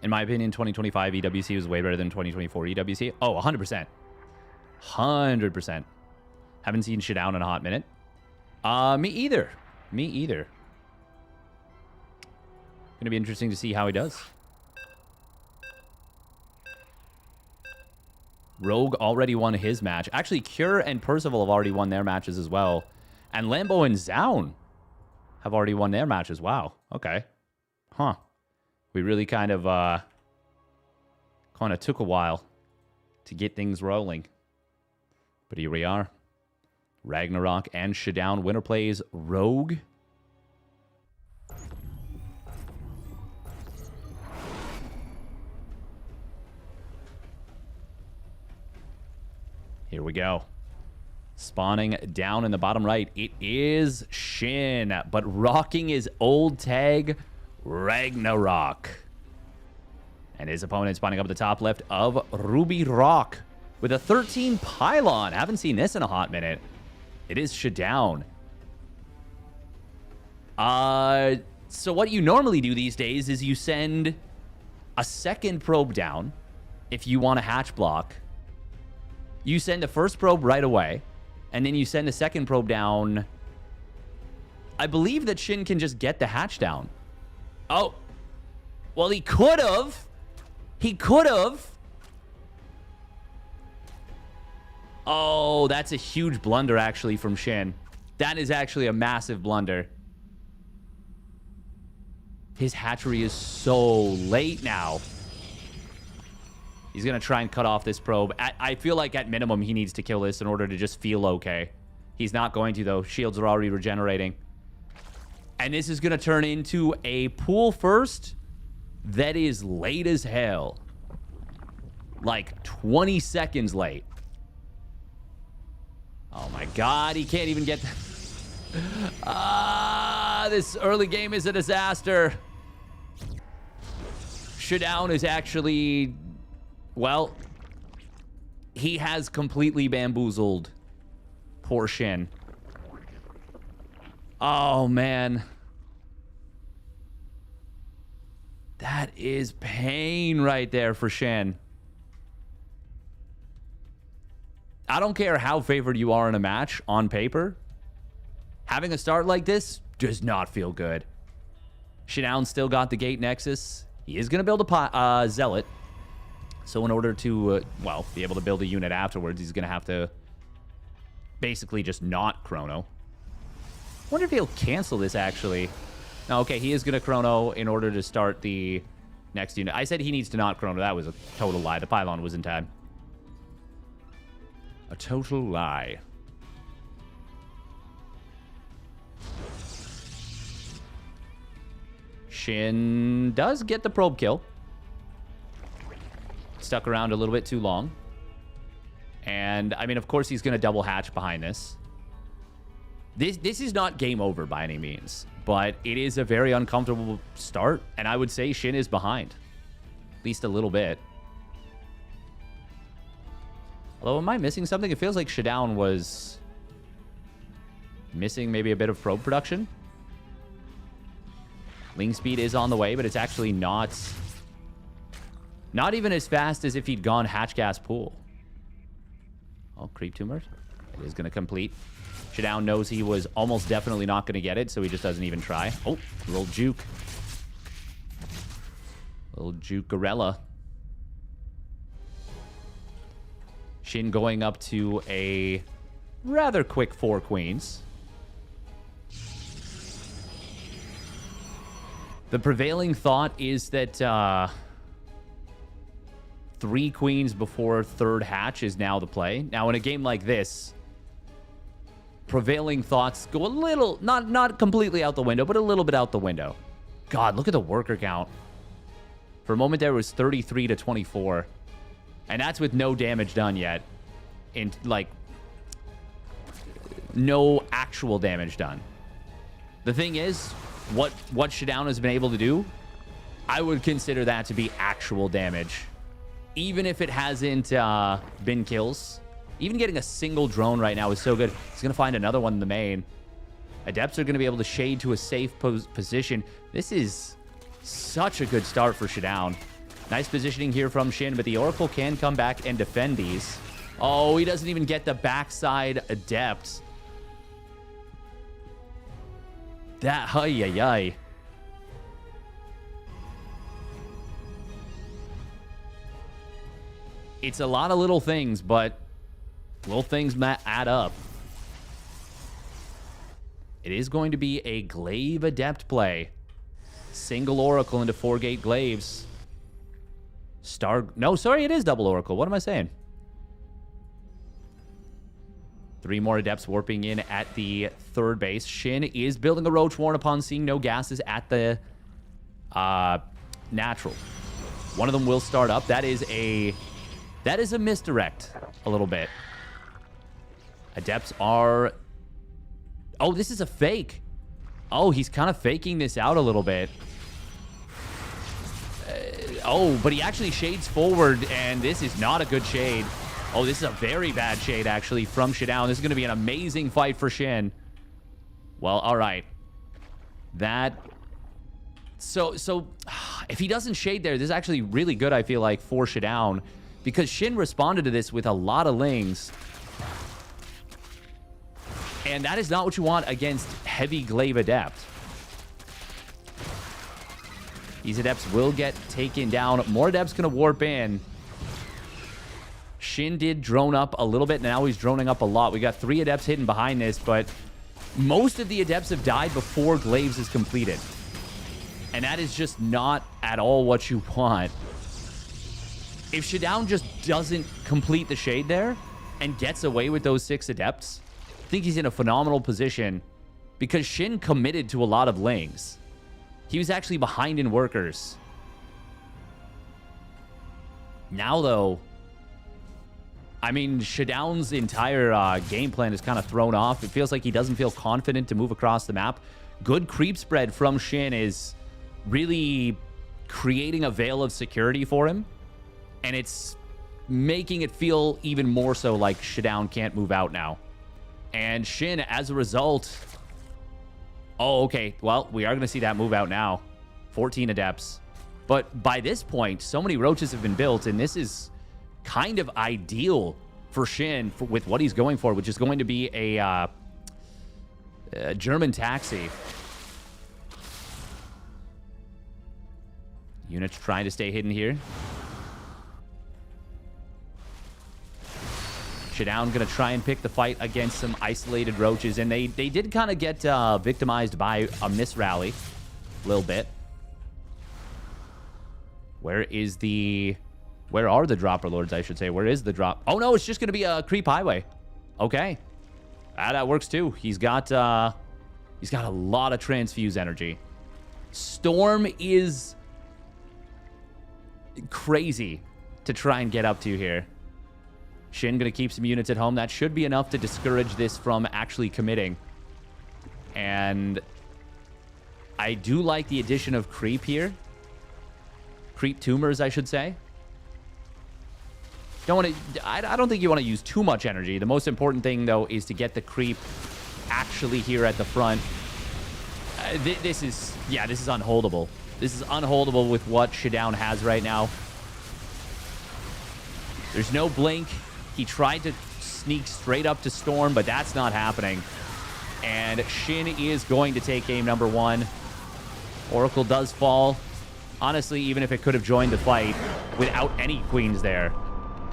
In my opinion, 2025 EWC was way better than 2024 EWC. Oh, 100%. 100%. Haven't seen SCBoy in a hot minute. Me either. Me either. Gonna be interesting to see how he does. Rogue already won his match. Actually, Cure and Percival have already won their matches as well. And Lambo and Zaun have already won their matches. Wow. Okay. Huh. We really kind of took a while to get things rolling. But here we are. Ragnarok and SCBoy. Winner plays Rogue. Here we go. Spawning down in the bottom right, it is Shin, but rocking his old tag, Ragnarok. And his opponent spawning up at the top left of Ruby Rock with a 13 pylon. Haven't seen this in a hot minute. It is SCBoy. So what you normally do these days is you send a second probe down if you want a hatch block. You send the first probe right away, and then you send the second probe down. I believe that Shin can just get the hatch down. Oh. Well, he could have. He could have. Oh, that's a huge blunder, actually, from Shin. That is actually a massive blunder. His hatchery is so late now. He's going to try and cut off this probe. I feel like at minimum he needs to kill this in order to just feel okay. He's not going to, though. Shields are already regenerating. And this is going to turn into a pool first that is late as hell. Like 20 seconds late. Oh my god, he can't even get... this early game is a disaster. SCBoy is actually... Well, he has completely bamboozled poor Shin. Oh, man. That is pain right there for Shin. I don't care how favored you are in a match on paper. Having a start like this does not feel good. SCBoy still got the Gate Nexus. He is going to build a Zealot. So in order to, well, be able to build a unit afterwards, he's going to have to basically just not Chrono. I wonder if he'll cancel this, actually. No, okay, he is going to Chrono in order to start the next unit. I said he needs to not Chrono. That was a total lie. The pylon was in time. A total lie. Shin does get the probe kill. Stuck around a little bit too long. And, I mean, of course he's going to double hatch behind this. This is not game over by any means. But it is a very uncomfortable start. And I would say Shin is behind. At least a little bit. Although, am I missing something? It feels like SCBoy was missing maybe a bit of probe production. Ling speed is on the way, but it's actually not even as fast as if he'd gone hatch gas pool. Oh, creep tumors. It is going to complete. SCBoy knows he was almost definitely not going to get it, so he just doesn't even try. Oh, little juke. Little juke-gorilla. Shin going up to a rather quick 4 queens. The prevailing thought is that 3 queens before 3rd hatch is now the play. Now, in a game like this, prevailing thoughts go a little, not completely out the window, but a little bit out the window. God, look at the worker count. For a moment there, it was 33 to 24. And that's with no damage done yet. In, like, no actual damage done. The thing is, what SCBoy has been able to do, I would consider that to be actual damage. Even if it hasn't been kills. Even getting a single drone right now is so good. He's going to find another one in the main. Adepts are going to be able to shade to a safe position. This is such a good start for SCBoy. Nice positioning here from Shin, but the Oracle can come back and defend these. Oh, he doesn't even get the backside Adept. That, ay. It's a lot of little things, but little things add up. It is going to be a Glaive Adept play. Single Oracle into 4-gate Glaives. No, sorry, it is double Oracle. What am I saying? 3 more Adepts warping in at the 3rd base. Shin is building a Roach Warren upon seeing no gases at the natural. One of them will start up. That is a misdirect a little bit. Adepts are... Oh, this is a fake. Oh, he's kind of faking this out a little bit. Oh, but he actually shades forward, and this is not a good shade. Oh, this is a very bad shade, actually, from SCBoy. This is going to be an amazing fight for Shin. Well, all right. So, if he doesn't shade there, this is actually really good, I feel like, for SCBoy, because Shin responded to this with a lot of Lings. And that is not what you want against heavy Glaive Adept. These Adepts will get taken down. More Adepts going to warp in. Shin did drone up a little bit, and now he's droning up a lot. We got 3 Adepts hidden behind this, but most of the Adepts have died before Glaives is completed. And that is just not at all what you want. If SCBoy just doesn't complete the shade there and gets away with those 6 Adepts, I think he's in a phenomenal position because Shin committed to a lot of Lings. He was actually behind in workers. Now, though, I mean, SCBoy's entire game plan is kind of thrown off. It feels like he doesn't feel confident to move across the map. Good creep spread from Shin is really creating a veil of security for him. And it's making it feel even more so like SCBoy can't move out now. And Shin, as a result... Oh, okay. Well, we are going to see that move out now. 14 Adepts. But by this point, so many Roaches have been built, and this is kind of ideal for Shin with what he's going for, which is going to be a German taxi. Units trying to stay hidden here. SCBoy going to try and pick the fight against some isolated Roaches, and they did kind of get victimized by a misrally a little bit. Where are the Dropper Lords, I should say? Where is the drop? Oh, no, it's just going to be a creep highway. Okay. That works, too. He's got a lot of transfuse energy. Storm is crazy to try and get up to here. Shin going to keep some units at home. That should be enough to discourage this from actually committing. And I do like the addition of creep here. Creep tumors, I should say. I don't think you want to use too much energy. The most important thing, though, is to get the creep actually here at the front. This is unholdable. This is unholdable with what SCBoy has right now. There's no blink. He tried to sneak straight up to Storm, but that's not happening. And Shin is going to take game number 1. Oracle does fall. Honestly, even if it could have joined the fight without any queens there,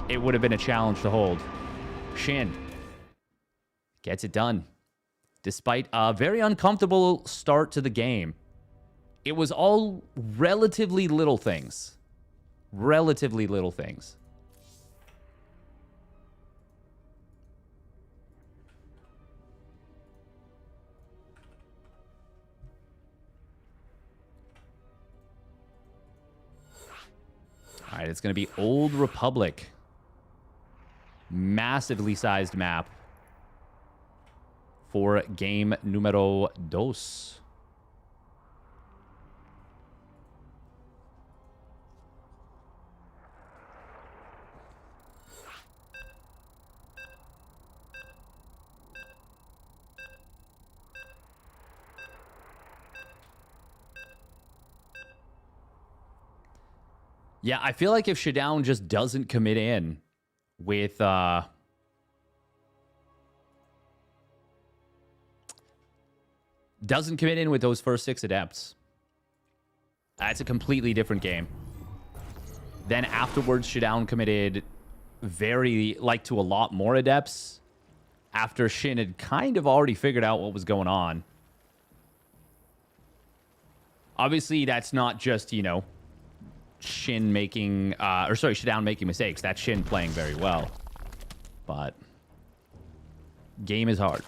it would have been a challenge to hold. Shin gets it done. Despite a very uncomfortable start to the game, it was all relatively little things. Relatively little things. All right, it's going to be Old Republic. Massively sized map for game numero 2. Yeah, I feel like if SCBoy just doesn't commit in with those first 6 adepts, that's a completely different game. Then afterwards, SCBoy committed to a lot more adepts after Shin had kind of already figured out what was going on. Obviously, that's not just, you know, SCBoy making mistakes. That's Shin playing very well. But game is hard.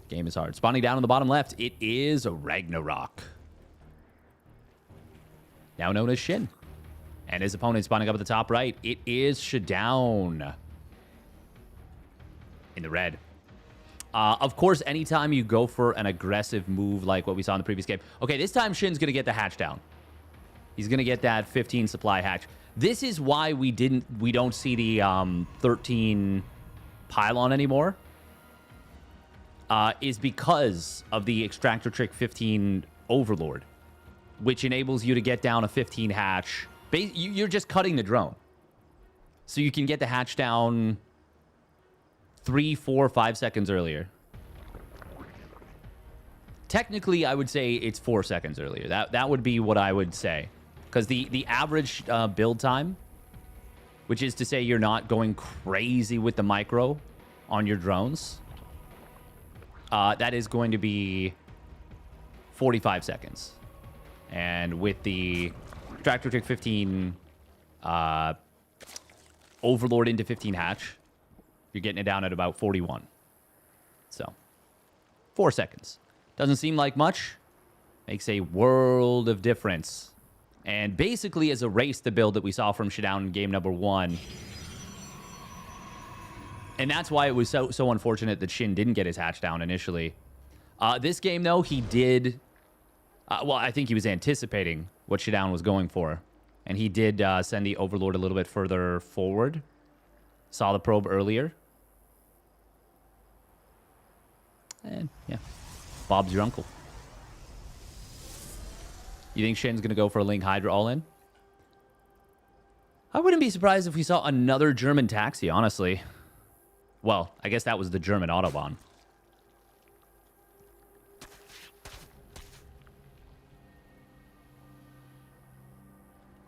Game is hard. Spawning down on the bottom left, it is Ragnarok, now known as Shin. And his opponent spawning up at the top right, it is SCBoy in the red. Of course, anytime you go for an aggressive move like what we saw in the previous game. Okay, this time Shin's going to get the hatch down. He's going to get that 15 supply hatch. This is why we don't see the 13 pylon anymore. Is because of the Extractor Trick 15 Overlord, which enables you to get down a 15 hatch. You're just cutting the drone. So you can get the hatch down 3, 4, 5 seconds earlier. Technically, I would say it's 4 seconds earlier. That would be what I would say. Because the average build time, which is to say you're not going crazy with the micro on your drones, that is going to be 45 seconds. And with the Tractor Trick 15 Overlord into 15 hatch, you're getting it down at about 41. So, 4 seconds. Doesn't seem like much. Makes a world of difference. And basically has erased the build that we saw from SCBoy in game number 1. And that's why it was so unfortunate that Shin didn't get his hatch down initially. This game, though, he did... well, I think he was anticipating what SCBoy was going for. And he did send the Overlord a little bit further forward. Saw the probe earlier. And, yeah. Bob's your uncle. You think Shin's going to go for a Ling Hydra all-in? I wouldn't be surprised if we saw another German taxi, honestly. Well, I guess that was the German Autobahn.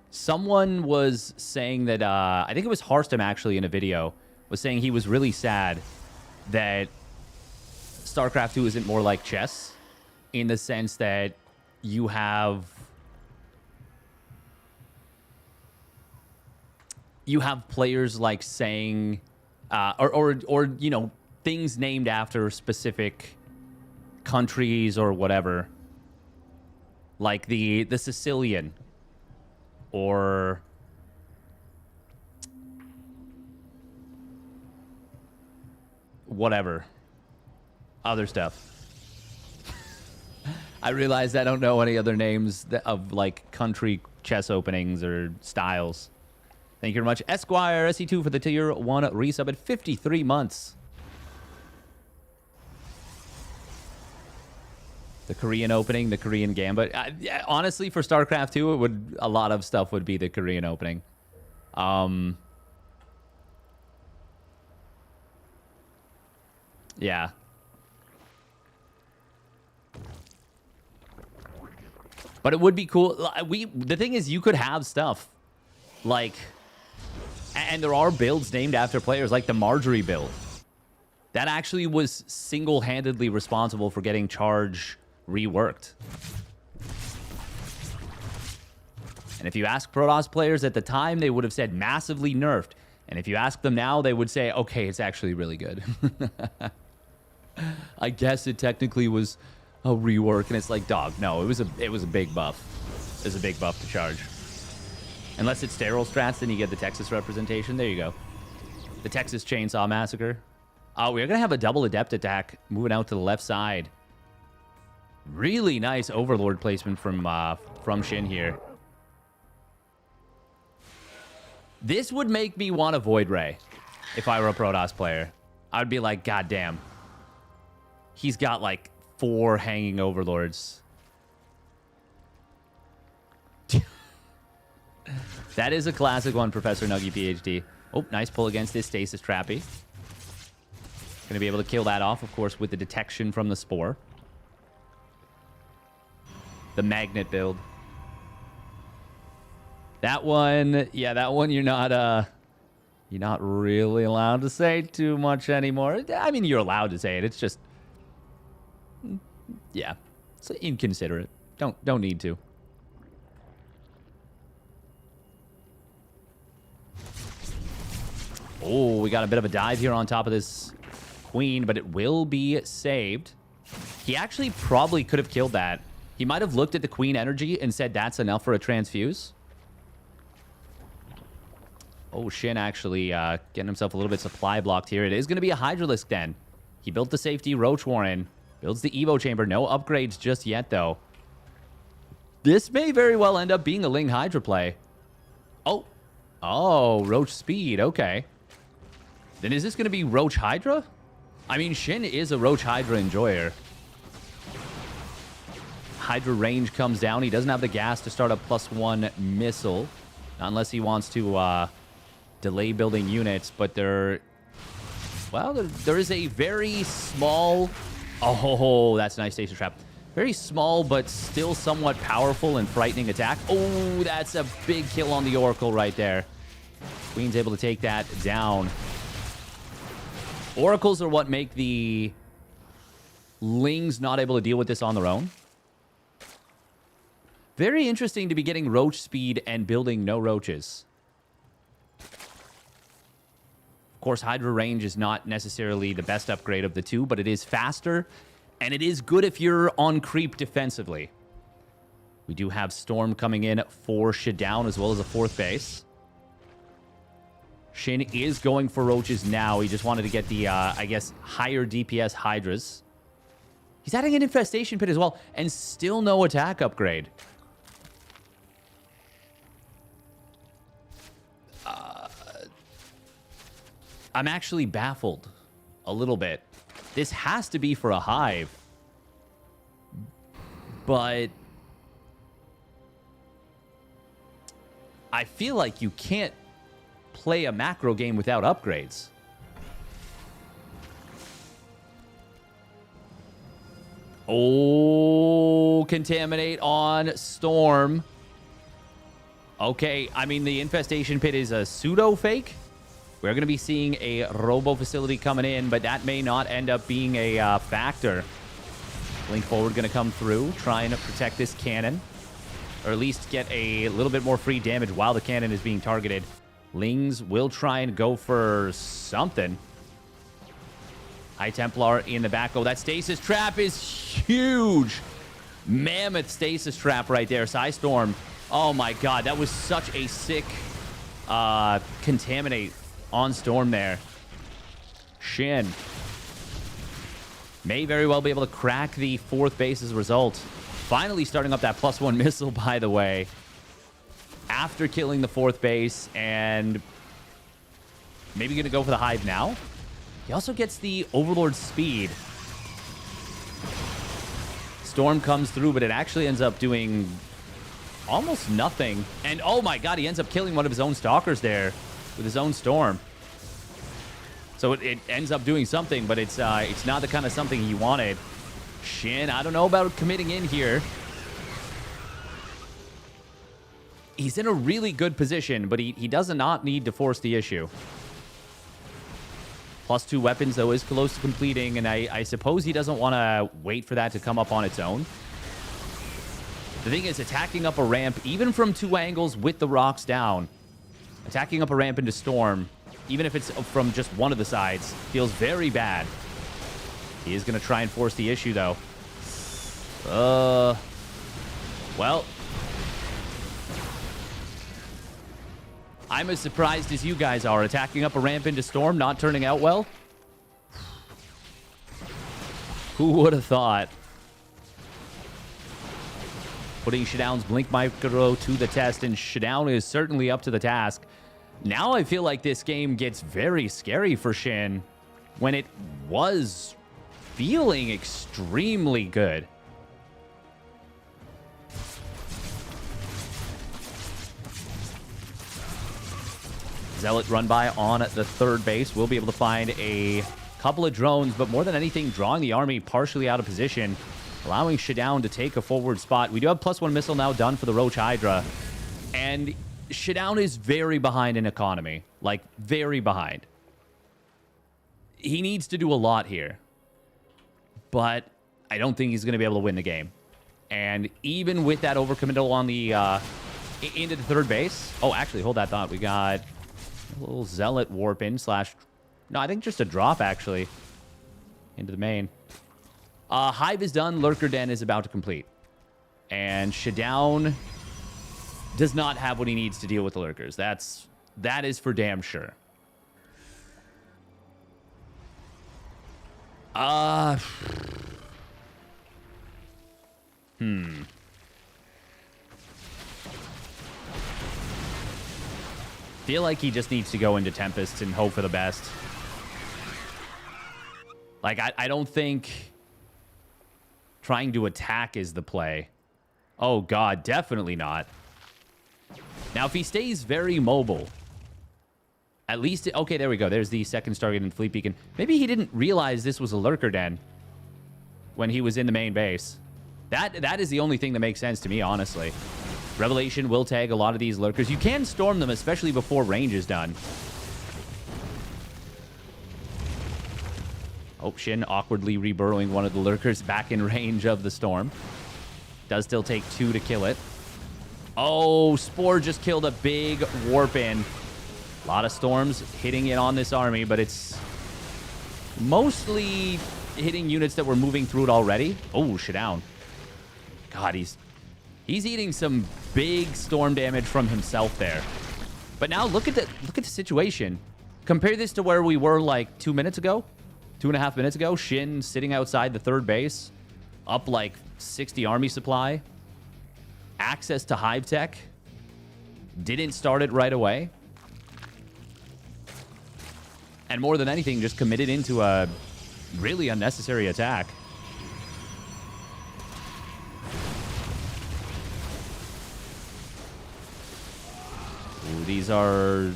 Someone was saying that, I think it was Harstem actually in a video, was saying he was really sad that StarCraft 2 isn't more like chess in the sense that you have players like saying or you know, things named after specific countries or whatever, like the Sicilian or whatever other stuff. I realized I don't know any other names of like country chess openings or styles. Thank you very much, Esquire SC2 for the tier 1 resub at 53 months. The Korean opening, the Korean Gambit. Honestly, for StarCraft 2, a lot of stuff would be the Korean opening. Yeah. But it would be cool. The thing is, you could have stuff like, and there are builds named after players, like the Marjorie build. That actually was single-handedly responsible for getting Charge reworked. And if you ask Protoss players at the time, they would have said massively nerfed. And if you ask them now, they would say, okay, it's actually really good. I guess it technically was a rework, and it's like, dog, no, it was a big buff. It was a big buff to Charge. Unless it's sterile strats, then you get the Texas representation. There you go. The Texas Chainsaw Massacre. We're gonna have a double adept attack moving out to the left side. Really nice Overlord placement from Shin here. This would make me want to Void Ray if I were a Protoss player. I'd be like, God damn. He's got like 4 hanging Overlords. That is a classic one, Professor Nuggy PhD. Oh, nice pull against this Stasis Trappy. Going to be able to kill that off, of course, with the detection from the Spore. The Magnet build. That one, yeah, that one you're not really allowed to say too much anymore. I mean, you're allowed to say it. It's just, yeah, it's inconsiderate. Don't need to. Oh, we got a bit of a dive here on top of this Queen, but it will be saved. He actually probably could have killed that. He might have looked at the Queen energy and said that's enough for a transfuse. Oh, Shin actually getting himself a little bit supply blocked here. It is going to be a Hydralisk then. He built the safety Roach Warren. Builds the Evo Chamber. No upgrades just yet, though. This may very well end up being a Ling Hydra play. Oh. Oh, Roach Speed. Okay. Then is this going to be Roach Hydra? I mean, Shin is a Roach Hydra enjoyer. Hydra range comes down. He doesn't have the gas to start a +1 missile. Not unless he wants to delay building units. But there is a very small... Oh, that's a nice Stasis Trap. Very small, but still somewhat powerful and frightening attack. Oh, that's a big kill on the Oracle right there. Queen's able to take that down. Oracles are what make the Lings not able to deal with this on their own. Very interesting to be getting Roach Speed and building no Roaches. Of course, Hydra range is not necessarily the best upgrade of the two, but it is faster, and it is good if you're on creep defensively. We do have Storm coming in for Shutdown as well as a 4th base. Shin is going for Roaches now. He just wanted to get the, I guess, higher DPS Hydras. He's adding an Infestation Pit as well, and still no attack upgrade. I'm actually baffled a little bit. This has to be for a Hive. But I feel like you can't play a macro game without upgrades. Oh, Contaminate on Storm. Okay, I mean, the Infestation Pit is a pseudo fake. We're going to be seeing a Robo Facility coming in, but that may not end up being a factor. Link Forward going to come through, trying to protect this cannon. Or at least get a little bit more free damage while the cannon is being targeted. Lings will try and go for something. High Templar in the back. Oh, that Stasis Trap is huge. Mammoth Stasis Trap right there. Psystorm. Oh my god, that was such a sick Contaminate on Storm there. Shin may very well be able to crack the 4th base as a result. Finally starting up that +1 missile, by the way, after killing the 4th base, and maybe going to go for the Hive now. He also gets the Overlord Speed. Storm comes through, but it actually ends up doing almost nothing. And oh my god, he ends up killing one of his own Stalkers there with his own Storm. So it ends up doing something, but it's not the kind of something he wanted. Shin, I don't know about committing in here. He's in a really good position, but he does not need to force the issue. +2 weapons, though, is close to completing, and I suppose he doesn't want to wait for that to come up on its own. The thing is, attacking up a ramp, even from 2 angles with the rocks down, attacking up a ramp into Storm, even if it's from just one of the sides, feels very bad. He is going to try and force the issue, though. Well, I'm as surprised as you guys are. Attacking up a ramp into Storm, not turning out well. Who would have thought? Putting Shutdown's Blink Micro to the test, and Shutdown is certainly up to the task. Now I feel like this game gets very scary for Shin when it was feeling extremely good. Zealot run by on the third base. We'll be able to find a couple of drones, but more than anything, drawing the army partially out of position, allowing SCBoy to take a forward spot. We do have +1 missile now done for the Roach Hydra, and SCBoy is very behind in economy, like very behind. He needs to do a lot here, but I don't think he's going to be able to win the game. And even with that overcommittal on the into the third base. Oh, actually, hold that thought. We got a little Zealot warp in slash... No, I think just a drop, actually, into the main. Hive is done. Lurker Den is about to complete. And SCBoy does not have what he needs to deal with the Lurkers. That is for damn sure. Feel like he just needs to go into Tempest and hope for the best. Like, I don't think trying to attack is the play. Oh, God, definitely not. Now, if he stays very mobile, at least... Okay, there we go. There's the second Stargate and Fleet Beacon. Maybe he didn't realize this was a Lurker Den when he was in the main base. That is the only thing that makes sense to me, honestly. Revelation will tag a lot of these Lurkers. You can storm them, especially before range is done. Oh, Shin awkwardly reburrowing one of the Lurkers back in range of the storm. Does still take 2 to kill it. Oh, Spore just killed a big warp in. A lot of storms hitting it on this army, but it's mostly hitting units that were moving through it already. Oh, SCBoy. God, he's eating some big storm damage from himself there. But now look at the situation. Compare this to where we were like 2 minutes ago. 2.5 minutes ago. Shin sitting outside the third base. Up like 60 army supply. Access to Hive Tech. Didn't start it right away. And more than anything, just committed into a really unnecessary attack. Ooh, these are...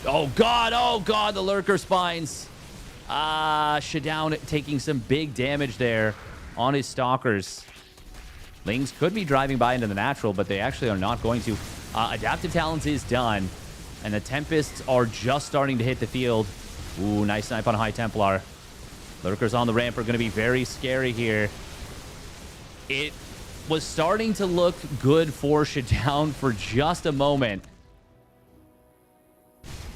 Oh, God, the Lurker Spines. SCBoy taking some big damage there on his Stalkers. Lings could be driving by into the natural, but they actually are not going to. Adaptive Talents is done, and the Tempests are just starting to hit the field. Ooh, nice snipe on High Templar. Lurkers on the ramp are going to be very scary here. It was starting to look good for SCBoy for just a moment.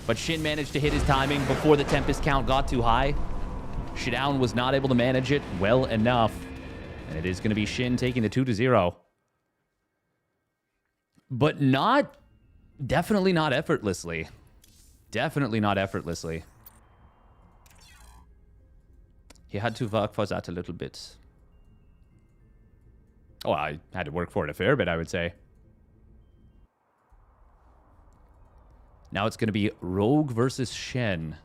But Shin managed to hit his timing before the Tempest count got too high. SCBoy was not able to manage it well enough. And it is going to be Shin taking the 2-0. But definitely not effortlessly. Definitely not effortlessly. He had to work for that a little bit. Oh, I had to work for it a fair bit, I would say. Now it's going to be Rogue versus Shen.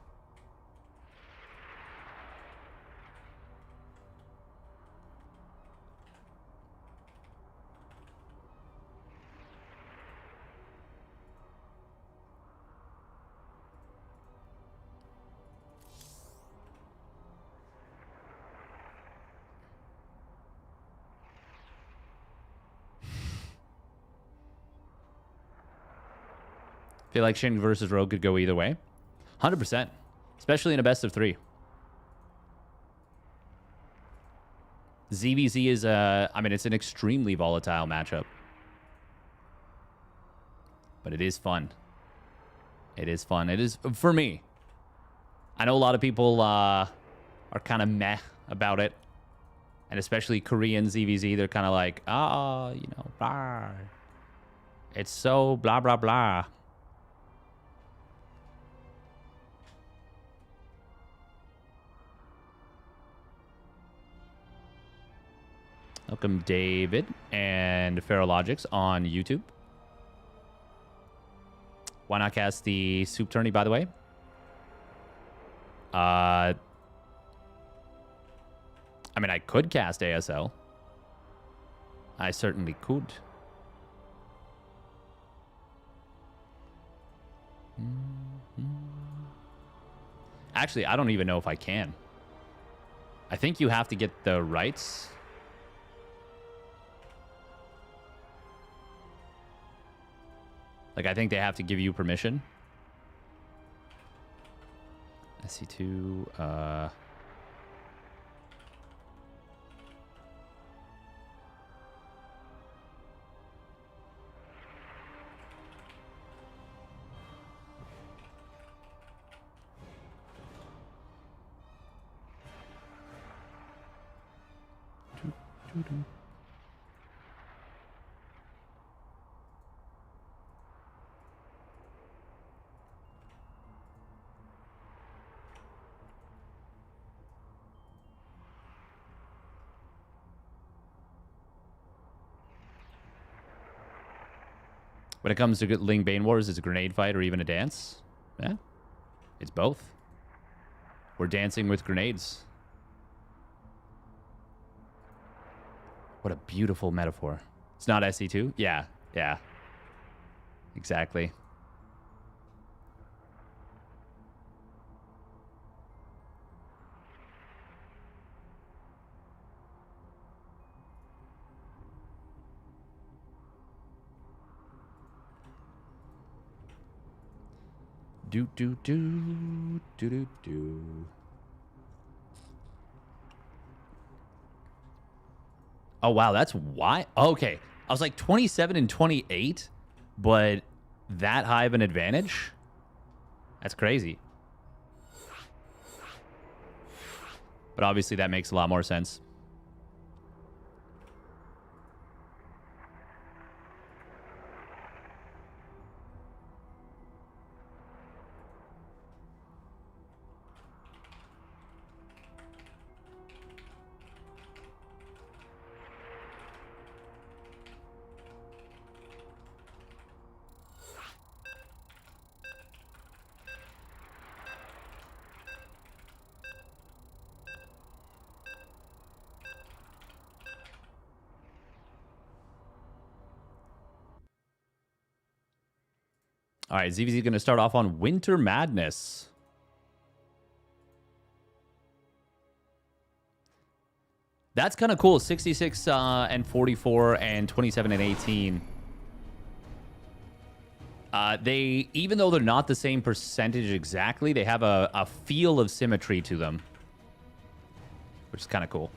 Feel like Shin versus Rogue could go either way. 100%. Especially in a best of 3. ZVZ is it's an extremely volatile matchup. But it is fun. It is fun. It is, for me. I know a lot of people are kind of meh about it. And especially Korean ZVZ, they're kind of like, blah. It's so blah, blah, blah. Welcome, David and Ferrologics on YouTube. Why not cast the Soup Tourney, by the way? I could cast ASL. I certainly could. Actually, I don't even know if I can. I think you have to get the rights. Like, I think they have to give you permission. SC2, When it comes to Ling Bane Wars, it's a grenade fight or even a dance. Yeah, it's both. We're dancing with grenades. What a beautiful metaphor. It's not SC2? Yeah, yeah. Exactly. Do do do do do do. Oh wow, that's why. Okay, I was like 27 and 28, but that high of an advantage. That's crazy. But obviously, that makes a lot more sense. All right, ZVZ is going to start off on Winter Madness. That's kind of cool. 66 and 44 and 27 and 18. They, even though they're not the same percentage exactly, they have a feel of symmetry to them, which is kind of cool.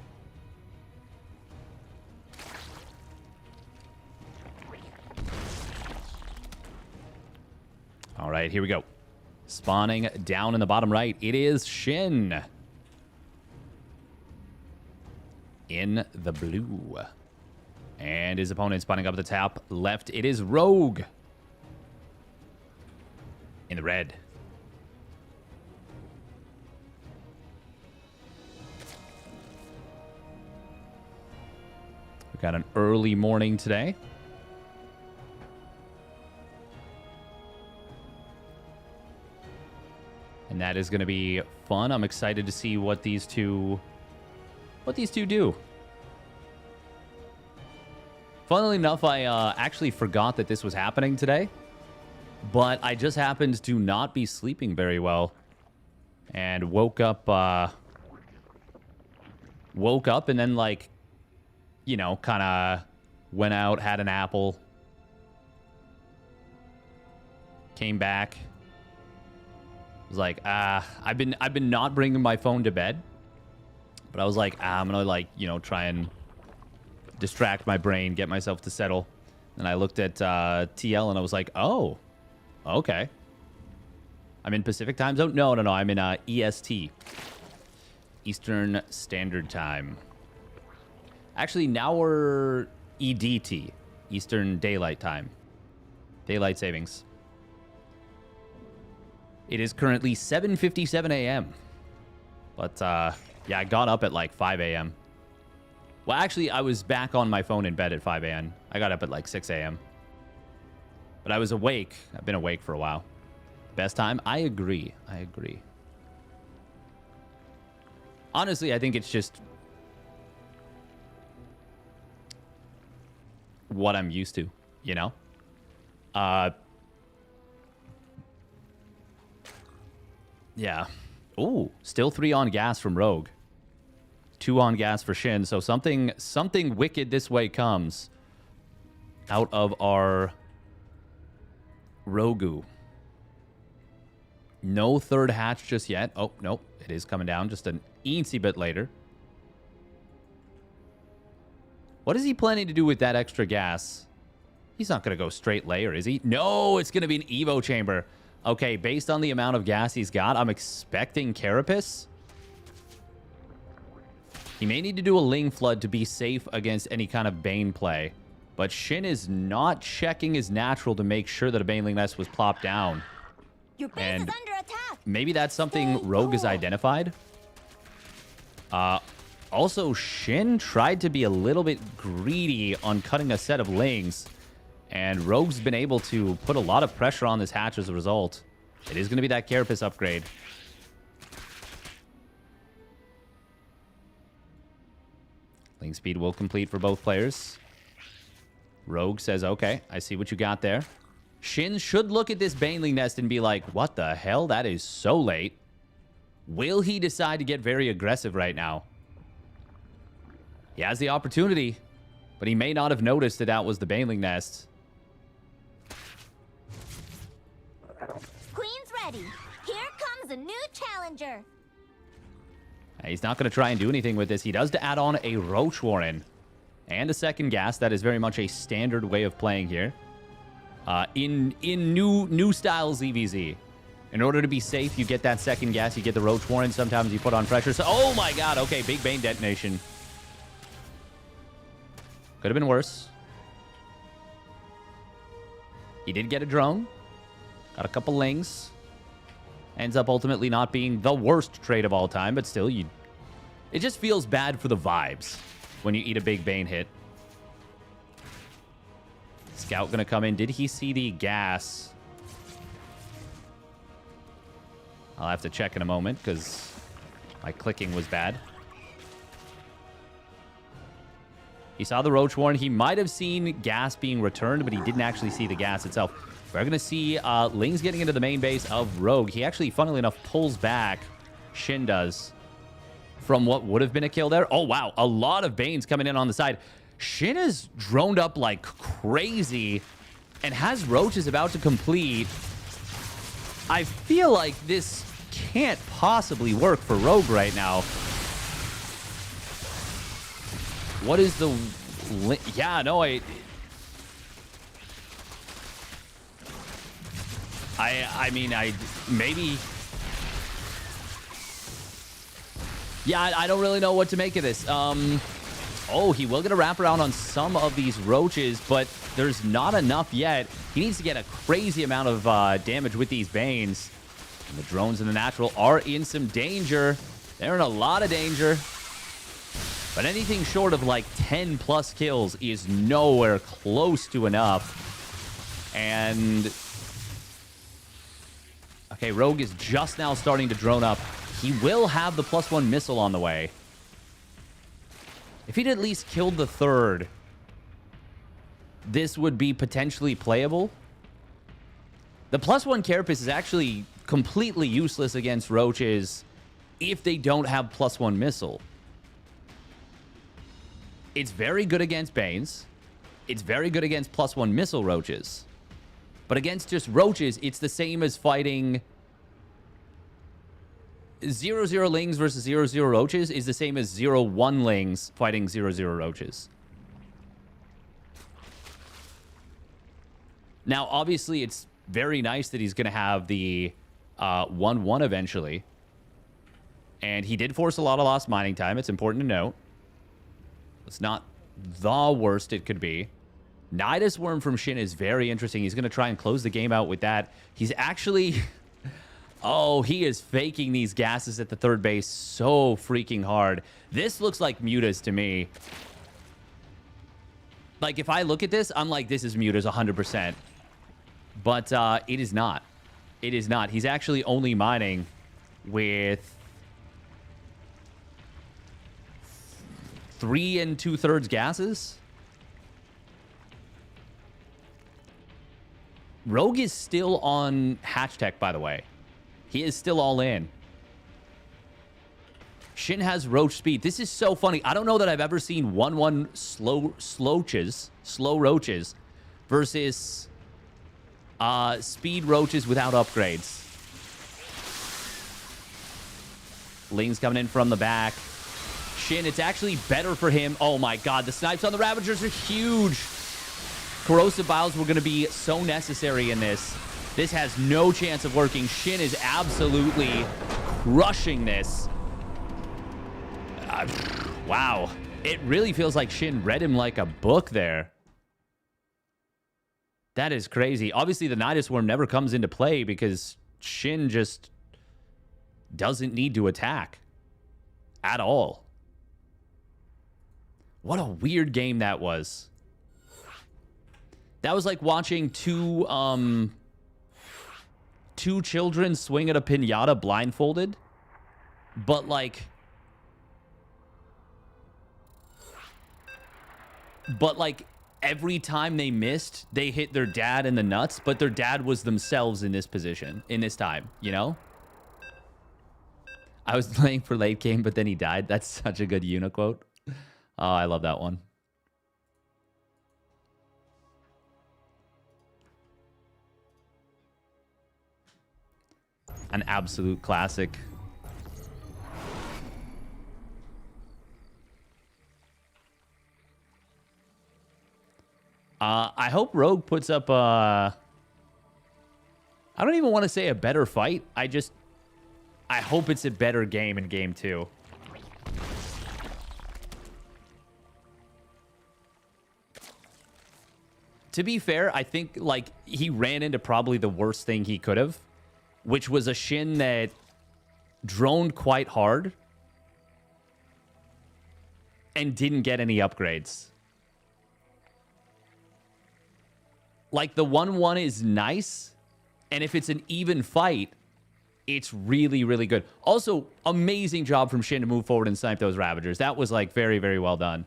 All right, here we go. Spawning down in the bottom right, it is Shin. In the blue. And his opponent spawning up at the top left, it is Rogue. In the red. We got an early morning today. And that is going to be fun. I'm excited to see what these two do. Funnily enough, I actually forgot that this was happening today. But I just happened to not be sleeping very well. And woke up and then, like, you know, kind of went out, had an apple. Came back. Was like, I've been not bringing my phone to bed, but I was like, I'm gonna, like, you know, try and distract my brain, get myself to settle. And I looked at TL and I was like, oh, okay. I'm in Pacific time zone. No, I'm in EST, Eastern Standard Time. Actually, now we're EDT, Eastern Daylight Time, Daylight Savings. It is currently 7:57 a.m. But, yeah, I got up at like 5 a.m. Well, actually, I was back on my phone in bed at 5 a.m. I got up at like 6 a.m. But I was awake. I've been awake for a while. Best time? I agree. I agree. Honestly, I think it's just what I'm used to, you know? Yeah. Ooh, still 3 on gas from Rogue. 2 on gas for Shin. So something wicked this way comes out of our Rogu. No third hatch just yet. Oh, nope. It is coming down just an eensy bit later. What is he planning to do with that extra gas? He's not going to go straight layer, is he? No, it's going to be an Evo chamber. Okay, based on the amount of gas he's got, I'm expecting Carapace. He may need to do a Ling Flood to be safe against any kind of Bane play. But Shin is not checking his natural to make sure that a Baneling Nest was plopped down. Your base is under attack. Maybe that's something Rogue has identified. Also, Shin tried to be a little bit greedy on cutting a set of Lings. And Rogue's been able to put a lot of pressure on this hatch as a result. It is going to be that Carapace upgrade. Ling speed will complete for both players. Rogue says, okay, I see what you got there. Shin should look at this Baneling Nest and be like, what the hell? That is so late. Will he decide to get very aggressive right now? He has the opportunity, but he may not have noticed that that was the Baneling Nest. Queen's ready. Here comes a new challenger. He's not going to try and do anything with this. He does to add on a Roach Warren and a second gas. That is very much a standard way of playing here. In new style ZVZ. In order to be safe, you get that second gas, you get the Roach Warren. Sometimes you put on pressure. So, oh my god, okay, big Bane detonation. Could have been worse. He did get a drone. Got a couple Lings. Ends up ultimately not being the worst trade of all time, but still, it just feels bad for the vibes when you eat a big Bane hit. Scout gonna come in. Did he see the gas? I'll have to check in a moment because my clicking was bad. He saw the Roach Warren. He might have seen gas being returned, but he didn't actually see the gas itself. We're going to see Ling's getting into the main base of Rogue. He actually, funnily enough, pulls back. Shin does. From what would have been a kill there. Oh, wow. A lot of Banes coming in on the side. Shin is droned up like crazy and has Roaches about to complete. I feel like this can't possibly work for Rogue right now. What is the... Yeah, no, I mean, maybe... Yeah, I don't really know what to make of this. Oh, he will get a wraparound on some of these Roaches, but there's not enough yet. He needs to get a crazy amount of damage with these Banes. And the drones and the natural are in some danger. They're in a lot of danger. But anything short of like 10 plus kills is nowhere close to enough. And... okay, Rogue is just now starting to drone up. He will have the +1 missile on the way. If he'd at least killed the third, this would be potentially playable. The +1 Carapace is actually completely useless against Roaches if they don't have +1 missile. It's very good against Banes. It's very good against +1 missile Roaches. But against just Roaches, it's the same as fighting 0-0 Lings versus 0-0 Roaches is the same as 0-1 Lings fighting 0-0 Roaches. Now, obviously, it's very nice that he's going to have the 1-1 eventually. And he did force a lot of lost mining time. It's important to note. It's not the worst it could be. Nidus Worm from Shin is very interesting. He's going to try and close the game out with that. He's actually... oh, he is faking these gases at the third base so freaking hard. This looks like Mutas to me. Like, if I look at this, I'm like, this is Mutas 100%. But it is not. It is not. He's actually only mining with 3 2/3 gases. Rogue is still on hatch tech, by the way. He is still all in. Shin has roach speed. This is so funny. I don't know that I've ever seen 1-1 slow roaches versus speed roaches without upgrades. Ling's coming in from the back. Shin, it's actually better for him. Oh my god, the snipes on the Ravagers are huge. Corrosive Biles were going to be so necessary in this. This has no chance of working. Shin is absolutely crushing this. Wow. It really feels like Shin read him like a book there. That is crazy. Obviously, the Nidus Worm never comes into play because Shin just doesn't need to attack at all. What a weird game that was. That was like watching two children swing at a piñata blindfolded, but like every time they missed, they hit their dad in the nuts, but their dad was themselves in this position, in this time, you know? I was playing for late game, but then he died. That's such a good uniquote. Oh, I love that one. An absolute classic. I hope Rogue puts up I don't even want to say a better fight. I hope it's a better game in game 2. To be fair, I think like he ran into probably the worst thing he could have, which was a Shin that droned quite hard and didn't get any upgrades. Like, the 1-1 is nice, and if it's an even fight, it's really, really good. Also, amazing job from Shin to move forward and snipe those Ravagers. That was, like, very, very well done.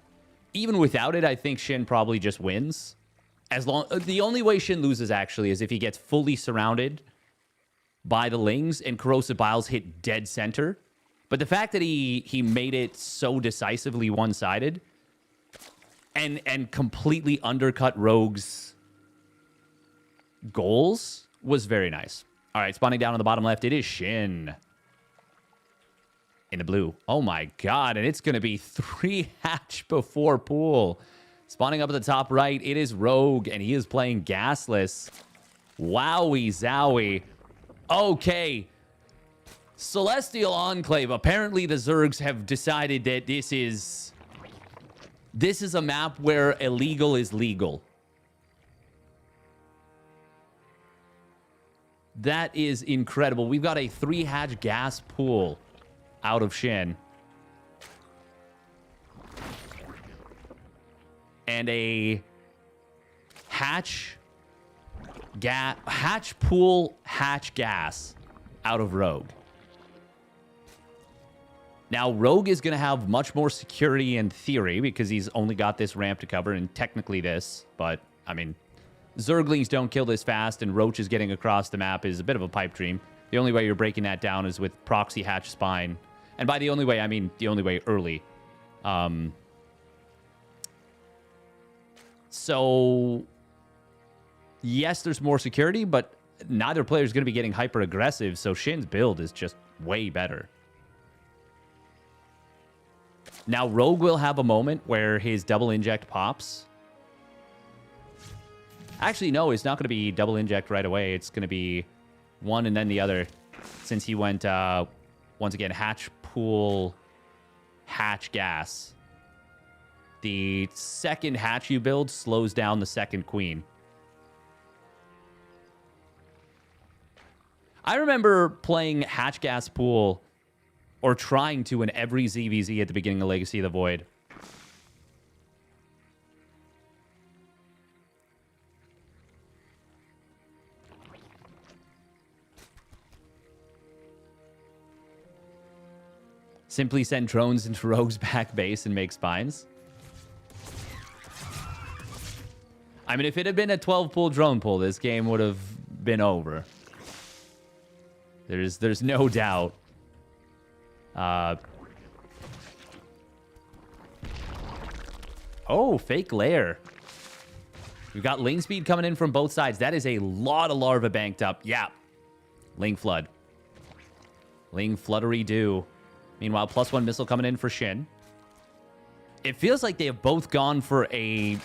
Even without it, I think Shin probably just wins. The only way Shin loses, actually, is if he gets fully surrounded by the Lings and Corrosive Biles hit dead center. But the fact that he made it so decisively one-sided and completely undercut Rogue's goals was very nice. All right, spawning down on the bottom left, it is Shin. In the blue. Oh my god, and it's going to be 3 hatch before pool. Spawning up at the top right, it is Rogue, and he is playing gasless. Wowie zowie. Okay. Celestial Enclave. Apparently the Zergs have decided that this is a map where illegal is legal. That is incredible. We've got a 3-hatch gas pool out of Shin. And a hatch pool hatch gas out of Rogue. Now, Rogue is going to have much more security in theory because he's only got this ramp to cover and technically this. But, I mean, Zerglings don't kill this fast, and roaches getting across the map is a bit of a pipe dream. The only way you're breaking that down is with proxy hatch spine. And by the only way, I mean the only way early. So, yes, there's more security, but neither player is going to be getting hyper-aggressive, so Shin's build is just way better. Now, Rogue will have a moment where his double inject pops. Actually, no, it's not going to be double inject right away. It's going to be one and then the other, since he went, once again, hatch pool, hatch gas. The second hatch you build slows down the second queen. I remember playing hatch gas pool, or trying to, in every ZVZ at the beginning of Legacy of the Void. Simply send drones into Rogue's back base and make spines. I mean, if it had been a 12-pool drone pool, this game would have been over. There's no doubt. Oh, fake lair. We've got Ling speed coming in from both sides. That is a lot of larva banked up. Yeah. Ling flood. Ling fluttery do. Meanwhile, +1 missile coming in for Shin. It feels like they have both gone for a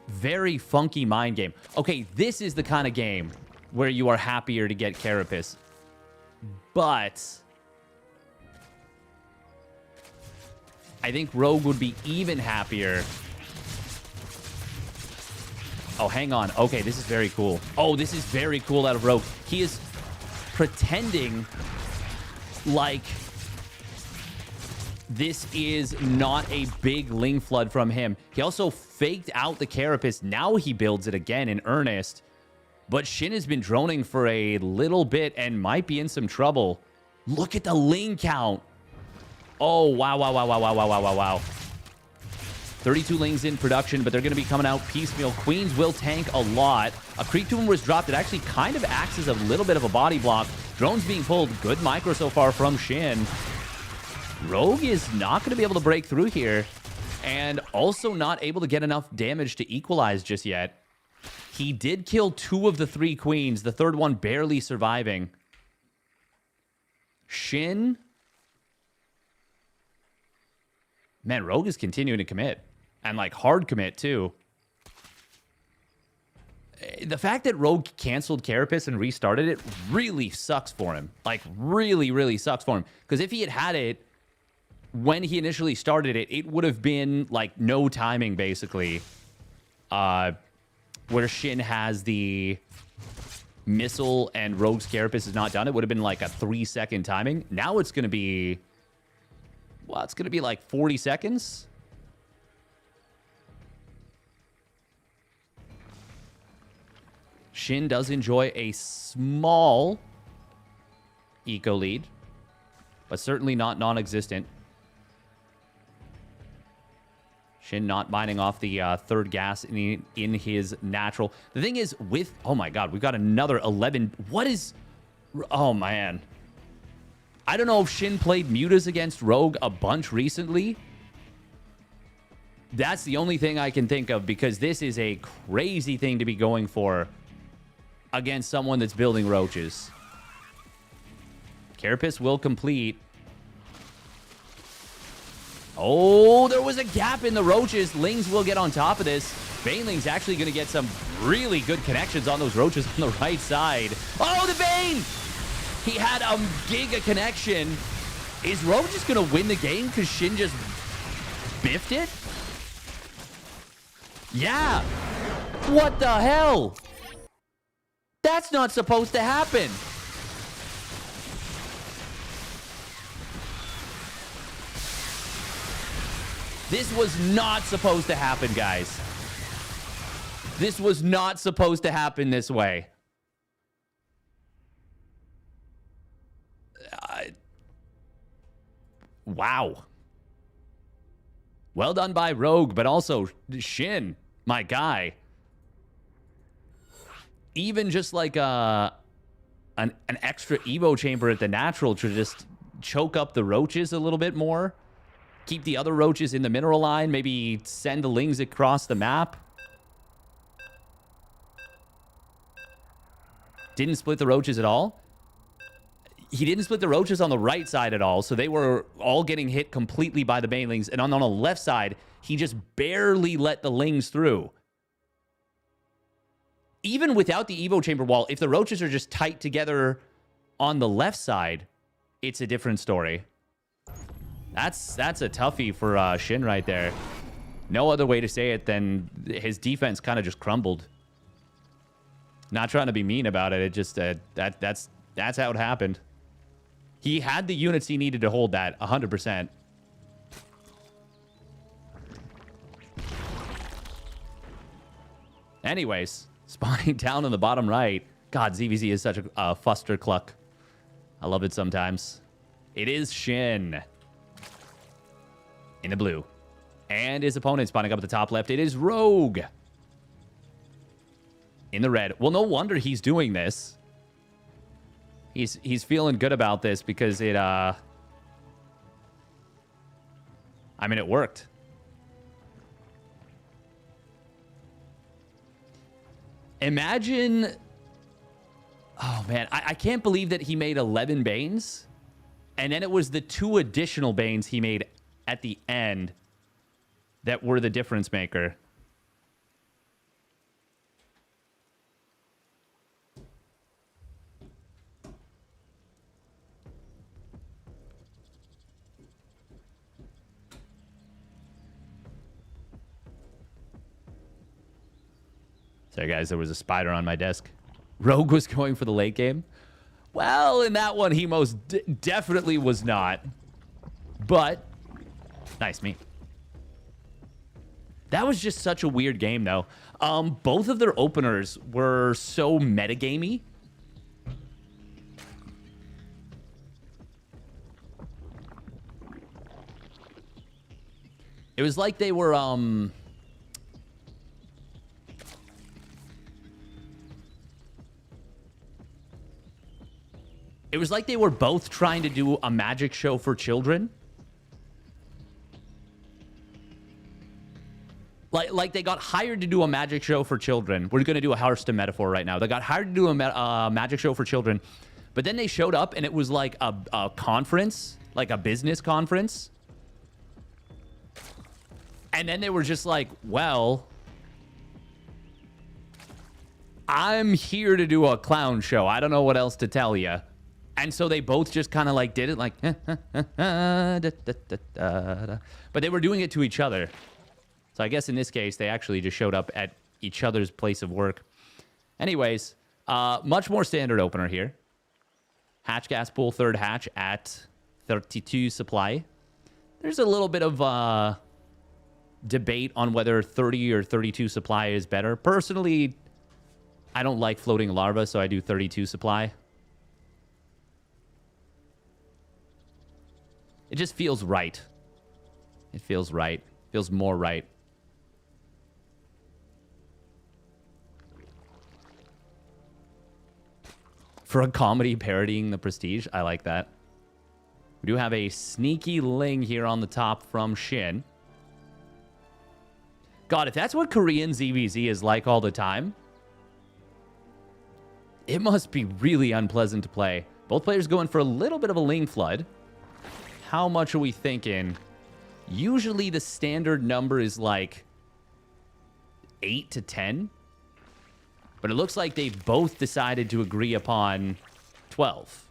very funky mind game. Okay, this is the kind of game where you are happier to get Carapace. But I think Rogue would be even happier. Oh, hang on. Okay, this is very cool. Oh, this is very cool out of Rogue. He is pretending like this is not a big Ling flood from him. He also faked out the Carapace. Now he builds it again in earnest. But Shin has been droning for a little bit and might be in some trouble. Look at the Ling count. Oh, wow, wow, wow, wow, wow, wow, wow, wow, wow. 32 Lings in production, but they're going to be coming out piecemeal. Queens will tank a lot. A Creep Tumor was dropped. It actually kind of acts as a little bit of a body block. Drones being pulled. Good micro so far from Shin. Rogue is not going to be able to break through here. And also not able to get enough damage to equalize just yet. He did kill 2 of the 3 queens. The third one barely surviving. Shin. Man, Rogue is continuing to commit. And, like, hard commit, too. The fact that Rogue canceled Carapace and restarted it really sucks for him. Like, really, really sucks for him. Because if he had had it when he initially started it, it would have been, like, no timing, basically. Where Shin has the missile and Rogue's Carapace is not done. It would have been, like, a 3-second timing. Now it's going to be... Well, it's going to be like 40 seconds. Shin does enjoy a small eco lead, but certainly not non-existent. Shin not mining off the third gas in his natural. The thing is with... Oh my god, we've got another 11. What is... Oh man. I don't know if Shin played mutas against Rogue a bunch recently. That's the only thing I can think of, because this is a crazy thing to be going for against someone that's building roaches. Carapace will complete. Oh, there was a gap in the roaches. Lings will get on top of this. Baneling's actually going to get some really good connections on those roaches on the right side. Oh, the Bane! He had a giga connection. Is Rogue just going to win the game because Shin just biffed it? Yeah. What the hell? That's not supposed to happen. This was not supposed to happen, guys. This was not supposed to happen this way. Wow. Well done by Rogue, but also Shin, my guy. Even just like an extra Evo chamber at the natural to just choke up the roaches a little bit more. Keep the other roaches in the mineral line. Maybe send the Lings across the map. Didn't split the roaches at all. He didn't split the roaches on the right side at all, so they were all getting hit completely by the Banelings. And on the left side, he just barely let the Lings through. Even without the Evo chamber wall, if the roaches are just tight together on the left side, it's a different story. That's a toughie for Shin right there. No other way to say it than his defense kind of just crumbled. Not trying to be mean about it. It just that's how it happened. He had the units he needed to hold that 100%. Anyways, spawning down on the bottom right. God, ZVZ is such a fuster cluck. I love it sometimes. It is Shin. In the blue. And his opponent spawning up at the top left. It is Rogue. In the red. Well, no wonder he's doing this. He's feeling good about this because it, I mean, it worked. Imagine... Oh, man. I can't believe that he made 11 Banes. And then it was the 2 additional Banes he made at the end that were the difference maker. Sorry, guys. There was a spider on my desk. Rogue was going for the late game. Well, in that one, he most definitely was not. But, nice me. That was just such a weird game, though. Both of their openers were so metagamey. It was like they were, It was like they were both trying to do a magic show for children. Like they got hired to do a magic show for children. We're going to do a Hearthstone metaphor right now. They got hired to do a magic show for children. But then they showed up and it was like a conference, like a business conference. And then they were just like, well, I'm here to do a clown show. I don't know what else to tell you. And so they both just kind of like did it like, but they were doing it to each other. So I guess in this case, they actually just showed up at each other's place of work. Anyways, much more standard opener here. Hatch gas pool, third hatch at 32 supply. There's a little bit of debate on whether 30 or 32 supply is better. Personally, I don't like floating larva, so I do 32 supply. It just feels right. It feels right. Feels more right. For a comedy parodying the Prestige, I like that. We do have a sneaky Ling here on the top from Shin. God, if that's what Korean ZVZ is like all the time, it must be really unpleasant to play. Both players going for a little bit of a Ling flood. How much are we thinking? Usually the standard number is like 8 to 10. But it looks like they both decided to agree upon 12.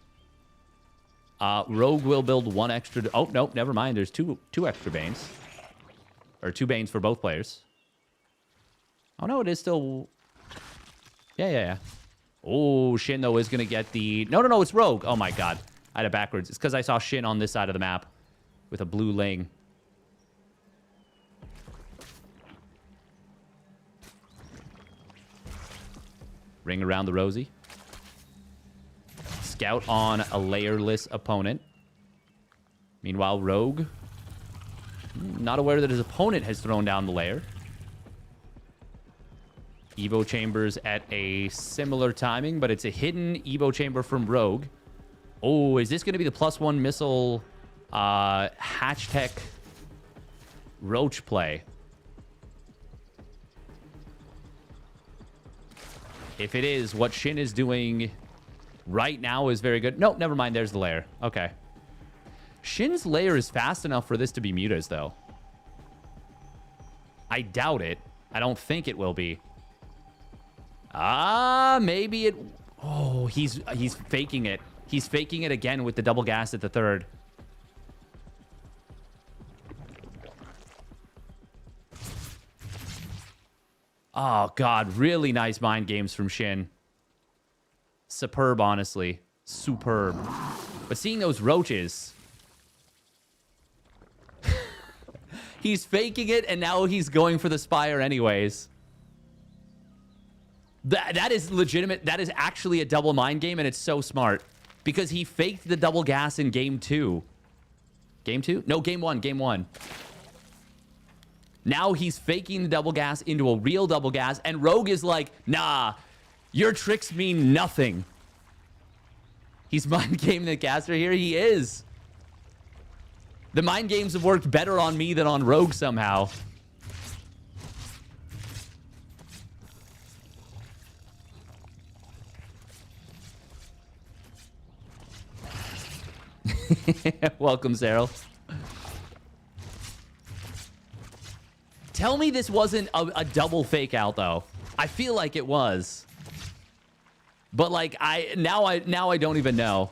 Rogue will build one extra... Oh, no, never mind. There's two extra Banes. Or 2 Banes for both players. Oh, no, it is still... Yeah. Oh, Shin, though, is going to get the... No, it's Rogue. Oh, my God. I had it backwards. It's because I saw Shin on this side of the map with a blue Ling. Ring around the Rosie. Scout on a layerless opponent. Meanwhile, Rogue, not aware that his opponent has thrown down the layer. Evo chambers at a similar timing, but it's a hidden Evo chamber from Rogue. Oh, is this going to be the +1 missile hatch tech roach play? If it is, what Shin is doing right now is very good. No, never mind. There's the layer. Okay. Shin's layer is fast enough for this to be mutas, though. I doubt it. I don't think it will be. Maybe it... Oh, he's faking it. He's faking it again with the double gas at the third. Oh, God. Really nice mind games from Shin. Superb, honestly. Superb. But seeing those roaches... He's faking it, and now he's going for the Spire anyways. That is legitimate. That is actually a double mind game, and it's so smart. Because he faked the double gas in game 2. Game 2? No, game 1. Game 1. Now he's faking the double gas into a real double gas, and Rogue is like, nah, your tricks mean nothing. He's mind gaming the caster here. He is. The mind games have worked better on me than on Rogue somehow. Welcome, Cyril. Tell me this wasn't a double fake out, though. I feel like it was. But like now I don't even know.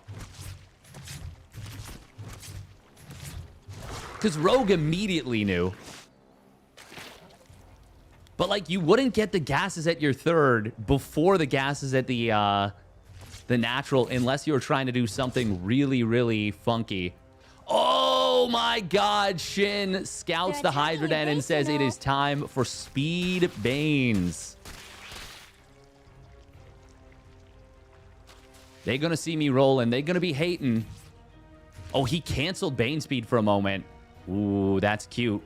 Because Rogue immediately knew. But like you wouldn't get the gases at your third before the gases at the natural unless you were trying to do something really, really funky. Oh my god, Shin scouts the Hydra Den and says it is time for Speed Banes. They're going to see me rolling. They're going to be hating. Oh, he canceled Bane Speed for a moment. Ooh, that's cute.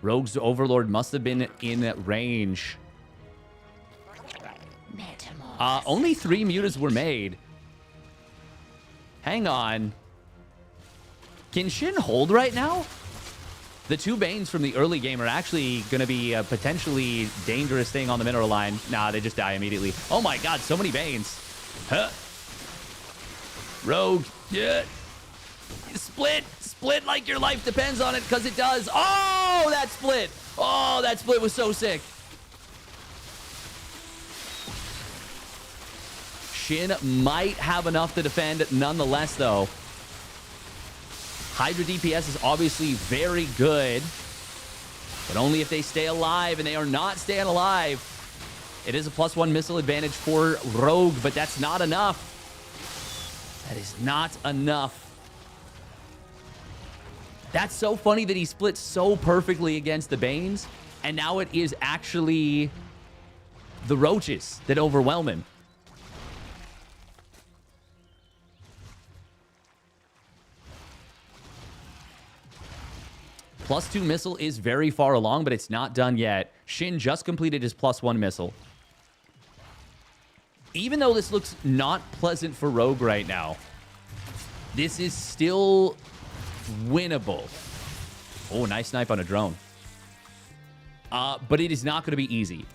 Rogue's Overlord must have been in range. Only 3 mutas were made. Hang on. Can Shin hold right now? The 2 Banes from the early game are actually going to be a potentially dangerous thing on the mineral line. Nah, they just die immediately. Oh my god, so many Banes. Huh. Rogue, yeah. Split like your life depends on it, because it does. Oh, that split. Oh, that split was so sick. Shin might have enough to defend nonetheless, though. Hydra DPS is obviously very good, but only if they stay alive, and they are not staying alive. It is a +1 missile advantage for Rogue, but that's not enough. That is not enough. That's so funny that he split so perfectly against the Banes, and now it is actually the Roaches that overwhelm him. +2 missile is very far along, but it's not done yet. Shin just completed his +1 missile. Even though this looks not pleasant for Rogue right now, this is still winnable. Oh, nice snipe on a drone. But it is not going to be easy.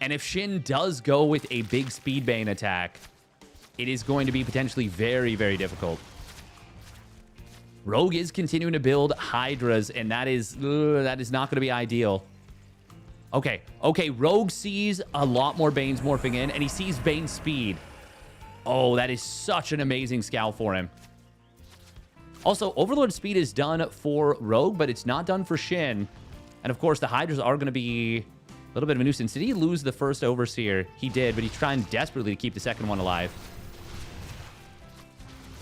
And if Shin does go with a big Speed Bane attack, it is going to be potentially very, very difficult. Rogue is continuing to build Hydras, and that is not going to be ideal. Okay, Rogue sees a lot more Banes morphing in, and he sees Bane speed. Oh, that is such an amazing scout for him. Also, Overlord speed is done for Rogue, but it's not done for Shin. And of course, the Hydras are going to be a little bit of a nuisance. Did he lose the first Overseer? He did, but he's trying desperately to keep the second one alive.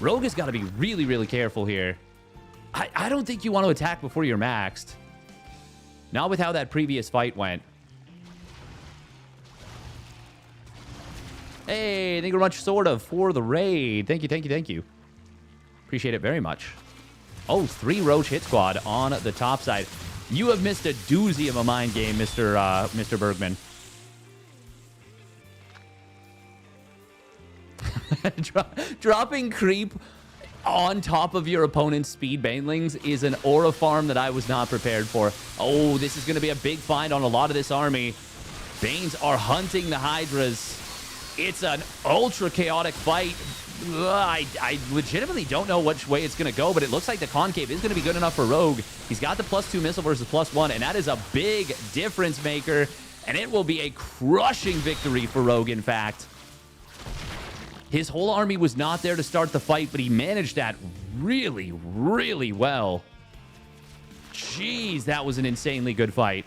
Rogue has got to be really, really careful here. I don't think you want to attack before you're maxed. Not with how that previous fight went. Hey, thank you very much, sort of, for the raid. Thank you. Appreciate it very much. Oh, 3 Roach hit squad on the top side. You have missed a doozy of a mind game, Mr. Bergman. Dropping creep on top of your opponent's speed banelings is an aura farm that I was not prepared for. Oh, this is going to be a big find on a lot of this army. Banes are hunting the Hydras. It's an ultra chaotic fight. I legitimately don't know which way it's going to go, but it looks like the Concave is going to be good enough for Rogue. He's got the +2 missile versus +1, and that is a big difference maker, and it will be a crushing victory for Rogue, in fact. His whole army was not there to start the fight, but he managed that really, really well. Jeez, that was an insanely good fight.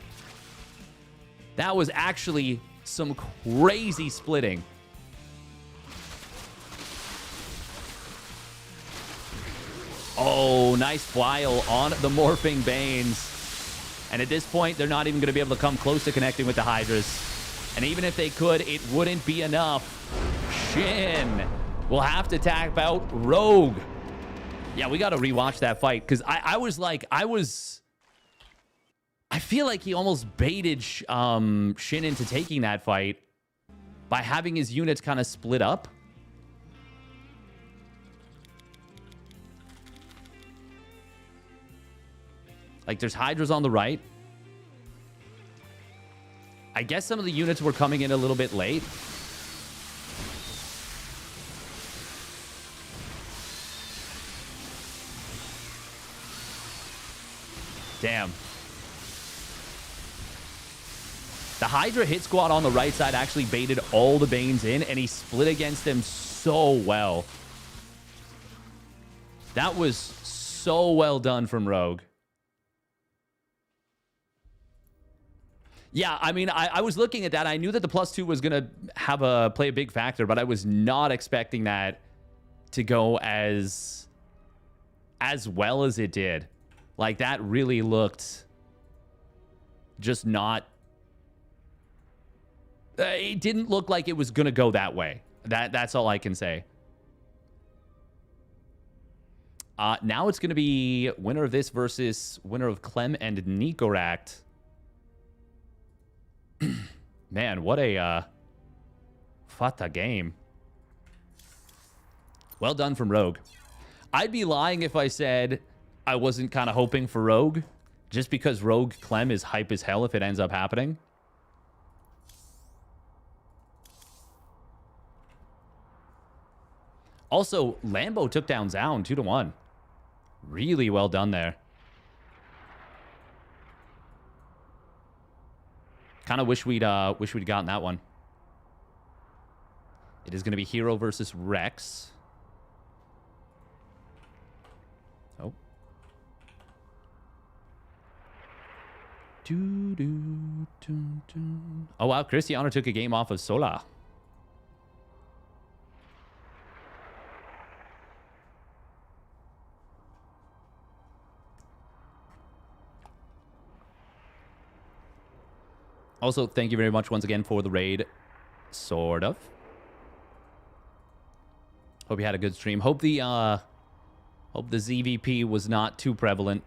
That was actually some crazy splitting. Oh, nice file on the morphing Banes. And at this point, they're not even going to be able to come close to connecting with the Hydras. And even if they could, it wouldn't be enough. Shin will have to tap out Rogue. Yeah, we got to rewatch that fight, because I feel like he almost baited Shin into taking that fight. by having his units kind of split up. Like, there's Hydras on the right. I guess some of the units were coming in a little bit late. Damn. The Hydra hit squad on the right side actually baited all the Banes in, and he split against them so well. That was so well done from Rogue. Yeah, I mean, I was looking at that. I knew that the +2 was going to play a big factor, but I was not expecting that to go as well as it did. Like, that really looked just not... it didn't look like it was going to go that way. That's all I can say. Now it's going to be winner of this versus winner of Clem and Nicorakt. Man, what a game. Well done from Rogue. I'd be lying if I said I wasn't kind of hoping for Rogue, just because Rogue Clem is hype as hell if it ends up happening. Also, Lambo took down Zound 2-1. Really well done there. Kind of wish we'd gotten that one. It is going to be herO versus Rex. Oh. Oh wow, Cristiano took a game off of Sola. Also, thank you very much once again for the raid. Sort of. Hope you had a good stream. Hope the ZVP was not too prevalent.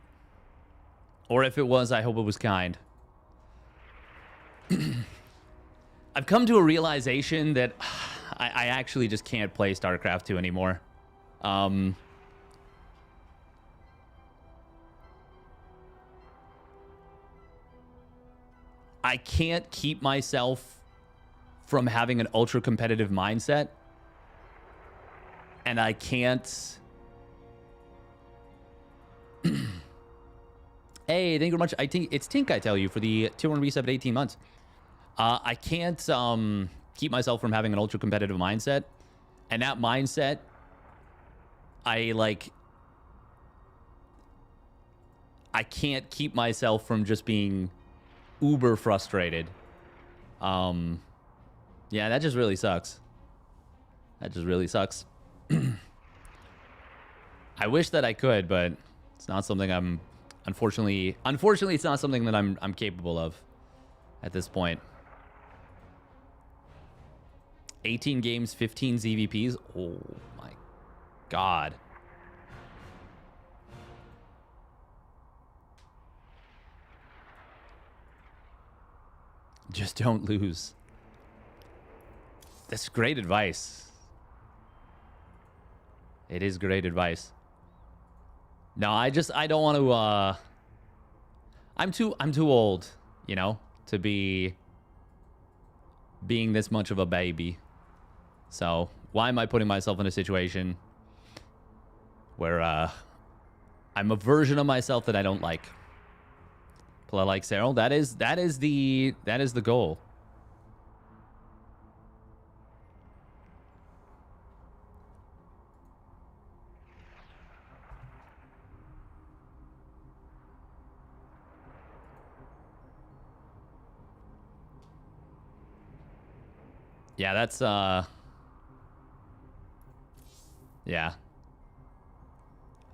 Or if it was, I hope it was kind. I've come to a realization that I actually just can't play StarCraft 2 anymore. I can't keep myself from having an ultra competitive mindset. And I can't... Hey, thank you very much. I think it's Tink, I tell you, for the tier 1 resub at 18 months. I can't keep myself from having an ultra competitive mindset. And that mindset, I can't keep myself from just being uber frustrated. Yeah, that just really sucks. That just really sucks. I wish that I could, but it's not something I'm unfortunately it's not something that I'm capable of at this point. 18 games, 15 ZVPs. Oh my god. Just don't lose. That's great advice. It is great advice. No, I don't want to I'm too old, you know, to be being this much of a baby. So, why am I putting myself in a situation where I'm a version of myself that I don't like? Play like Cyril, that is the goal. Yeah, that's yeah.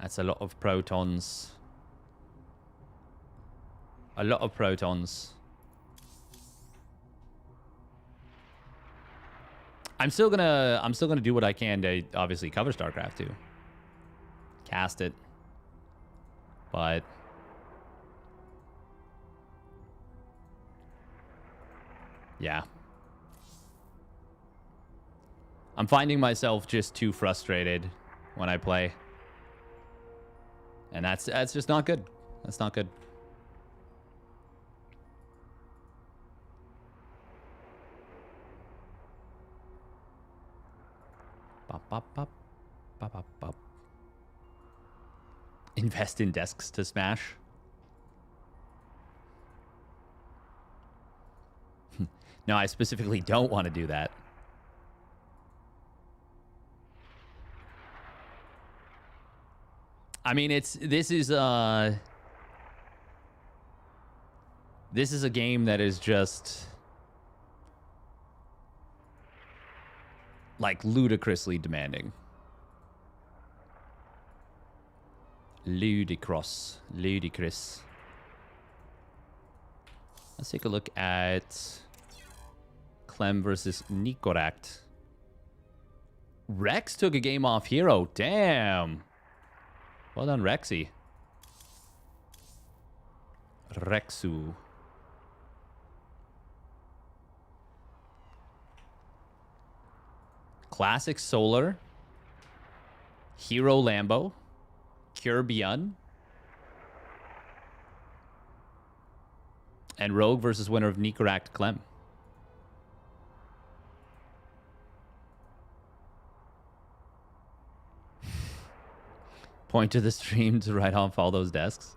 That's a lot of protons. A lot of protons. I'm still gonna do what I can to obviously cover StarCraft 2. Cast it. But yeah. I'm finding myself just too frustrated when I play. And that's just not good. That's not good. bop, bop, bop, bop, bop. Invest in desks to smash. No, I specifically don't want to do that. I mean, this is a game that is just like ludicrously demanding. Ludicrous. Let's take a look at Clem versus Nicorakt. Rex took a game off herO. Damn. Well done, Rexy. Rexu. Classic Solar. herO Lambo. Cure Beyond. And Rogue versus winner of Nicorakt Clem. Point to the stream to write off all those desks.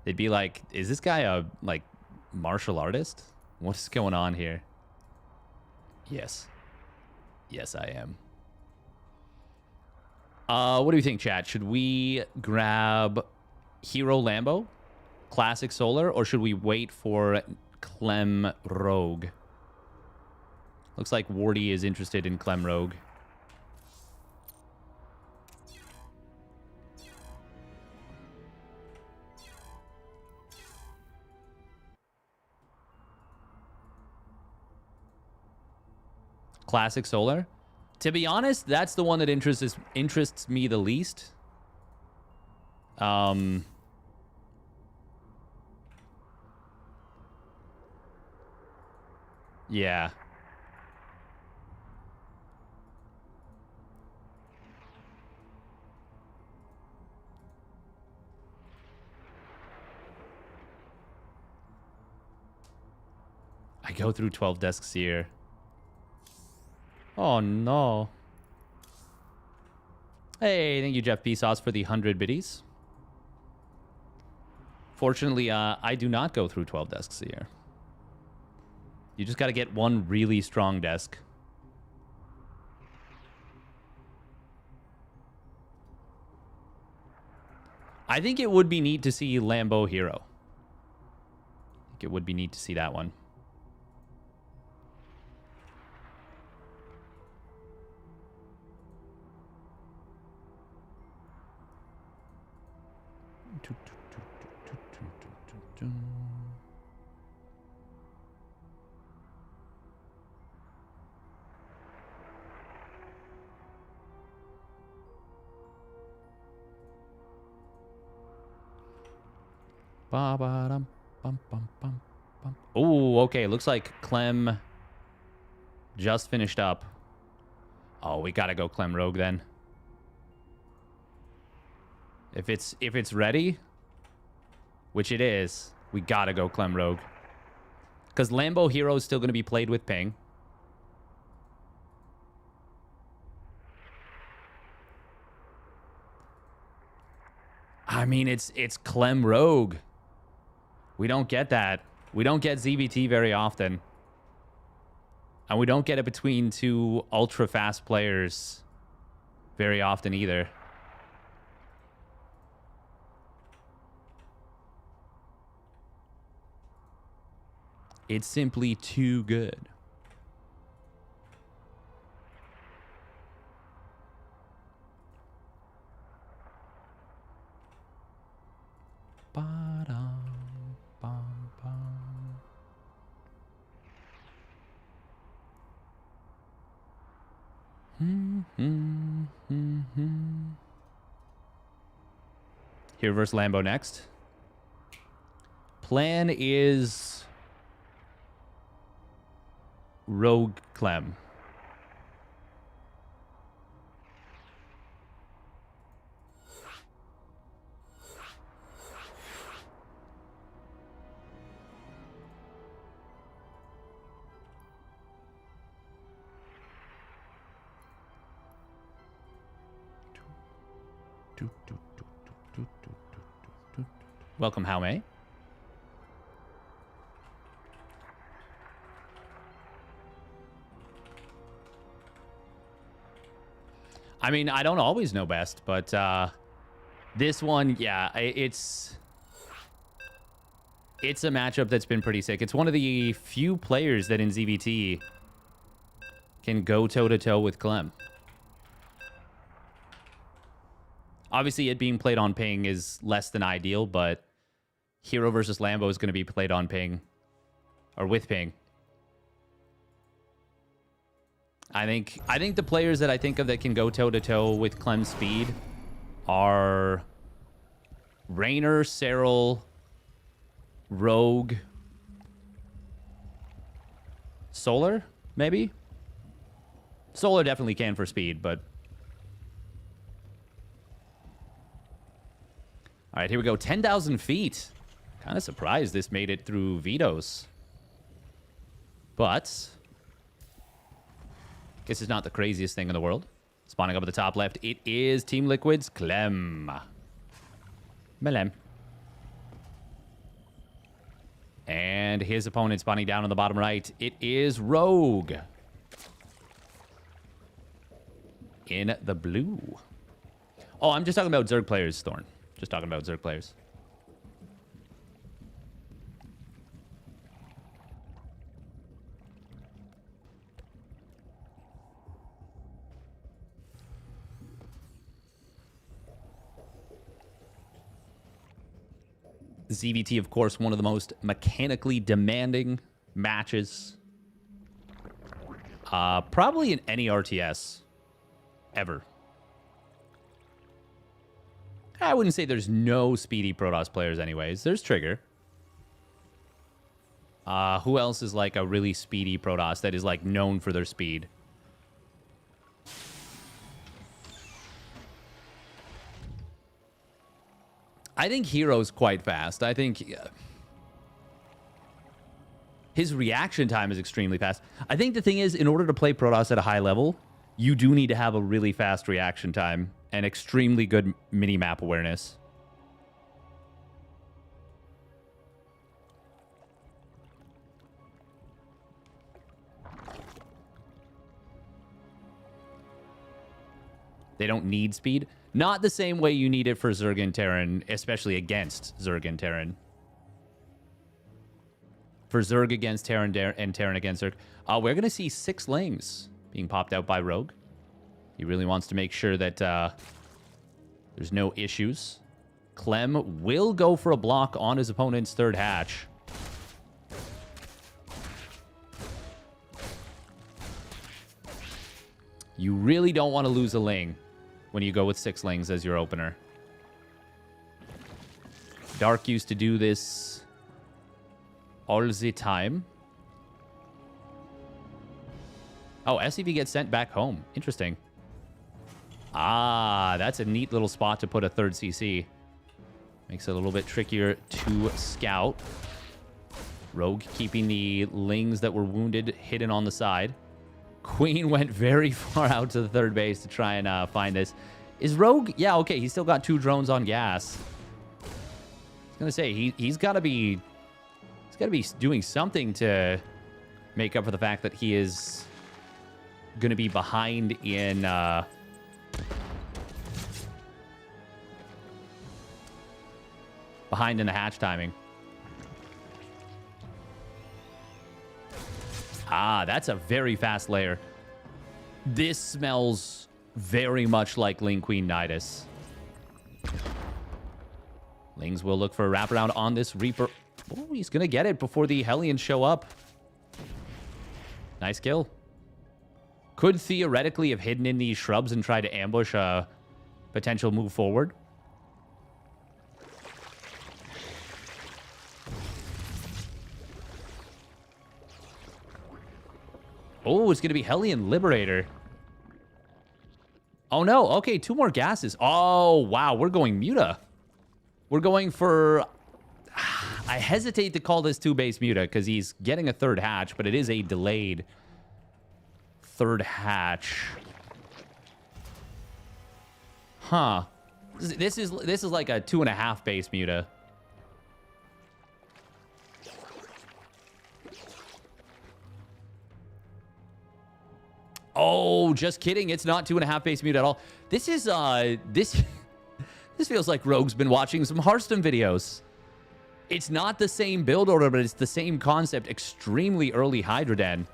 They'd be like, is this guy a, like, martial artist? What's going on here? Yes. Yes, I am. What do you think, chat? Should we grab herO Lambo, Classic Solar, or should we wait for Clem Rogue? Looks like Wardy is interested in Clem Rogue. Classic Solar. To be honest, that's the one that interests me the least. Yeah. I go through 12 desks here. Oh, no. Hey, thank you, Jeff Bezos, for the 100 biddies. Fortunately, I do not go through 12 desks a year. You just got to get one really strong desk. I think it would be neat to see Lambo herO. I think it would be neat to see that one. Oh, okay. Looks like Clem just finished up. Oh, we gotta go Clem Rogue then. If it's ready, which it is, we gotta go Clem Rogue. Because Lambo herO is still gonna be played with ping. I mean, it's Clem Rogue. We don't get that. We don't get ZBT very often. And we don't get it between two ultra-fast players very often either. It's simply too good. Here versus Lambo next. Plan is Rogue Clem. Welcome, How May. I mean, I don't always know best, but this one, yeah, it's a matchup that's been pretty sick. It's one of the few players that in ZVT can go toe-to-toe with Clem. Obviously, it being played on ping is less than ideal, but herO versus Lambo is going to be played on ping, or with ping. I think the players that I think of that can go toe-to-toe with Clem's speed are Raynor, herO, Rogue, Solar, maybe? Solar definitely can for speed, but... All right, here we go. 10,000 feet. Kind of surprised this made it through vetoes. But... guess it's not the craziest thing in the world. Spawning up at the top left, it is Team Liquid's Clem. Melem. And his opponent spawning down on the bottom right, it is Rogue. In the blue. Oh, I'm just talking about Zerg players, Thorn. Just talking about Zerg players. ZVT, of course, one of the most mechanically demanding matches. Probably in any RTS ever. I wouldn't say there's no speedy Protoss players anyways. There's Trigger. Who else is like a really speedy Protoss that is like known for their speed? I think herO's quite fast. I think his reaction time is extremely fast. I think the thing is, in order to play Protoss at a high level, you do need to have a really fast reaction time and extremely good mini-map awareness. They don't need speed. Not the same way you need it for Zerg and Terran, especially against Zerg and Terran. For Zerg against Terran and Terran against Zerg. We're going to see 6 Lings being popped out by Rogue. He really wants to make sure that there's no issues. Clem will go for a block on his opponent's 3rd hatch. You really don't want to lose a Ling when you go with 6 Lings as your opener. Dark used to do this all the time. Oh, SCB gets sent back home. Interesting. Ah, that's a neat little spot to put a 3rd CC. Makes it a little bit trickier to scout. Rogue keeping the Lings that were wounded hidden on the side. Queen went very far out to the 3rd base to try and find this. Is Rogue... yeah, okay, he's still got 2 drones on gas. I was going to say, he's got to be... he's got to be doing something to make up for the fact that he is going to be behind in... behind in the hatch timing. Ah, that's a very fast layer. This smells very much like Ling Queen Nidus. Lings will look for a wraparound on this Reaper. Oh, he's going to get it before the Hellions show up. Nice kill. Could theoretically have hidden in these shrubs and tried to ambush a potential move forward. Oh, it's going to be Hellion Liberator. Oh, no. Okay, 2 more gases. Oh, wow. We're going Muta. We're going for... I hesitate to call this 2-base Muta because he's getting a 3rd hatch, but it is a delayed 3rd hatch. Huh. This is like a 2.5 base Muta. Oh, just kidding. It's not 2.5 base Muta at all. This is this feels like Rogue's been watching some Hearthstone videos. It's not the same build order, but it's the same concept. Extremely early Hydra Den.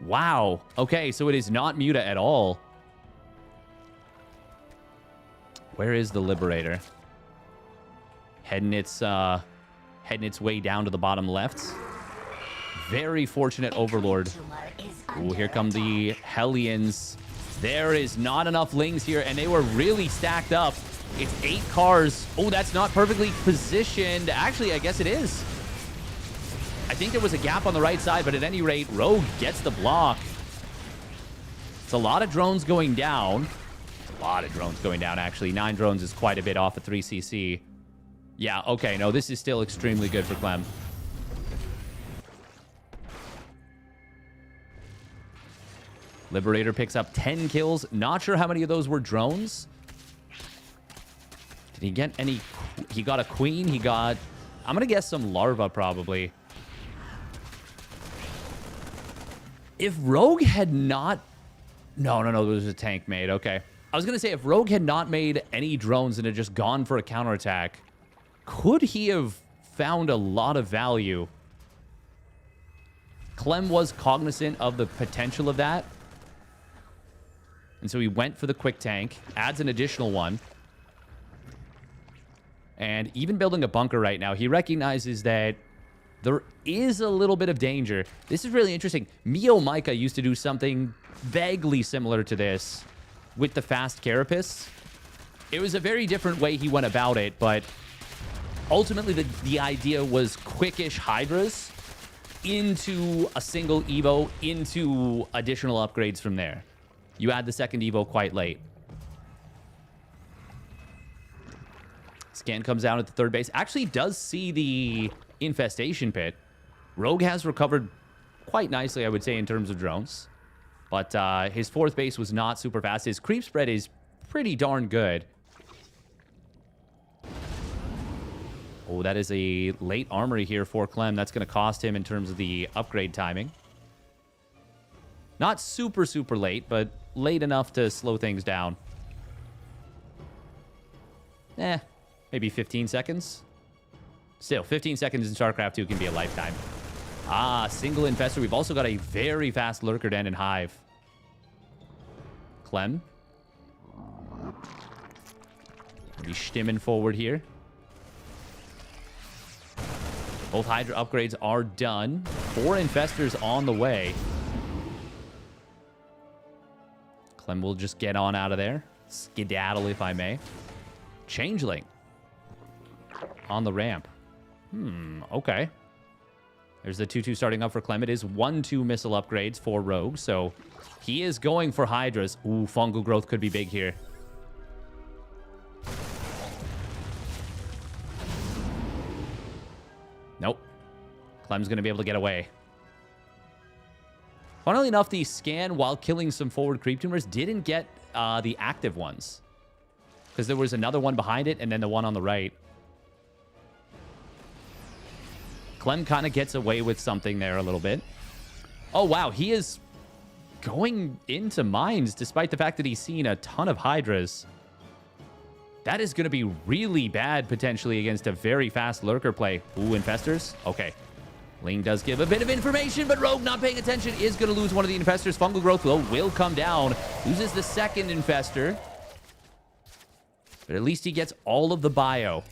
Wow. Okay, so it is not Muta at all. Where is the Liberator? Heading its way down to the bottom left. Very fortunate Overlord. Ooh, here come the Hellions. There is not enough Lings here, and they were really stacked up. It's 8 cars. Oh, that's not perfectly positioned. Actually, I guess it is. I think there was a gap on the right side, but at any rate, Rogue gets the block. It's a lot of drones going down. A lot of drones going down, actually. 9 drones is quite a bit off of 3cc. Yeah, okay. No, this is still extremely good for Clem. Liberator picks up 10 kills. Not sure how many of those were drones. Did he get any? He got a queen. He got... I'm going to guess some larva, probably. If Rogue had not... No, there was a tank made. Okay. I was going to say, if Rogue had not made any drones and had just gone for a counterattack, could he have found a lot of value? Clem was cognizant of the potential of that. And so he went for the quick tank, adds an additional one. And even building a bunker right now, he recognizes that there is a little bit of danger. This is really interesting. Mio Micah used to do something vaguely similar to this with the fast Carapace. It was a very different way he went about it, but ultimately the idea was quickish Hydras into a single Evo, into additional upgrades from there. You add the second Evo quite late. Scan comes down at the third base. Actually does see the infestation pit. Rogue has recovered quite nicely, I would say, in terms of drones. But his fourth base was not super fast. His creep spread is pretty darn good. Oh, that is a late armory here for Clem. That's going to cost him in terms of the upgrade timing. Not super, super late, but late enough to slow things down. Maybe 15 seconds. Still, 15 seconds in StarCraft 2 can be a lifetime. Ah, single Infestor. We've also got a very fast Lurker Den and Hive. Clem. Maybe stimming forward here. Both Hydra upgrades are done. 4 Infestors on the way. Clem will just get on out of there. Skedaddle, if I may. Changeling. On the ramp. Okay. There's the 2-2 starting up for Clem. It is 1-2 missile upgrades for Rogue, so he is going for Hydras. Ooh, fungal growth could be big here. Nope. Clem's going to be able to get away. Funnily enough, the scan, while killing some forward creep tumors, didn't get the active ones. Because there was another one behind it, and then the one on the right. Clem kind of gets away with something there a little bit. Oh, wow. He is going into mines, despite the fact that he's seen a ton of Hydras. That is going to be really bad, potentially, against a very fast Lurker play. Ooh, Infestors? Okay. Ling does give a bit of information, but Rogue, not paying attention, is going to lose one of the Infestors. Fungal growth, though, will come down. Loses the second Infestor. But at least he gets all of the bio.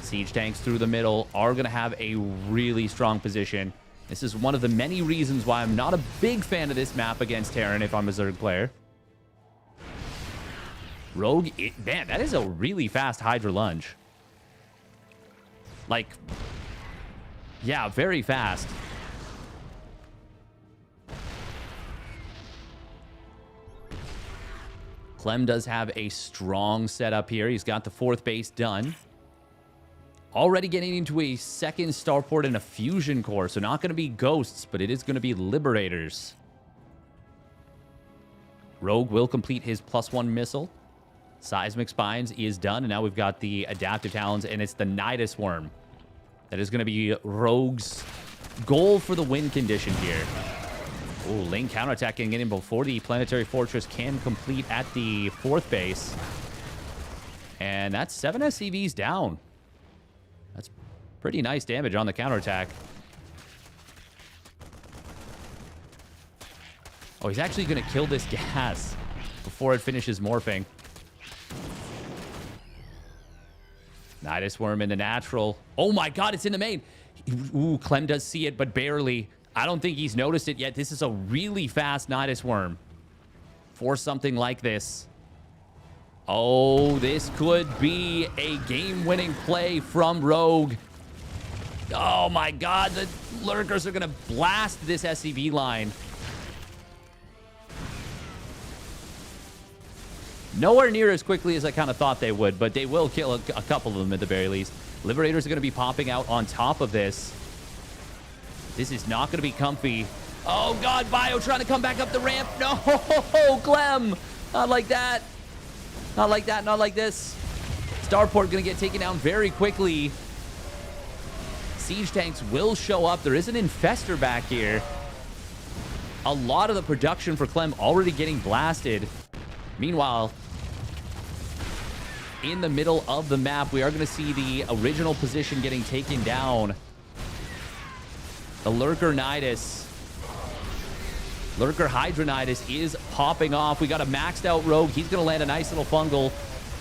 Siege tanks through the middle are going to have a really strong position. This is one of the many reasons why I'm not a big fan of this map against Terran if I'm a Zerg player. Rogue, man, that is a really fast Hydra lunge. Like, yeah, very fast. Clem does have a strong setup here. He's got the fourth base done. Already getting into a second starport and a fusion core. So not going to be ghosts, but it is going to be liberators. Rogue will complete his +1 missile. Seismic Spines is done, and now we've got the Adaptive Talons, and it's the Nidus Worm. That is going to be Rogue's goal for the win condition here. Oh, lane counterattack getting in before the Planetary Fortress can complete at the 4th base. And that's 7 SCVs down. That's pretty nice damage on the counterattack. Oh, he's actually going to kill this gas before it finishes morphing. Nidus Worm in the natural. Oh my god, it's in the main. Ooh, Clem does see it, but barely. I don't think he's noticed it yet. This is a really fast Nidus Worm for something like this. Oh, this could be a game-winning play from Rogue. Oh my god, the Lurkers are going to blast this SCV line. Nowhere near as quickly as I kind of thought they would, but they will kill a couple of them at the very least. Liberators are going to be popping out on top of this. This is not going to be comfy. Oh, God, Bio trying to come back up the ramp. No, Clem. Not like that. Not like that, not like this. Starport going to get taken down very quickly. Siege tanks will show up. There is an Infestor back here. A lot of the production for Clem already getting blasted. Meanwhile, in the middle of the map, we are going to see the original position getting taken down. The Lurker Nidus. Lurker Hydra Nidus is popping off. We got a maxed out Rogue. He's going to land a nice little fungal.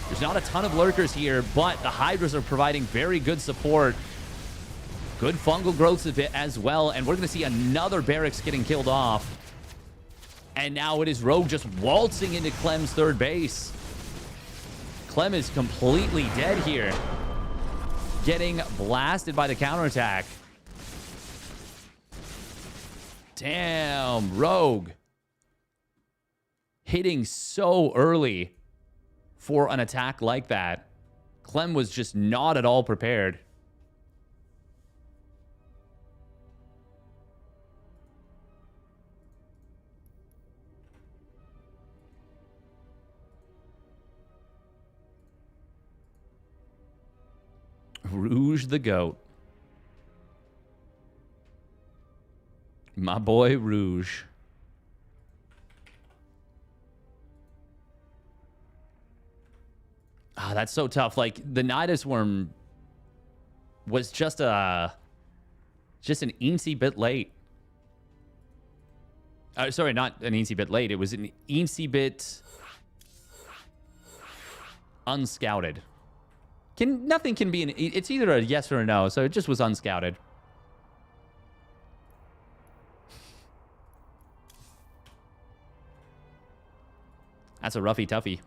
There's not a ton of Lurkers here, but the Hydras are providing very good support. Good fungal growths of it as well. And we're going to see another barracks getting killed off. And now it is Rogue just waltzing into Clem's 3rd base. Clem is completely dead here. Getting blasted by the counterattack. Damn, Rogue. Hitting so early for an attack like that. Clem was just not at all prepared. Rouge the Goat. My boy Rouge. Ah, that's so tough. Like, the Nidus Worm was just an eensy bit late. Sorry, not an eensy bit late. It was an eensy bit unscouted. Nothing can be it's either a yes or a no, so it just was unscouted. That's a roughy toughie.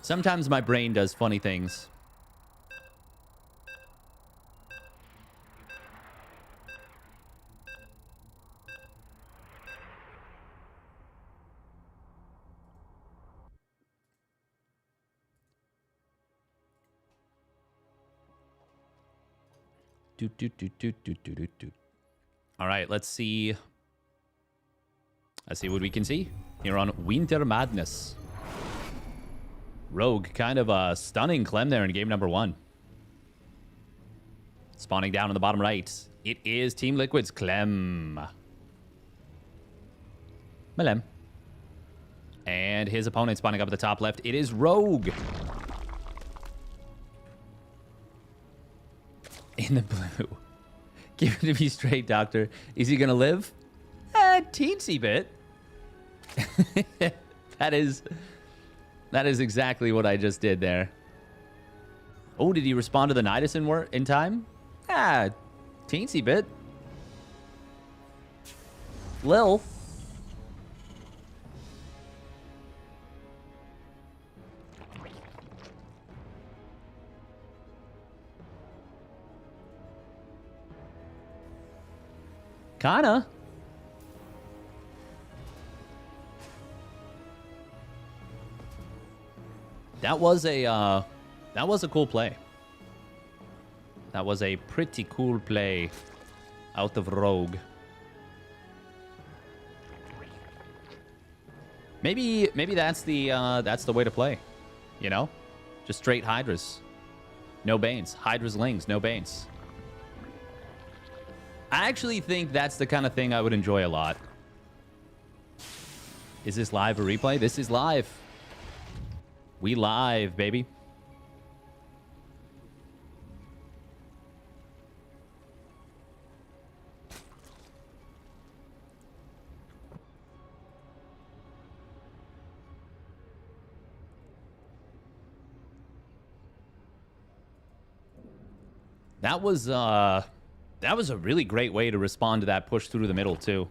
Sometimes my brain does funny things. All right, let's see. Let's see what we can see here on Winter Madness. Rogue kind of stunning Clem there in game number 1. Spawning down in the bottom right. It is Team Liquid's Clem. Malem. And his opponent spawning up at the top left. It is Rogue. In the blue. Give it to me straight, Doctor. Is he going to live? Teensy bit. That is exactly what I just did there. Oh, did he respond to the Nidus in time? Teensy bit. Lil. Kinda. That was a cool play. That was a pretty cool play out of Rogue. Maybe that's the way to play. You know? Just straight Hydras. No Banes. Hydra's Lings, no Banes. I actually think that's the kind of thing I would enjoy a lot. Is this live or replay? This is live. We live, baby. That was a really great way to respond to that push through the middle too.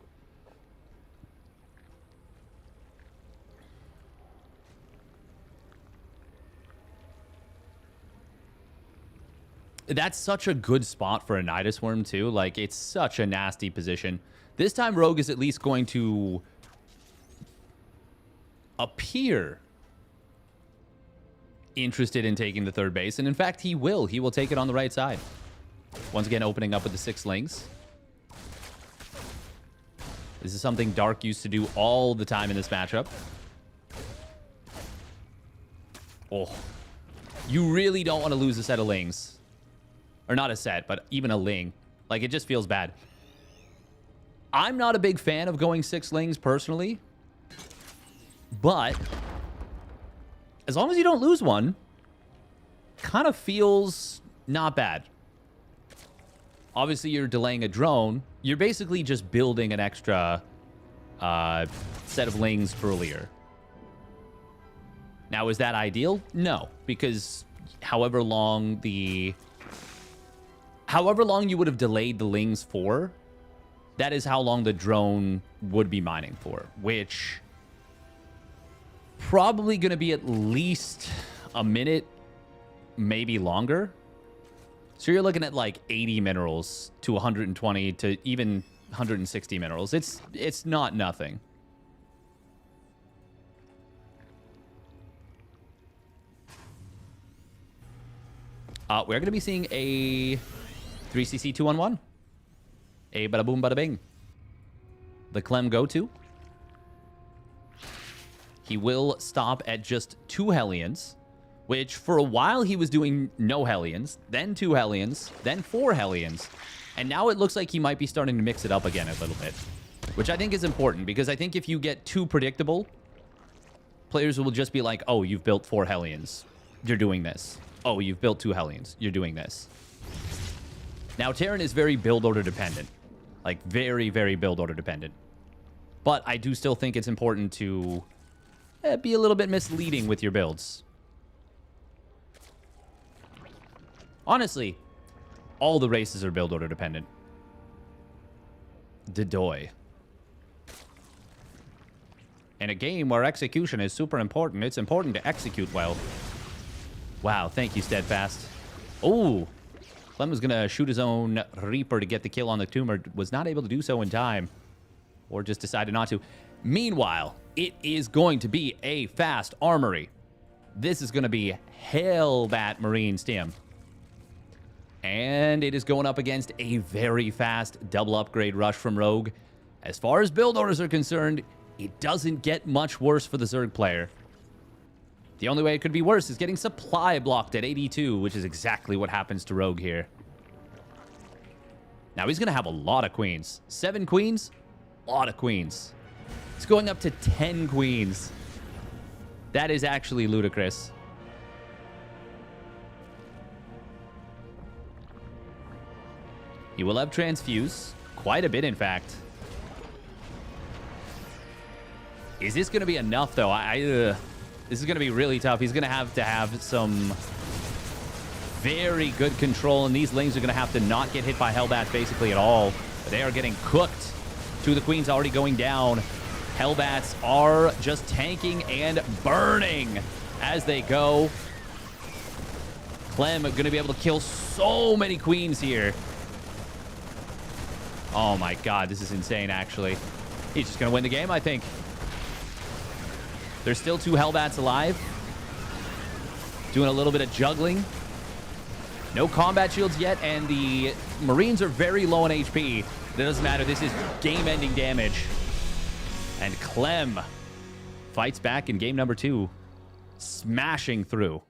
That's such a good spot for a Nidus Worm too. Like, it's such a nasty position. This time Rogue is at least going to appear interested in taking the third base, and in fact he will take it on the right side. Once again, opening up with the 6 Lings. This is something Dark used to do all the time in this matchup. Oh, you really don't want to lose a set of Lings, or not a set, but even a Ling. Like, it just feels bad. I'm not a big fan of going 6 Lings personally, but as long as you don't lose one, kind of feels not bad. Obviously, you're delaying a drone. You're basically just building an extra set of Lings earlier. Now, is that ideal? No, because however long you would have delayed the Lings for, that is how long the drone would be mining for, which probably going to be at least a minute, maybe longer. So you're looking at like 80 minerals to 120 to even 160 minerals. It's not nothing. We're going to be seeing a 3CC 2-on-1. A bada boom bada bing. The Clem go-to. He will stop at just 2 Hellions, which for a while he was doing no Hellions, then 2 Hellions, then 4 Hellions. And now it looks like he might be starting to mix it up again a little bit, which I think is important, because I think if you get too predictable, players will just be like, oh, you've built 4 Hellions, you're doing this. Oh, you've built 2 Hellions, you're doing this. Now, Terran is very build order dependent. Like, very, very build order dependent. But I do still think it's important to be a little bit misleading with your builds. Honestly, all the races are build order dependent. Dedoy. In a game where execution is super important, it's important to execute well. Wow, thank you, Steadfast. Oh, Clem was going to shoot his own Reaper to get the kill on the Tumor. Was not able to do so in time. Or just decided not to. Meanwhile, it is going to be a fast armory. This is going to be Hellbat Marine Stim. And it is going up against a very fast double upgrade rush from Rogue. As far as build orders are concerned, it doesn't get much worse for the Zerg player. The only way it could be worse is getting supply blocked at 82, which is exactly what happens to Rogue here. Now he's going to have a lot of queens. 7 queens, a lot of queens. It's going up to 10 queens. That is actually ludicrous. He will have transfuse. Quite a bit, in fact. Is this going to be enough, though? This is going to be really tough. He's going to have some very good control, and these Lings are going to have to not get hit by Hellbats basically at all. But they are getting cooked. 2 of the queens already going down. Hellbats are just tanking and burning as they go. Clem going to be able to kill so many queens here. Oh my god, this is insane, actually. He's just going to win the game, I think. There's still 2 Hellbats alive. Doing a little bit of juggling. No combat shields yet, and the Marines are very low on HP. It doesn't matter. This is game-ending damage. And Clem fights back in game number 2, smashing through.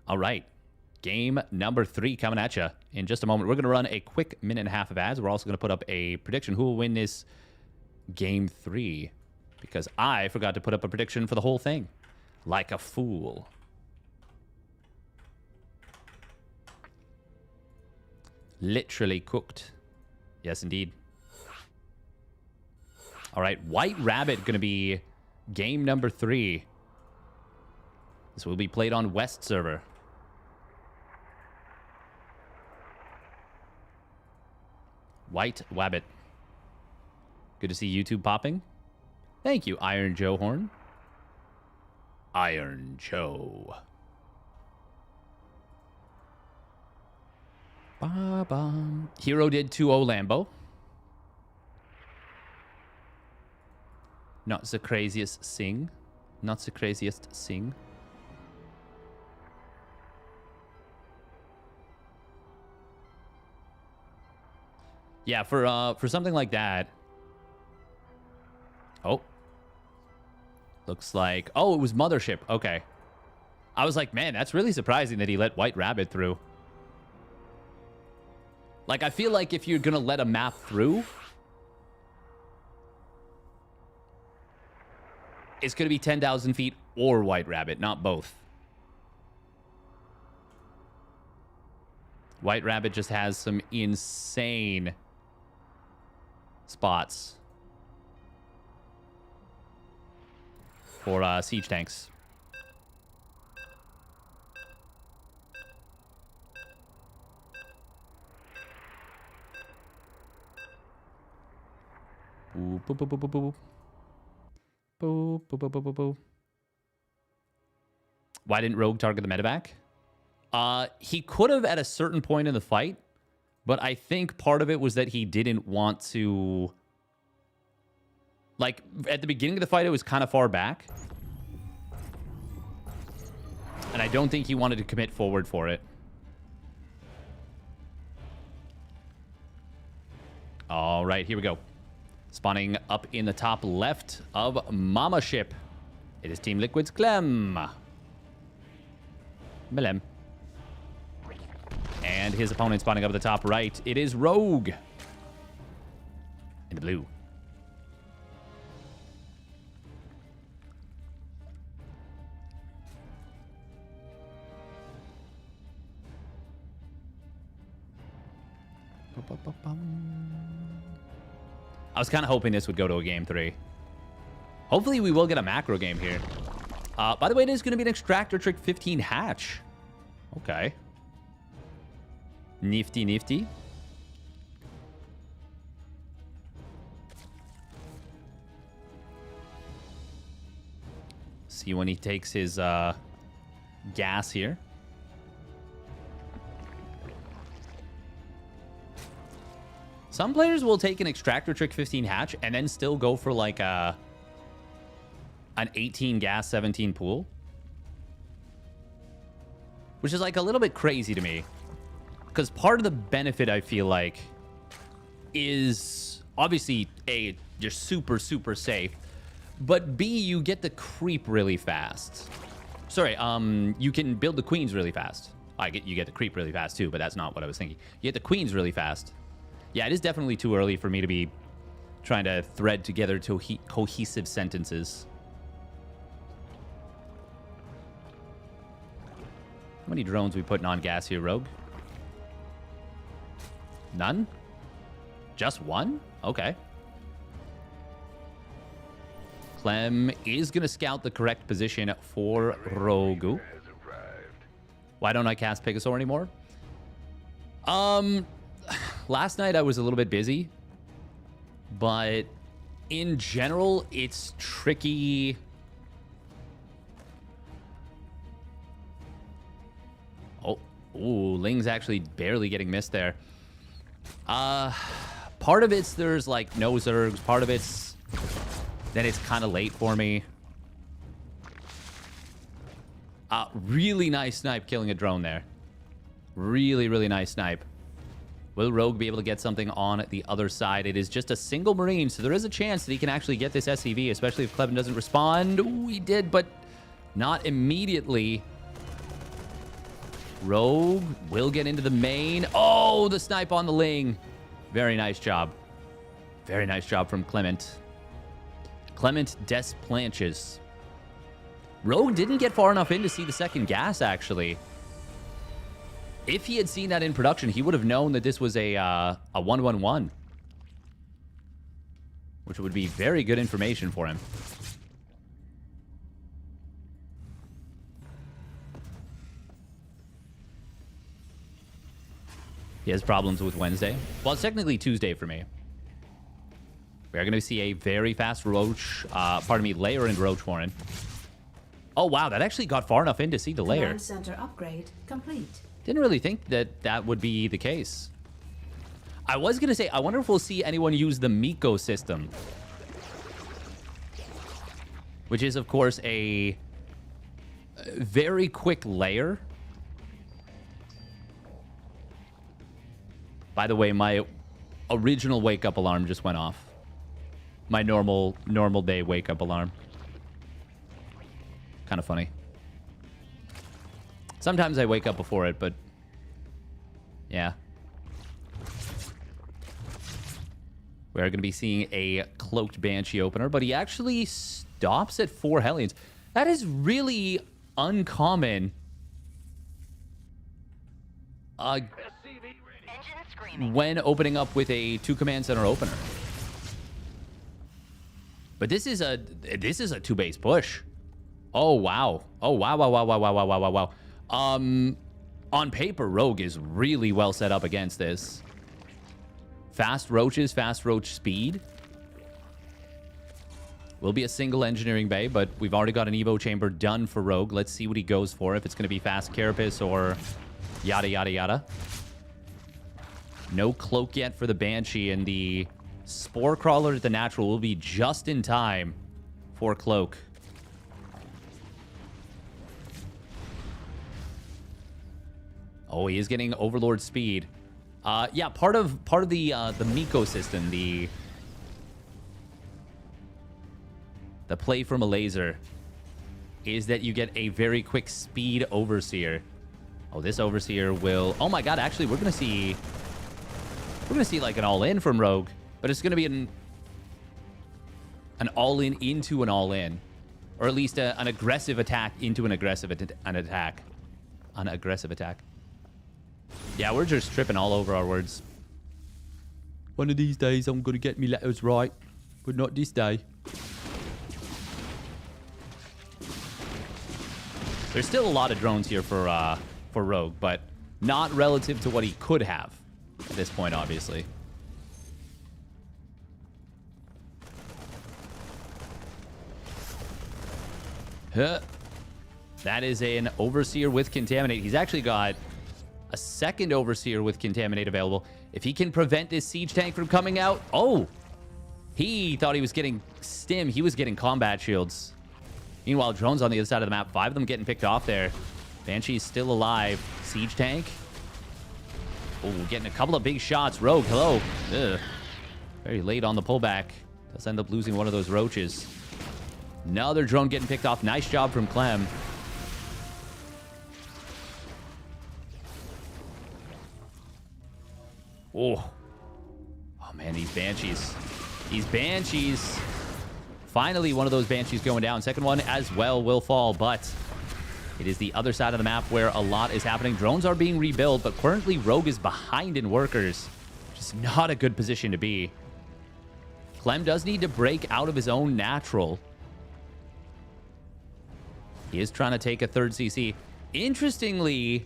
All right. Game number 3 coming at you in just a moment. We're going to run a quick minute and a half of ads. We're also going to put up a prediction. Who will win this game 3? Because I forgot to put up a prediction for the whole thing. Like a fool. Literally cooked. Yes, indeed. All right. White Rabbit going to be game number 3. This will be played on West server. White Wabbit. Good to see YouTube popping. Thank you, Iron Joe Horn. Iron Joe. Ba-bum. herO did 2-0 Lambo. Not the craziest sing. Not the craziest sing. Yeah, for something like that. Oh. Looks like... Oh, it was Mothership. Okay. I was like, man, that's really surprising that he let White Rabbit through. Like, I feel like if you're going to let a map through, it's going to be 10,000 feet or White Rabbit, not both. White Rabbit just has some insane spots for siege tanks. Boop, boop, boop, boop, boop, boop. Boop, boop, boop, boop, boop, boop. Why didn't Rogue target the medevac? He could have at a certain point in the fight, but I think part of it was that he didn't want to... Like, at the beginning of the fight, it was kind of far back. And I don't think he wanted to commit forward for it. All right, here we go. Spawning up in the top left of Mama Ship. It is Team Liquid's Clem. Melem. And his opponent spawning up at the top right. It is Rogue. In the blue. I was kind of hoping this would go to a game 3. Hopefully we will get a macro game here. By the way, it is going to be an Extractor Trick 15 hatch. Okay. Nifty, nifty. See when he takes his gas here. Some players will take an Extractor Trick 15 hatch and then still go for like an 18 gas, 17 pool. Which is like a little bit crazy to me. Because part of the benefit, I feel like, is obviously, A, you're super, super safe. But B, you get the creep really fast. Sorry, you can build the queens really fast. You get the creep really fast too, but that's not what I was thinking. You get the queens really fast. Yeah, it is definitely too early for me to be trying to thread together cohesive sentences. How many drones are we putting on gas here, Rogue? None? Just one? Okay. Clem is going to scout the correct position for Rogue. Why don't I cast Pegasaur anymore? Last night I was a little bit busy, but in general, it's tricky. Oh, ooh, Ling's actually barely getting missed there. Part of it's there's like no zergs. Part of it's then it's kind of late for me. Really nice snipe killing a drone there. Really, really nice snipe. Will Rogue be able to get something on the other side? It is just a single Marine, so there is a chance that he can actually get this SCV, especially if Clem doesn't respond. Ooh, he did, but not immediately. Rogue will get into the main. Oh, the snipe on the Ling. Very nice job. Very nice job from Clement. Clement Desplanches. Rogue didn't get far enough in to see the second gas, actually. If he had seen that in production, he would have known that this was a 1-1-1. Which would be very good information for him. He has problems with Wednesday. Well, it's technically Tuesday for me. We are going to see a very fast Roach, layer in Roach Warren. Oh, wow, that actually got far enough in to see the layer. Command center upgrade complete. Didn't really think that that would be the case. I was going to say, I wonder if we'll see anyone use the Miko system. Which is, of course, a very quick layer. By the way, my original wake-up alarm just went off. My normal day wake-up alarm. Kind of funny. Sometimes I wake up before it, but yeah. We're going to be seeing a Cloaked Banshee opener, but he actually stops at 4 Hellions. That is really uncommon. When opening up with a 2 command center opener. But this is a 2 base push. Oh wow. Oh wow. On paper, Rogue is really well set up against this. Fast roaches, fast roach speed. Will be a single engineering bay, but we've already got an Evo chamber done for Rogue. Let's see what he goes for, if it's going to be fast carapace or yada yada yada. No cloak yet for the Banshee, and the Spore Crawler at the natural will be just in time for cloak. Oh, he is getting Overlord speed. Yeah, part of the Miko system, the play from a laser, is that you get a very quick speed Overseer. Oh, this Overseer will... Oh my god, actually, we're gonna see like an all-in from Rogue, but it's gonna be an all-in into an all-in, or at least an aggressive attack into an aggressive attack. An aggressive attack. Yeah, we're just tripping all over our words. One of these days, I'm gonna get me letters right, but not this day. There's still a lot of drones here for Rogue, but not relative to what he could have at this point, obviously. Huh. That is an Overseer with Contaminate. He's actually got a second Overseer with Contaminate available. If he can prevent this siege tank from coming out... Oh! He thought he was getting stim. He was getting combat shields. Meanwhile, drones on the other side of the map. 5 of them getting picked off there. Banshee's still alive. Siege tank. Oh, getting a couple of big shots. Rogue, hello. Ugh. Very late on the pullback. Does end up losing one of those roaches. Another drone getting picked off. Nice job from Clem. Oh. Oh, man, these Banshees. These Banshees. Finally, one of those Banshees going down. Second one as well will fall, but it is the other side of the map where a lot is happening. Drones are being rebuilt, but currently Rogue is behind in workers. Just not a good position to be. Clem does need to break out of his own natural. He is trying to take a third CC. Interestingly,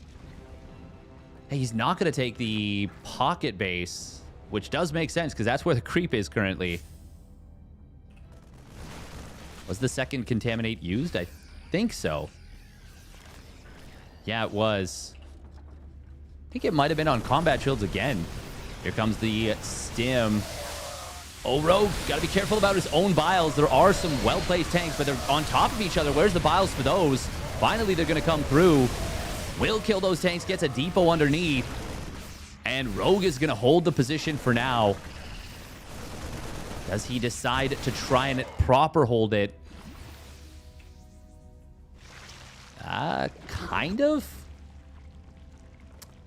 he's not going to take the pocket base, which does make sense because that's where the creep is currently. Was the second Contaminate used? I think so. Yeah, it was. I think it might have been on combat shields again. Here comes the stim. Oh, Rogue, got to be careful about his own biles. There are some well-placed tanks, but they're on top of each other. Where's the biles for those? Finally, they're going to come through. Will kill those tanks, gets a depot underneath. And Rogue is going to hold the position for now. Does he decide to try and proper hold it? Kind of.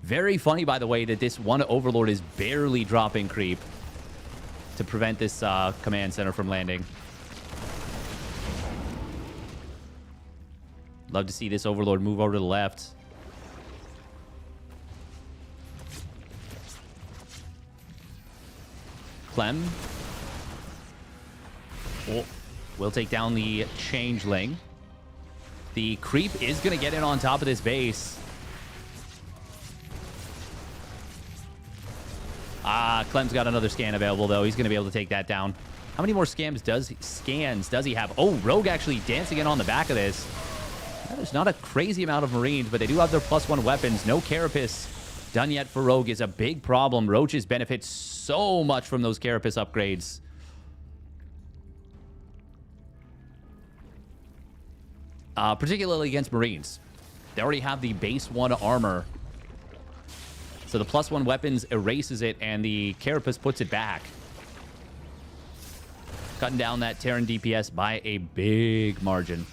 Very funny, by the way, that this one Overlord is barely dropping creep to prevent this command center from landing. Love to see this Overlord move over to the left. Clem. Oh, will take down the Changeling. The creep is going to get in on top of this base. Clem's got another scan available, though. He's going to be able to take that down. How many more scans does he have? Oh, Rogue actually dancing in on the back of this. There's not a crazy amount of Marines, but they do have their +1 weapons. No Carapace done yet for Rogue is a big problem. Roaches benefit so much from those Carapace upgrades. Particularly against Marines. They already have the base 1 armor. So the +1 weapons erases it, and the Carapace puts it back. Cutting down that Terran DPS by a big margin.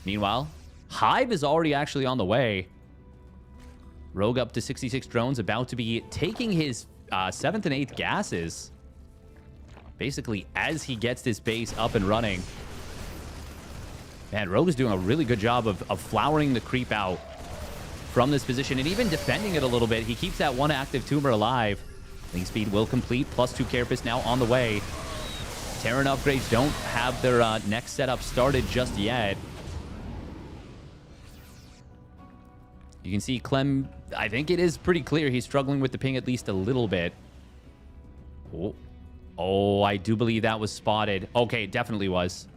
Meanwhile, Hive is already actually on the way. Rogue up to 66 drones, about to be taking his 7th and 8th gases. Basically, as he gets this base up and running. Man, Rogue is doing a really good job of flowering the creep out from this position and even defending it a little bit. He keeps that one active tumor alive. Link speed will complete. +2 Carapace now on the way. Terran upgrades don't have their next setup started just yet. You can see Clem, I think it is pretty clear he's struggling with the ping at least a little bit. Oh, I do believe that was spotted. Okay, it definitely was.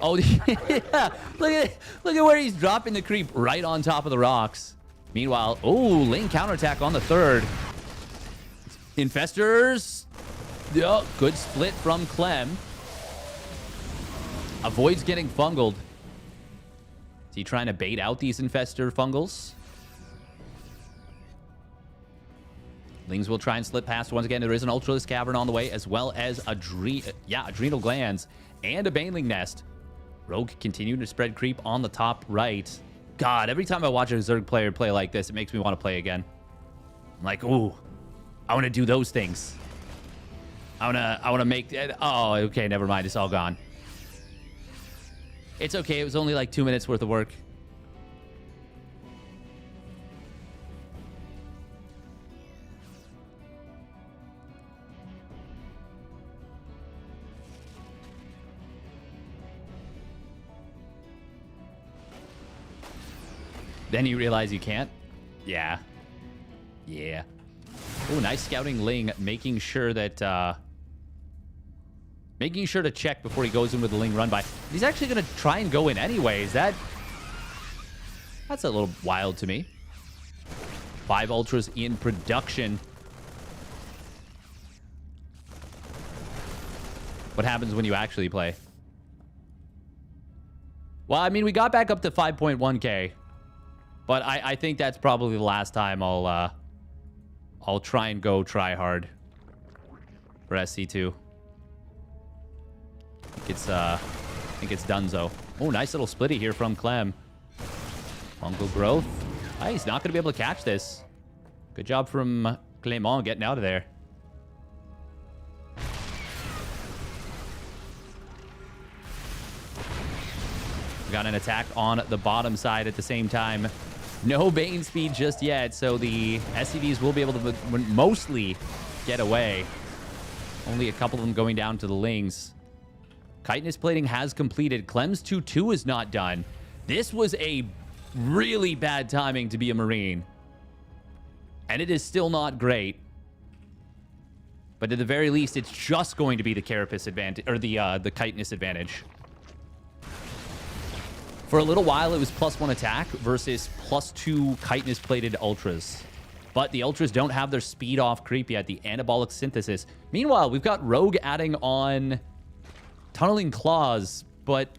Oh, yeah. Look at where he's dropping the creep right on top of the rocks. Meanwhile, oh, lane counterattack on the 3rd. Infestors. Yeah, good split from Clem. Avoids getting fungled. Is he trying to bait out these infestor fungals? Lings will try and slip past. Once again, there is an Ultralisk Cavern on the way, as well as adrenal glands and a Baneling Nest. Rogue continuing to spread creep on the top right. God, every time I watch a Zerg player play like this, it makes me want to play again. I'm like, ooh, I want to do those things. I want to make... Oh, okay, never mind. It's all gone. It's okay. It was only like 2 minutes worth of work. Then you realize you can't? Yeah. Yeah. Oh, nice scouting Ling, making sure that... making sure to check before he goes in with the Ling run by. He's actually going to try and go in anyways. That's a little wild to me. 5 Ultras in production. What happens when you actually play? Well, I mean, we got back up to 5.1k. But I think that's probably the last time I'll try and go try hard for SC2. I think it's donezo. Oh, nice little splitty here from Clem. Fungal growth. Oh, he's not going to be able to catch this. Good job from Clement getting out of there. Got an attack on the bottom side at the same time. No Bane speed just yet, so the SCVs will be able to mostly get away. Only a couple of them going down to the Lings. Chitinous plating has completed. Clem's 2-2 is not done. This was a really bad timing to be a Marine. And it is still not great. But at the very least, it's just going to be the Carapace advantage, or the Chitinous advantage. For a little while, it was +1 attack versus +2 chitinous plated ultras. But the Ultras don't have their speed off creep yet, the anabolic synthesis. Meanwhile, we've got Rogue adding on tunneling claws, but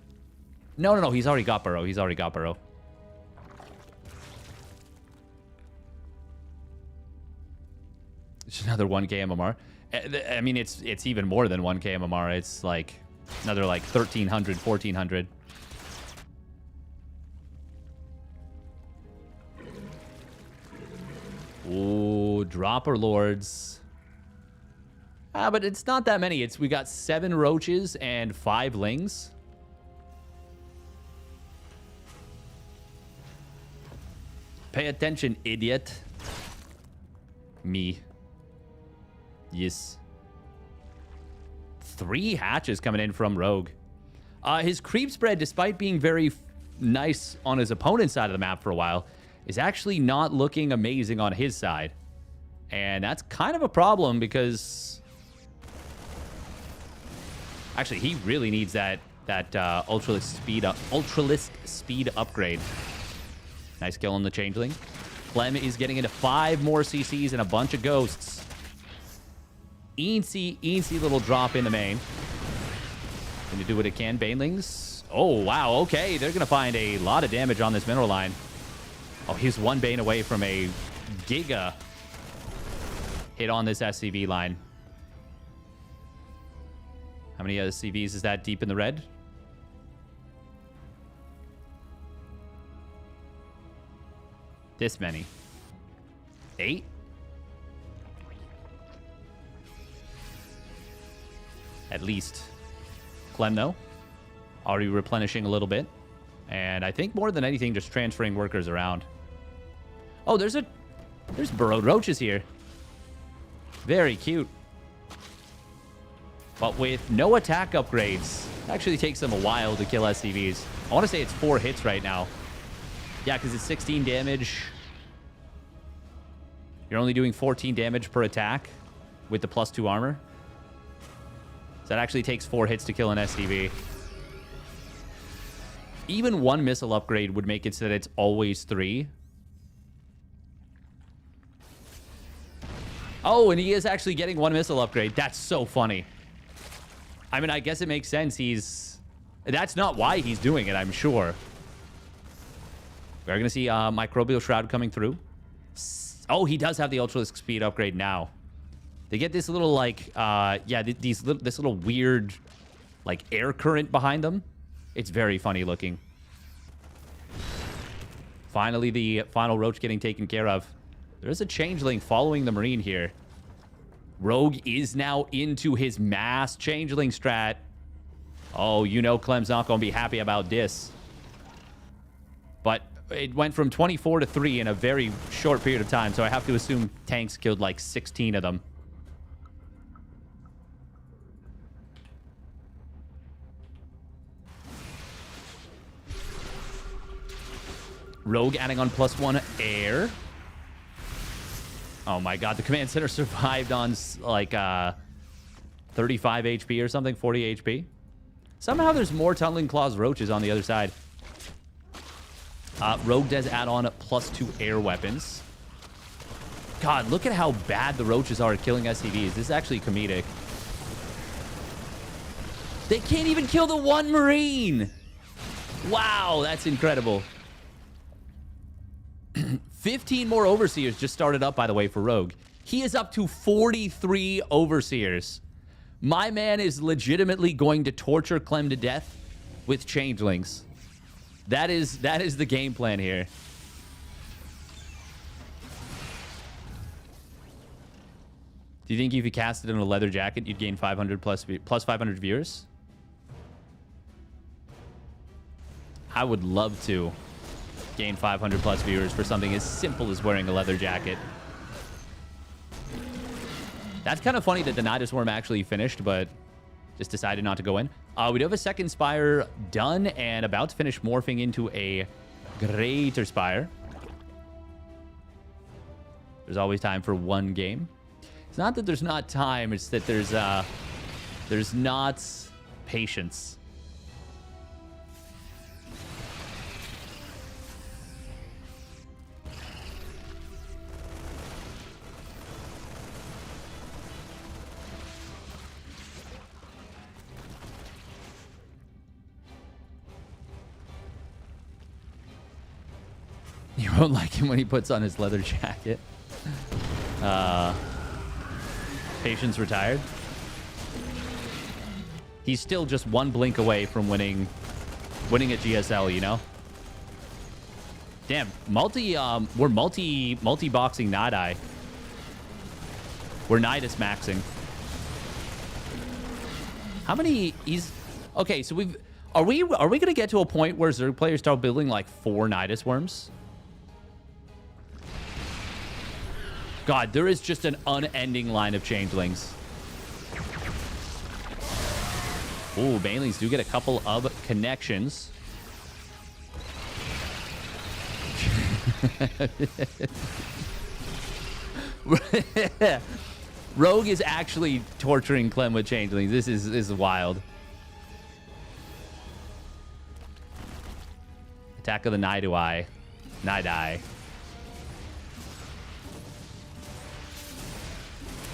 no, he's already got burrow. He's already got burrow. It's another 1k MMR. I mean, it's even more than 1k MMR. It's like another like 1300, 1400. Ooh, dropper lords. But it's not that many. We got 7 roaches and 5 lings. Pay attention, idiot. Me. Yes. 3 hatches coming in from Rogue. His creep spread, despite being very nice on his opponent's side of the map for a while, is actually not looking amazing on his side. And that's kind of a problem because... Actually, he really needs that Ultralisk speed upgrade. Nice kill on the Changeling. Clem is getting into 5 more CCs and a bunch of ghosts. Eensy little drop in the main. Gonna do what it can. Banelings. Oh, wow. Okay, they're gonna find a lot of damage on this mineral line. Oh, he's 1 Bane away from a Giga hit on this SCV line. How many SCVs is that deep in the red? This many. 8? At least. Clem, though. Already replenishing a little bit. And I think more than anything, just transferring workers around. Oh, there's burrowed roaches here. Very cute. But with no attack upgrades, it actually takes them a while to kill SCVs. I want to say it's 4 hits right now. Yeah, because it's 16 damage. You're only doing 14 damage per attack with the +2 armor. So that actually takes 4 hits to kill an SCV. Even 1 missile upgrade would make it so that it's always 3. Oh, and he is actually getting 1 missile upgrade. That's so funny. I mean, I guess it makes sense. That's not why he's doing it, I'm sure. We're going to see Microbial Shroud coming through. Oh, he does have the Ultralisk speed upgrade now. They get this little, like, this little weird, like, air current behind them. It's very funny looking. Finally, the final roach getting taken care of. There's a Changeling following the Marine here. Rogue is now into his mass Changeling strat. Oh, you know Clem's not going to be happy about this. But it went from 24 to 3 in a very short period of time, so I have to assume tanks killed like 16 of them. Rogue adding on +1 air. Oh my god, the command center survived on like 35 HP or something, 40 HP. Somehow there's more Tunneling Claws roaches on the other side. Rogue does add on +2 air weapons. God, look at how bad the roaches are at killing SCVs. This is actually comedic. They can't even kill the 1 Marine. Wow, that's incredible. 15 more Overseers just started up, by the way, for Rogue. He is up to 43 Overseers. My man is legitimately going to torture Clem to death with Changelings. That is the game plan here. Do you think if you cast it in a leather jacket, you'd gain 500 plus 500 viewers? I would love to gain 500 plus viewers for something as simple as wearing a leather jacket. That's kind of funny that the Nidus Worm actually finished, but just decided not to go in. We do have a second Spire done and about to finish morphing into a Greater Spire. There's always time for 1 game. It's not that there's not time, it's that there's not patience. You won't like him when he puts on his leather jacket. Patience retired. He's still just one blink away from winning at GSL, you know? Damn, we're multi-boxing Nidai. We're Nidus maxing. How many okay, so are we gonna get to a point where Zerg players start building like 4 Nidus worms? God, there is just an unending line of changelings. Ooh, Banelings do get a couple of connections. Rogue is actually torturing Clem with changelings. This is wild. Attack of the Nidai.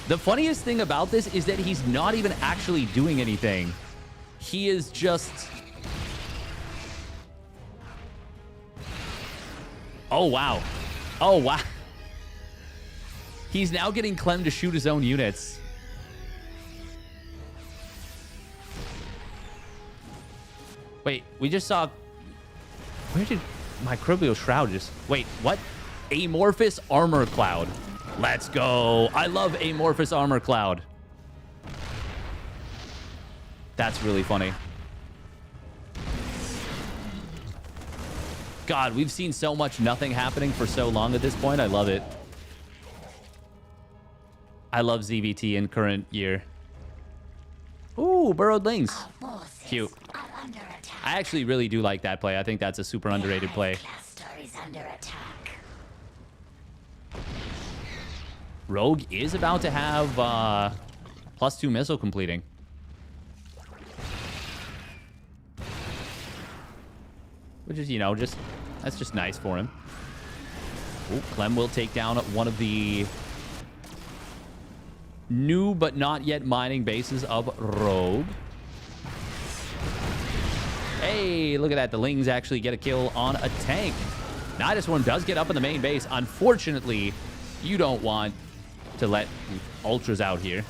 The funniest thing about this is that he's not even actually doing anything. He is just... Oh, wow. Oh, wow. He's now getting Clem to shoot his own units. Wait, we just saw... Where did Microbial Shroud just... Wait, what? Amorphous Armor Cloud. Let's go. I love Amorphous Armor Cloud. That's really funny. God, we've seen so much nothing happening for so long at this point. I love it. I love ZVT in current year. Ooh, Burrowed Lings. Cute. I actually really do like that play. I think that's a super underrated play. Rogue is about to have +2 missile completing. Which is, you know, that's just nice for him. Ooh, Clem will take down one of the new but not yet mining bases of Rogue. Hey, look at that. The Lings actually get a kill on a tank. Nidus Worm does get up in the main base. Unfortunately, you don't want to let Ultras out here.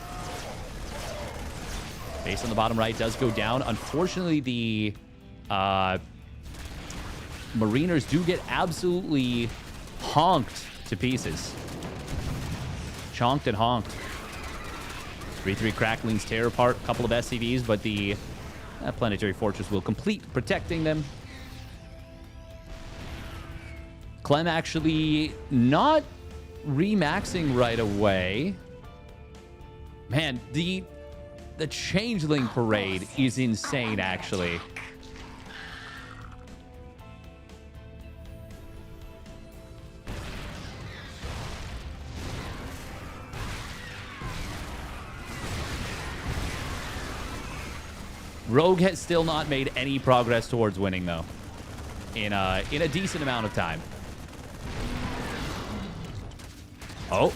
Base on the bottom right does go down. Unfortunately, the Mariners do get absolutely honked to pieces. Chonked and honked. 3-3 Cracklings tear apart a couple of SCVs, but the Planetary Fortress will complete protecting them. Clem actually not remaxing right away. Man, the Changeling Parade is insane, actually. Rogue has still not made any progress towards winning, though, in a decent amount of time. Oh,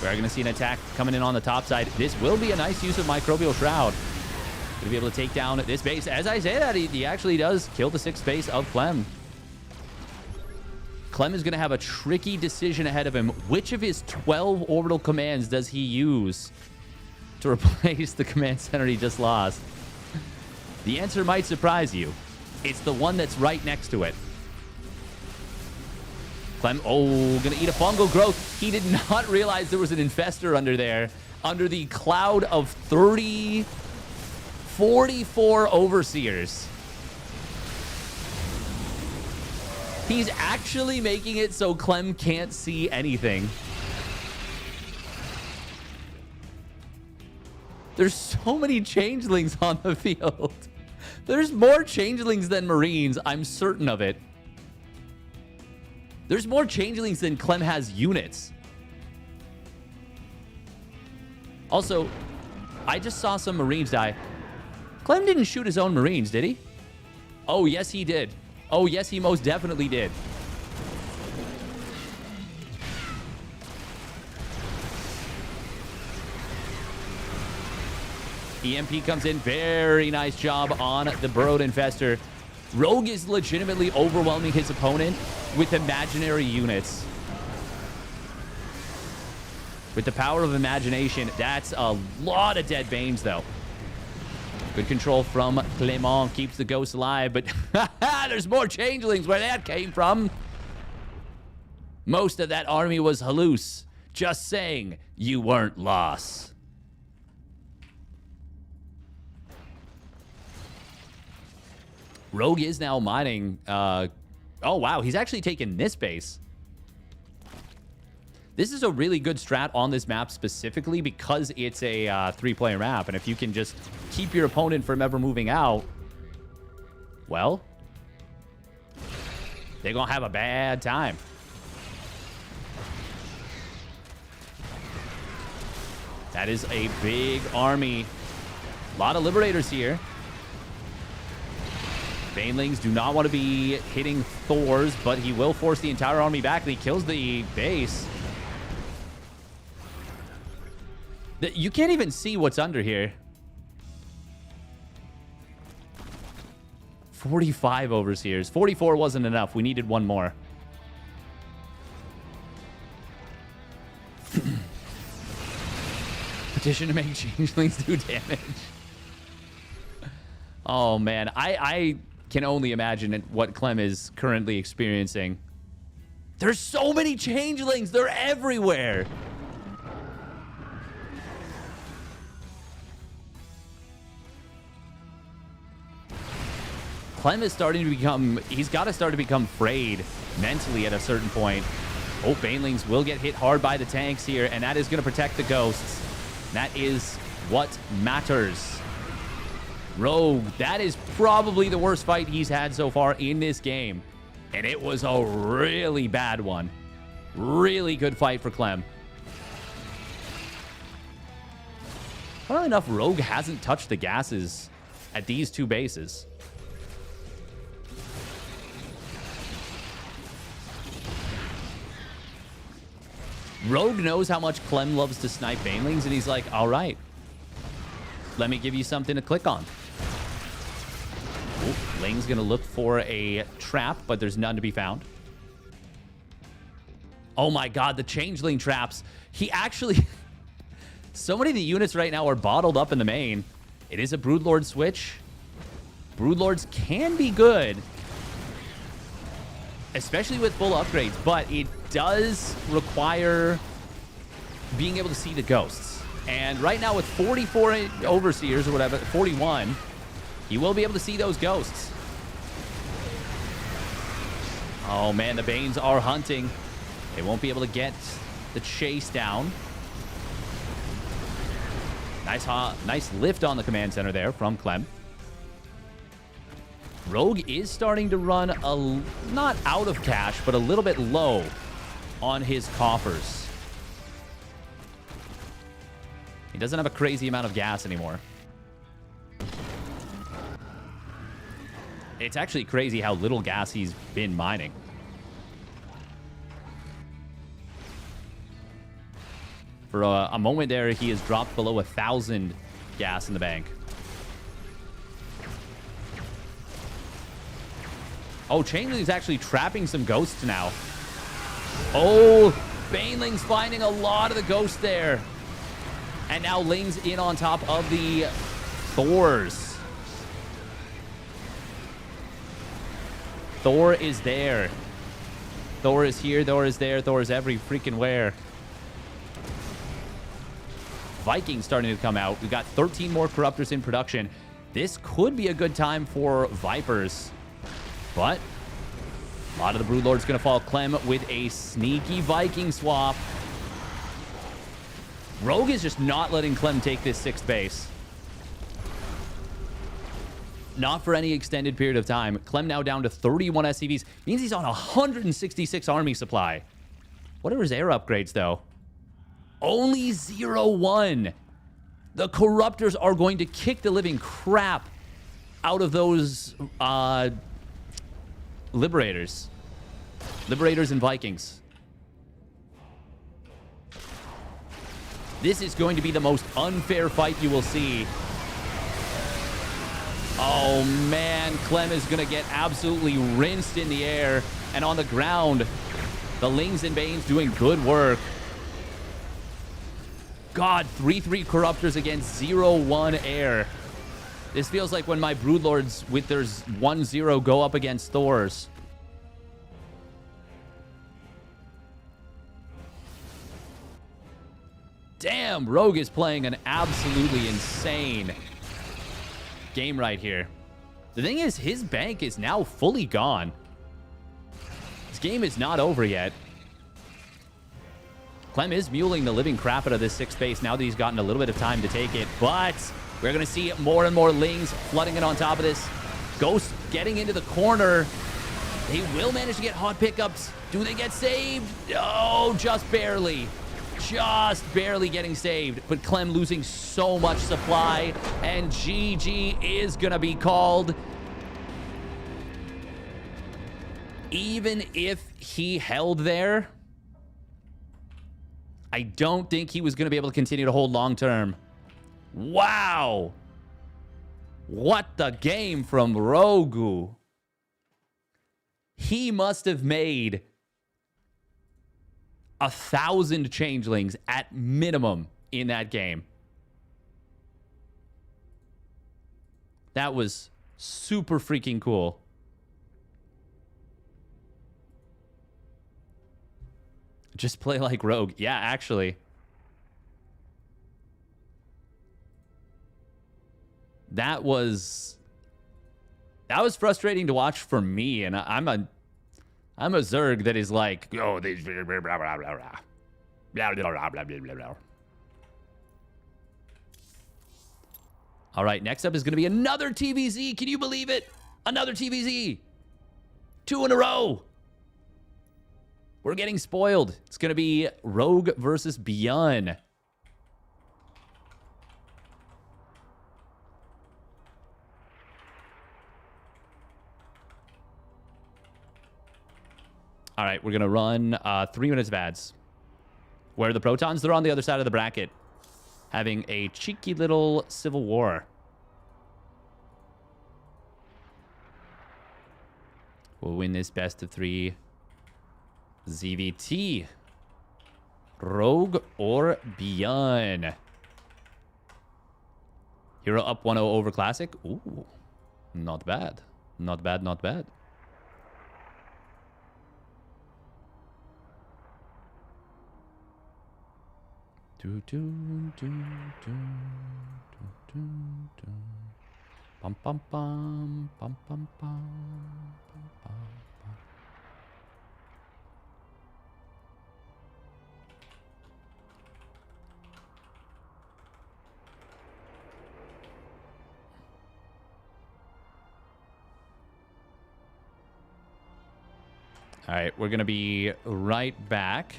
we're going to see an attack coming in on the top side. This will be a nice use of Microbial Shroud. Going to be able to take down this base. As I say that, he actually does kill the 6th base of Clem. Clem is going to have a tricky decision ahead of him. Which of his 12 orbital commands does he use to replace the command center he just lost? The answer might surprise you. It's the one that's right next to it. Clem, oh, gonna eat a fungal growth. He did not realize there was an infestor under there. Under the cloud of 44 overseers. He's actually making it so Clem can't see anything. There's so many changelings on the field. There's more changelings than Marines. I'm certain of it. There's more changelings than Clem has units. Also, I just saw some Marines die. Clem didn't shoot his own Marines, did he? Oh, yes, he did. Oh, yes, he most definitely did. EMP comes in. Very nice job on the Burrowed Infestor. Rogue is legitimately overwhelming his opponent with imaginary units. With the power of imagination, that's a lot of dead Banes, though. Good control from Clem. Keeps the ghost alive, but there's more changelings where that came from. Most of that army was halluce. Just saying, you weren't lost. Rogue is now mining. Oh, wow. He's actually taken this base. This is a really good strat on this map specifically because it's a three-player map. And if you can just keep your opponent from ever moving out, well, they're going to have a bad time. That is a big army. A lot of Liberators here. Banelings do not want to be hitting Thors, but he will force the entire army back, and he kills the base. You can't even see what's under here. 45 overseers. 44 wasn't enough. We needed one more. Petition to make changelings do damage. Oh, man. I can only imagine what Clem is currently experiencing. There's so many changelings. They're everywhere. Clem is starting to become... He's got to start to become frayed mentally at a certain point. Oh, Banelings will get hit hard by the tanks here, and that is going to protect the ghosts. That is what matters. Rogue, that is probably the worst fight he's had so far in this game. And it was a really bad one. Really good fight for Clem. Funnily enough, Rogue hasn't touched the gases at these two bases. Rogue knows how much Clem loves to snipe Banelings, and he's like, all right, let me give you something to click on. Ooh, Ling's going to look for a trap, but there's none to be found. Oh my god, the changeling traps. He actually... So many of the units right now are bottled up in the main. It is a Broodlord switch. Broodlords can be good, especially with full upgrades, but it does require being able to see the ghosts. And right now with 44 overseers or whatever, 41, you will be able to see those ghosts. Oh man, the Banes are hunting. They won't be able to get the chase down. Nice lift on the command center there from Clem. Rogue is starting to run not out of cash, but a little bit low on his coffers. He doesn't have a crazy amount of gas anymore. It's actually crazy how little gas he's been mining. For a moment there, he has dropped below 1,000 gas in the bank. Oh, Chainling's actually trapping some ghosts now. Oh, Baneling's finding a lot of the ghosts there. And now Ling's in on top of the Thors. Thor is there. Thor is here, Thor is there, Thor is every freaking where. Vikings starting to come out. We've got 13 more Corruptors in production. This could be a good time for Vipers. But a lot of the Broodlord's going to fall. Clem with a sneaky Viking swap. Rogue is just not letting Clem take this sixth base. Not for any extended period of time. Clem now down to 31 SCVs. Means he's on 166 army supply. What are his air upgrades, though? Only 0-1. The Corruptors are going to kick the living crap out of those Liberators. Liberators and Vikings. This is going to be the most unfair fight you will see. Oh, man. Clem is going to get absolutely rinsed in the air. And on the ground, the Lings and Banes doing good work. God, 3-3 Corruptors against 0-1 Air. This feels like when my Broodlords with their 1-0 go up against Thors. Damn, Rogue is playing an absolutely insane game right here. The thing is, his bank is now fully gone. This game is not over yet. Clem is muling the living crap out of this 6th base now that he's gotten a little bit of time to take it. But we're going to see more and more Lings flooding it on top of this. Ghost getting into the corner. They will manage to get hot pickups. Do they get saved? Oh, just barely. Just barely getting saved. But Clem losing so much supply. And GG is going to be called. Even if he held there, I don't think he was going to be able to continue to hold long term. Wow. What the game from Rogu. He must have made 1,000 changelings at minimum in that game. That was super freaking cool. Just play like Rogue. Yeah, actually. That was frustrating to watch for me, and I'm a Zerg that is like, oh, these blah blah blah blah blah blah blah blah blah blah. All right, next up is going to be another TVZ. Can you believe it? Another TVZ. 2 in a row. We're getting spoiled. It's going to be Rogue versus Beyond. All right, we're going to run 3 minutes of ads. Where are the Protons? They're on the other side of the bracket, having a cheeky little civil war. We'll win this best of 3 ZVT. Rogue or Beyond. Hero up 1-0 over Classic. Ooh, not bad. Not bad, not bad. Do, do, do, do, do, do, do. Bum, bum, bum, bum, bum, bum, bum, bum. All right, we're going to be right back.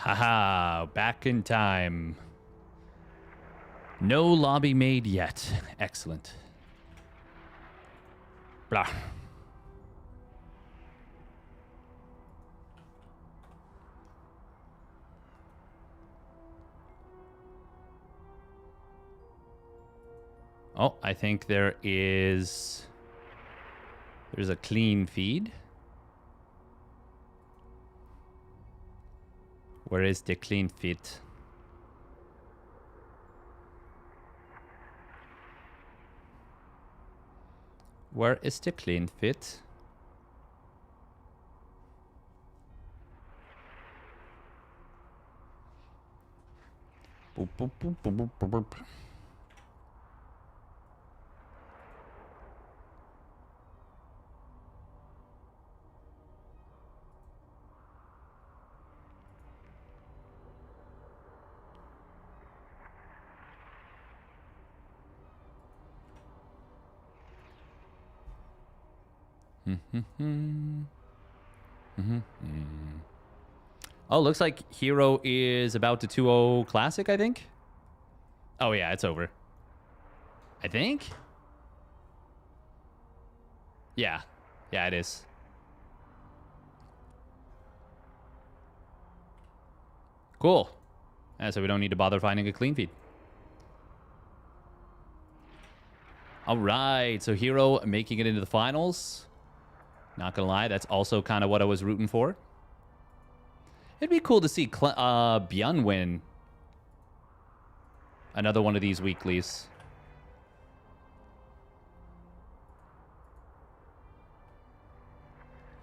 Haha, back in time. No lobby made yet. Excellent. Blah. Oh, I think there's a clean feed. Where is the clean feed? Where is the clean fit? Boop, boop, boop, boop, boop, boop, boop. Oh, looks like herO is about to 2-0 Classic, I think. Oh, yeah, it's over. I think? Yeah. Yeah, it is. Cool. Yeah, so we don't need to bother finding a clean feed. All right, so herO making it into the finals. Not gonna lie, that's also kind of what I was rooting for. It'd be cool to see Byun win another one of these weeklies.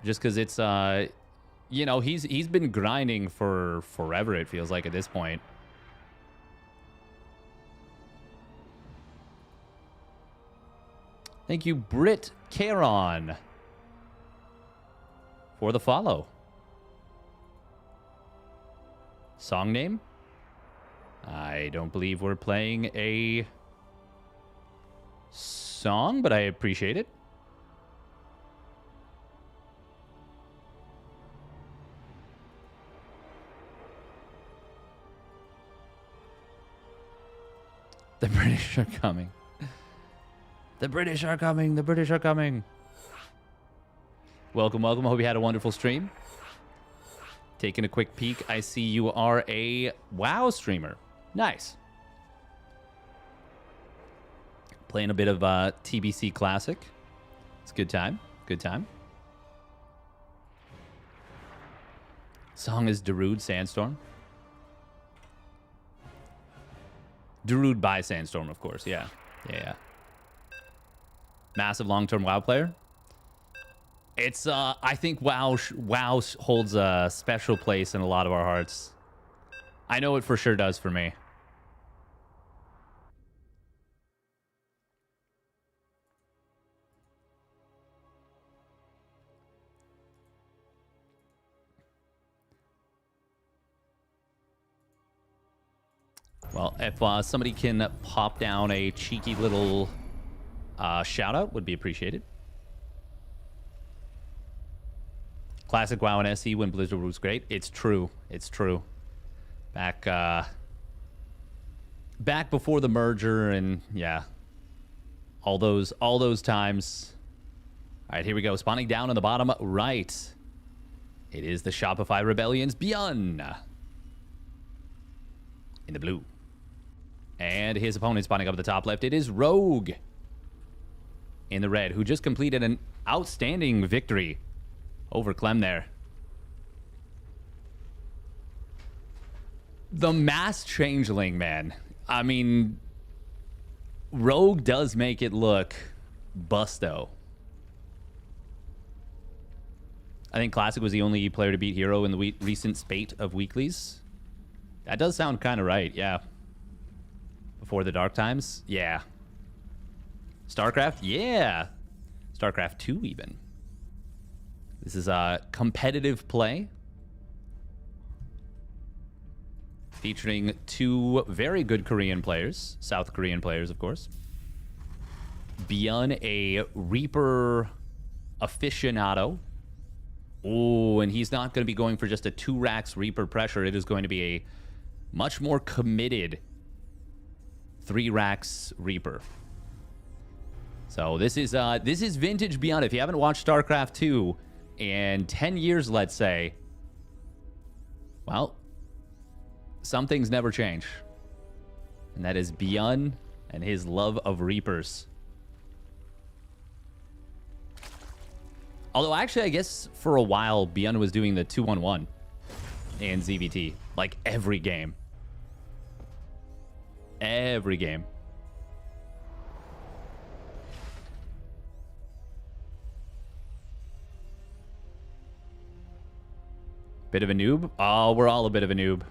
Just because it's, you know, he's been grinding for forever, it feels like, at this point. Thank you, Britt Caron, for the follow. Song name? I don't believe we're playing a song, but I appreciate it. The British are coming. The British are coming. The British are coming. Welcome, welcome. Hope you had a wonderful stream. Taking a quick peek. I see you are a WoW streamer. Nice. Playing a bit of TBC Classic. It's a good time. Good time. Song is Darude Sandstorm. Darude by Sandstorm, of course. Yeah. Yeah. Massive long-term WoW player. It's, I think WoW holds a special place in a lot of our hearts. I know it for sure does for me. Well, if somebody can pop down a cheeky little shout-out, would be appreciated. Classic WoW and SC when Blizzard was great. It's true. It's true. Back before the merger and yeah, all those times. All right, here we go. Spawning down on the bottom right. It is the Shopify Rebellion's Byun in the blue, and his opponent spawning up at the top left. It is Rogue in the red, who just completed an outstanding victory over Clem there. The mass changeling, man. I mean, Rogue does make it look busto. I think Classic was the only player to beat herO in the recent spate of weeklies. That does sound kind of right, yeah. Before the dark times? Yeah. StarCraft? Yeah. StarCraft 2 even. This is a competitive play featuring two very good Korean players, South Korean players, of course. Byun, a Reaper aficionado, Oh, and he's not going to be going for just a 2 racks Reaper pressure. It is going to be a much more committed 3 racks Reaper. So this is vintage Beyond. If you haven't watched StarCraft 2 in 10 years, let's say, well, some things never change. And that is Beyond and his love of Reapers. Although, actually, I guess for a while, Beyond was doing the 2-1-1 in ZVT. Like, every game. Every game. Bit of a noob? Oh, we're all a bit of a noob.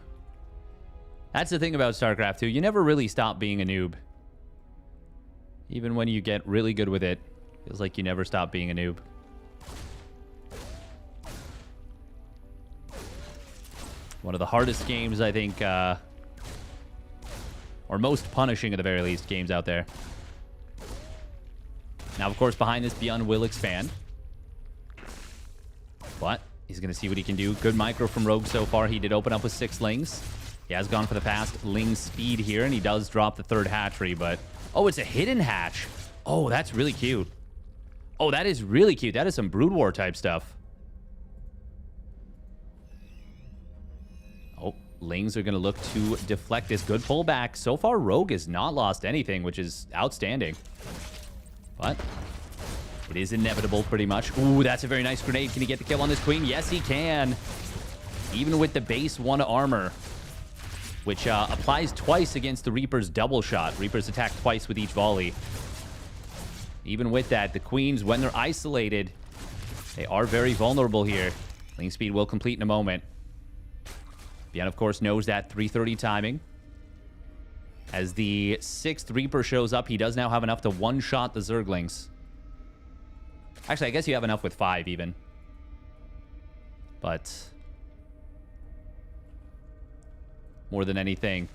That's the thing about StarCraft 2. You never really stop being a noob. Even when you get really good with it, feels like you never stop being a noob. One of the hardest games, I think, or most punishing at the very least, games out there. Now, of course, behind this, Beyond will expand. But he's going to see what he can do. Good micro from Rogue so far. He did open up with 6 Lings. He has gone for the fast Ling speed here, and he does drop the 3rd hatchery, but... Oh, it's a hidden hatch. Oh, that's really cute. Oh, that is really cute. That is some Brood War type stuff. Oh, Lings are going to look to deflect this. Good pullback. So far, Rogue has not lost anything, which is outstanding. But it is inevitable, pretty much. Ooh, that's a very nice grenade. Can he get the kill on this Queen? Yes, he can. Even with the base 1 armor, which applies twice against the Reaper's double shot. Reapers attack twice with each volley. Even with that, the Queens, when they're isolated, they are very vulnerable here. Ling speed will complete in a moment. Beyond, of course, knows that 3:30 timing. As the 6th Reaper shows up, he does now have enough to one-shot the Zerglings. Actually, I guess you have enough with 5 even. But more than anything,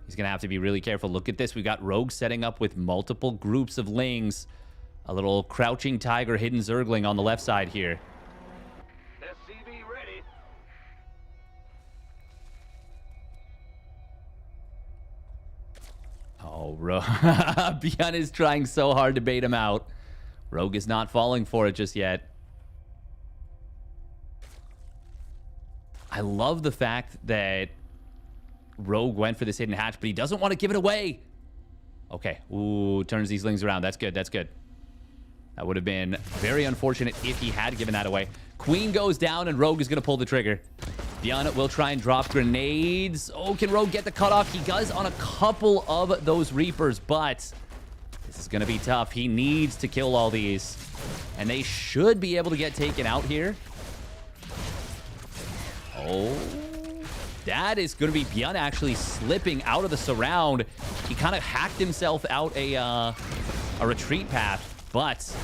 he's going to have to be really careful. Look at this. We got Rogue setting up with multiple groups of Lings. A little crouching tiger, hidden Zergling on the left side here. SCB ready. Oh, Beyond is trying so hard to bait him out. Rogue is not falling for it just yet. I love the fact that Rogue went for this hidden hatch, but he doesn't want to give it away. Okay. Ooh, turns these Lings around. That's good. That's good. That would have been very unfortunate if he had given that away. Queen goes down, and Rogue is going to pull the trigger. Beyond will try and drop grenades. Oh, can Rogue get the cutoff? He does on a couple of those Reapers, but this is going to be tough. He needs to kill all these, and they should be able to get taken out here. Oh, that is going to be Beyond actually slipping out of the surround. He kind of hacked himself out a retreat path, but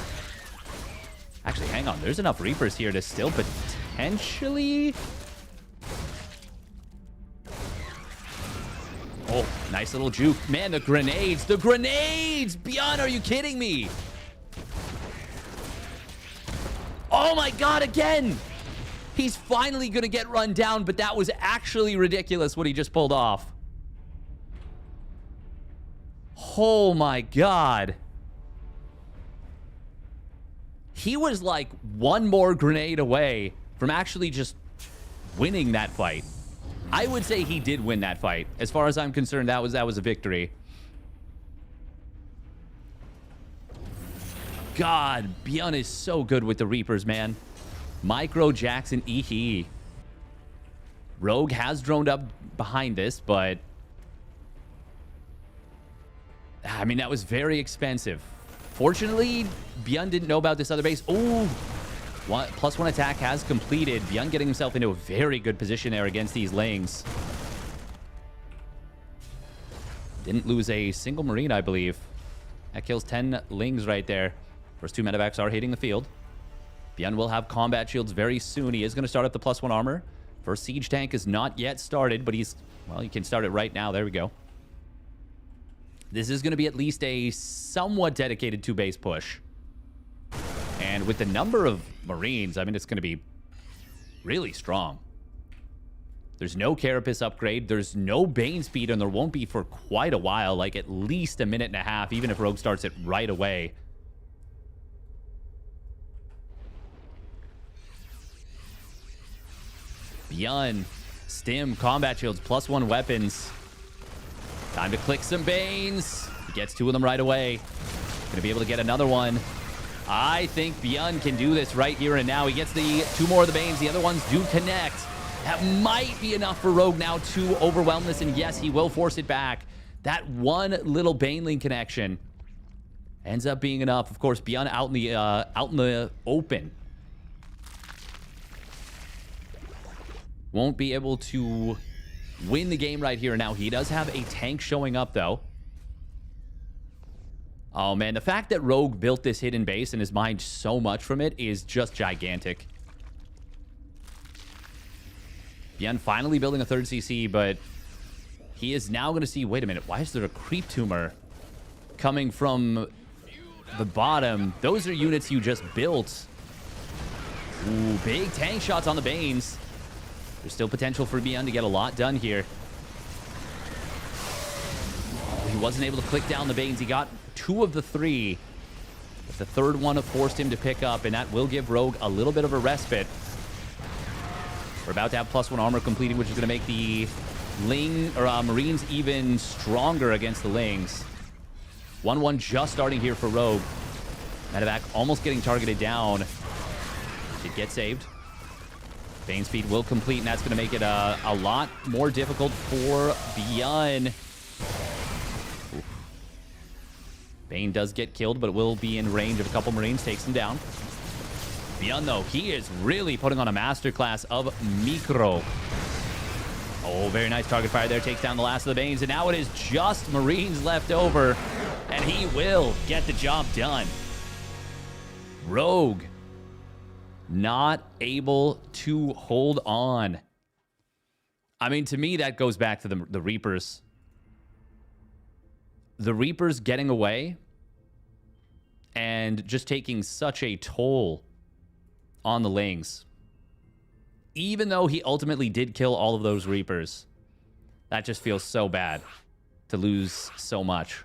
actually, hang on. There's enough Reapers here to still potentially... Oh, nice little juke. Man, the grenades. The grenades! Beyond, are you kidding me? Oh my god, again! He's finally going to get run down, but that was actually ridiculous what he just pulled off. Oh my god. He was like one more grenade away from actually just winning that fight. I would say he did win that fight. As far as I'm concerned, that was a victory. God, Beyond is so good with the Reapers, man. Micro, Jackson, Ehe. Rogue has droned up behind this, but... I mean, that was very expensive. Fortunately, Beyond didn't know about this other base. Ooh! +1 attack has completed. Beyond getting himself into a very good position there against these Lings. Didn't lose a single Marine, I believe. That kills 10 Lings right there. First 2 medevacs are hitting the field. Beyond will have combat shields very soon. He is going to start up the +1 armor. First siege tank is not yet started, but he's... Well, you can start it right now. There we go. This is going to be at least a somewhat dedicated 2-base push. And with the number of Marines, I mean, it's going to be really strong. There's no Carapace upgrade. There's no Bane speed, and there won't be for quite a while, like at least a minute and a half, even if Rogue starts it right away. Byun, Stim, combat shields, +1 weapons. Time to click some Banes. He gets 2 of them right away. Gonna be able to get another one. I think Byun can do this right here and now. He gets the 2 more of the Banes. The other ones do connect. That might be enough for Rogue now to overwhelm this, and yes, he will force it back. That one little Baneling connection ends up being enough. Of course, Byun out in the open. Won't be able to win the game right here and now. He does have a tank showing up, though. Oh, man. The fact that Rogue built this hidden base and has mined so much from it is just gigantic. Byun finally building a 3rd CC, but he is now going to see... Wait a minute. Why is there a creep tumor coming from the bottom? Those are units you just built. Ooh, big tank shots on the Banes. There's still potential for Byun to get a lot done here. He wasn't able to click down the Banes. He got 2 of the 3. But the 3rd one forced him to pick up, and that will give Rogue a little bit of a respite. We're about to have +1 armor completing, which is going to make the Marines even stronger against the Lings. 1-1 just starting here for Rogue. Medevac almost getting targeted down. Did get saved. Bane speed will complete, and that's going to make it a lot more difficult for Byun. Oof. Bane does get killed, but it will be in range of a couple Marines. Takes him down. Byun, though, he is really putting on a masterclass of micro. Oh, very nice target fire there. Takes down the last of the Banes, and now it is just Marines left over, and he will get the job done. Rogue not able to hold on. I mean, to me, that goes back to the Reapers. The Reapers getting away and just taking such a toll on the Lings. Even though he ultimately did kill all of those Reapers, that just feels so bad to lose so much.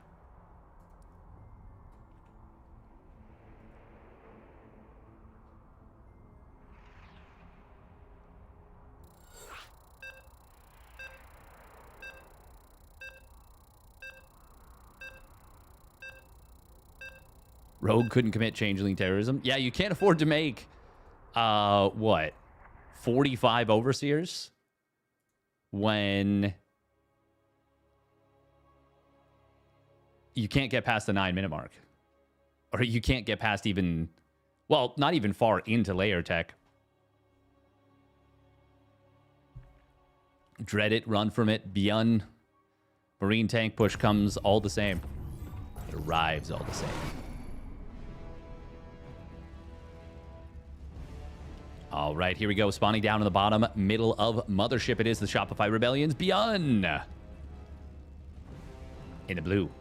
Rogue couldn't commit changeling terrorism. Yeah, you can't afford to make, what, 45 overseers when you can't get past the 9-minute mark. Or you can't get past even, well, not even far into layer tech. Dread it, run from it, Byun. Marine tank push comes all the same. It arrives all the same. All right, here we go. Spawning down in the bottom middle of Mothership. It is the Shopify Rebellion's Byun. In the blue.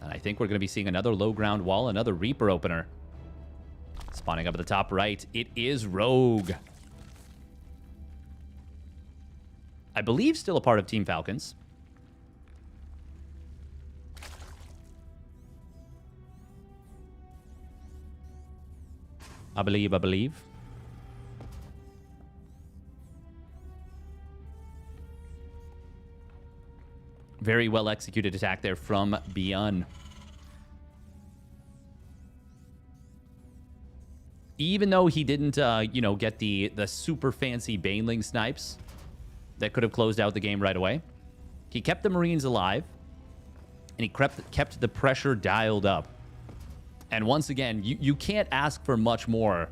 And I think we're going to be seeing another low ground wall, another Reaper opener. Spawning up at the top right. It is Rogue. I believe still a part of Team Falcons. I believe. Very well executed attack there from Byun. Even though he didn't, get the super fancy Baneling snipes that could have closed out the game right away, he kept the Marines alive, and he kept the pressure dialed up. And once again, you can't ask for much more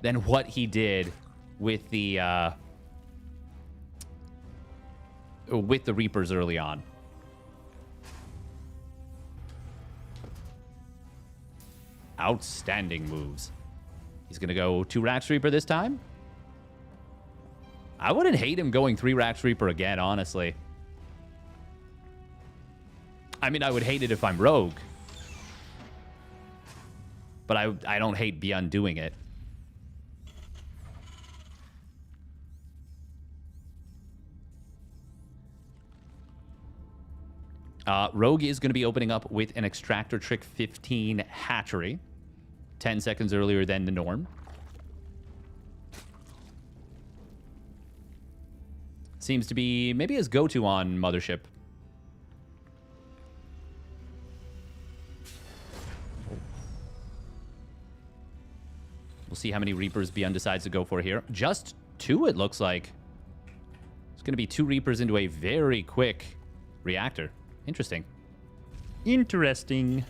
than what he did with the Reapers early on. Outstanding moves. He's going to go 2 Rax Reaper this time. I wouldn't hate him going 3 Rax Reaper again, honestly. I mean, I would hate it if I'm Rogue. But I don't hate Byun doing it. Rogue is going to be opening up with an Extractor Trick 15 hatchery. 10 seconds earlier than the norm. Seems to be maybe his go-to on Mothership. We'll see how many Reapers Beyond decides to go for here. Just 2, it looks like. It's going to be 2 Reapers into a very quick reactor. Interesting. Interesting.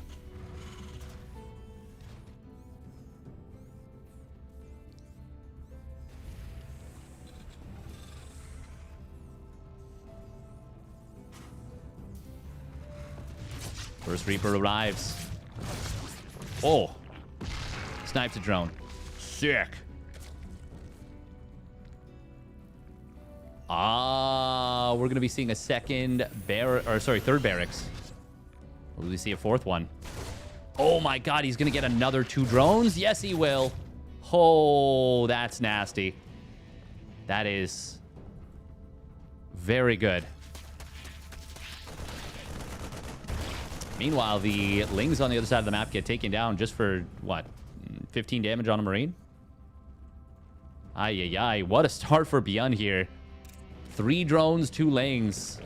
First Reaper arrives. Oh. Snipes a drone. Sick. We're going to be seeing a third barracks. Or will we see a 4th one? Oh my god, he's going to get another 2 drones? Yes, he will. Oh, that's nasty. That is very good. Meanwhile, the Lings on the other side of the map get taken down just for, what, 15 damage on a Marine? Ay. What a start for Beyond here. 3 drones, 2 Lings.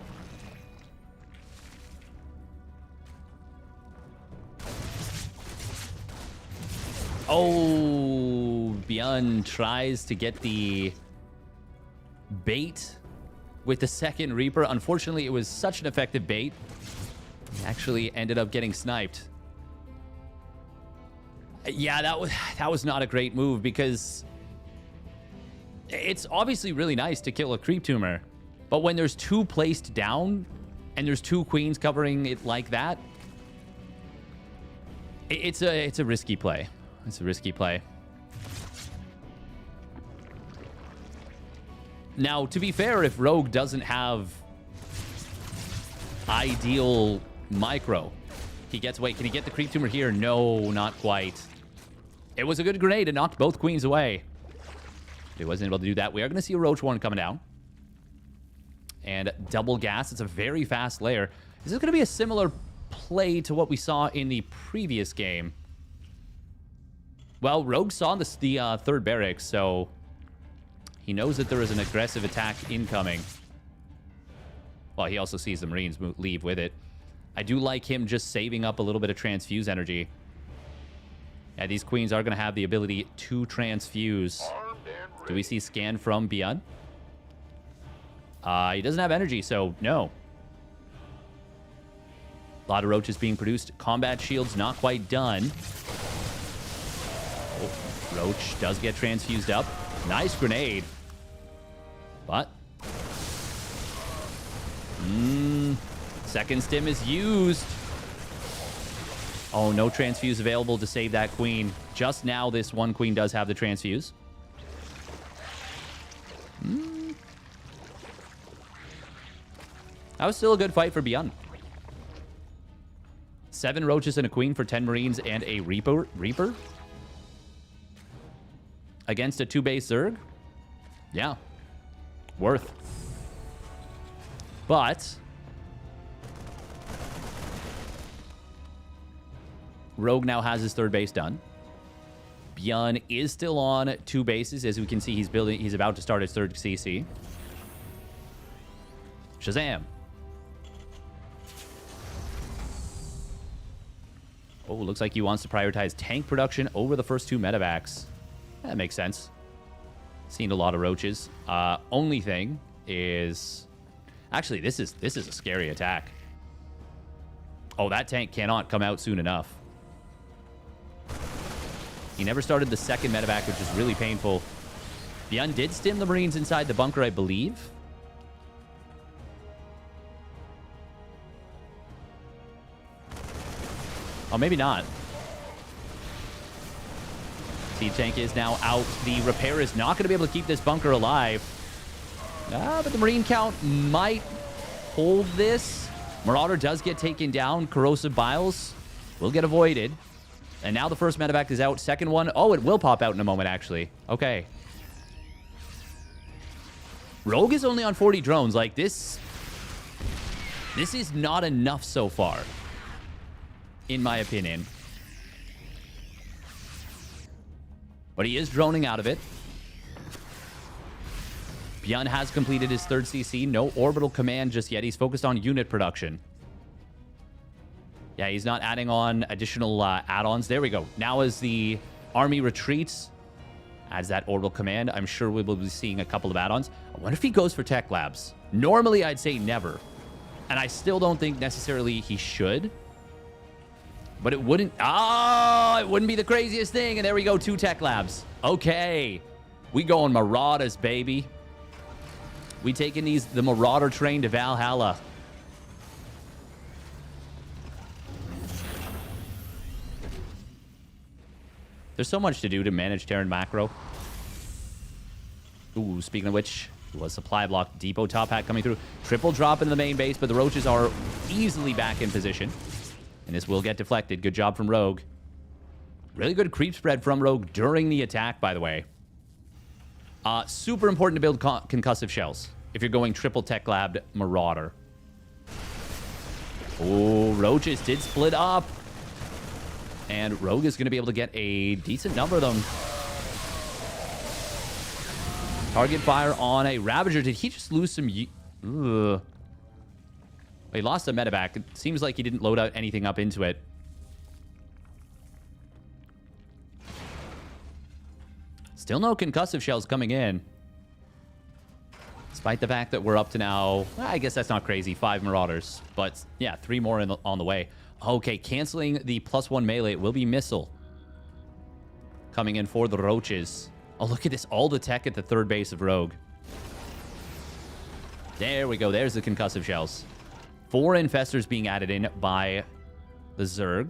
Oh, Beyond tries to get the bait with the second Reaper. Unfortunately, it was such an effective bait. Actually ended up getting sniped. Yeah, that was not a great move because it's obviously really nice to kill a creep tumor, but when there's 2 placed down and there's 2 queens covering it like that, it's a risky play. It's a risky play. Now, to be fair, if Rogue doesn't have ideal micro, he gets away. Can he get the creep tumor here? No, not quite. It was a good grenade. It knocked both queens away. He wasn't able to do that. We are going to see a Roach 1 coming down. And double gas. It's a very fast layer. Is this going to be a similar play to what we saw in the previous game? Well, Rogue saw the 3rd barracks, so he knows that there is an aggressive attack incoming. Well, he also sees the Marines leave with it. I do like him just saving up a little bit of transfuse energy. Yeah, these queens are going to have the ability to transfuse. Do we see scan from Beyond? He doesn't have energy, so no. A lot of roaches being produced. Combat shields not quite done. Oh, Roach does get transfused up. Nice grenade. But second stim is used. Oh, no transfuse available to save that queen. Just now, this one queen does have the transfuse. That was still a good fight for Beyond. 7 roaches and a queen for 10 Marines and a Reaper. Against a 2-base Zerg? Yeah. Worth. But Rogue now has his 3rd base done. Beyond is still on 2 bases. As we can see, he's about to start his 3rd CC. Shazam. Oh, looks like he wants to prioritize tank production over the first 2 medevacs. That makes sense. Seen a lot of roaches. Only thing is, actually, this is a scary attack. Oh, that tank cannot come out soon enough. He never started the 2nd medevac, which is really painful. Beyond did stim the Marines inside the bunker, I believe. Oh, maybe not. Siege tank is now out. The repair is not going to be able to keep this bunker alive. But the Marine count might hold this. Marauder does get taken down. Corrosive Biles will get avoided. And now the first medevac is out. Second one. Oh, it will pop out in a moment, actually. Okay. Rogue is only on 40 drones. Like, this This is not enough so far, in my opinion. But he is droning out of it. Byun has completed his third CC. No orbital command just yet. He's focused on unit production. Yeah, he's not adding on additional add-ons. There we go. Now as the army retreats, adds that orbital command. I'm sure we will be seeing a couple of add-ons. I wonder if he goes for tech labs. Normally, I'd say never. And I still don't think necessarily he should. But it wouldn't... Oh, it wouldn't be the craziest thing. And there we go, 2 tech labs. Okay. We going Marauders, baby. We taking the Marauder train to Valhalla. There's so much to do to manage Terran macro. Ooh, speaking of which, was supply block depot top hat coming through. Triple drop into the main base, but the roaches are easily back in position. And this will get deflected. Good job from Rogue. Really good creep spread from Rogue during the attack, by the way. Super important to build concussive shells if you're going triple tech labbed Marauder. Oh, roaches did split up. And Rogue is going to be able to get a decent number of them. Target fire on a Ravager. Did he just lose some... Ugh. He lost a medevac. It seems like he didn't load out anything up into it. Still no concussive shells coming in. Despite the fact that we're up to now... Well, I guess that's not crazy. 5 Marauders. But yeah, 3 more on the way. Okay, canceling the +1 melee. It will be missile. Coming in for the roaches. Oh, look at this. All the tech at the third base of Rogue. There we go. There's the concussive shells. 4 infestors being added in by the Zerg.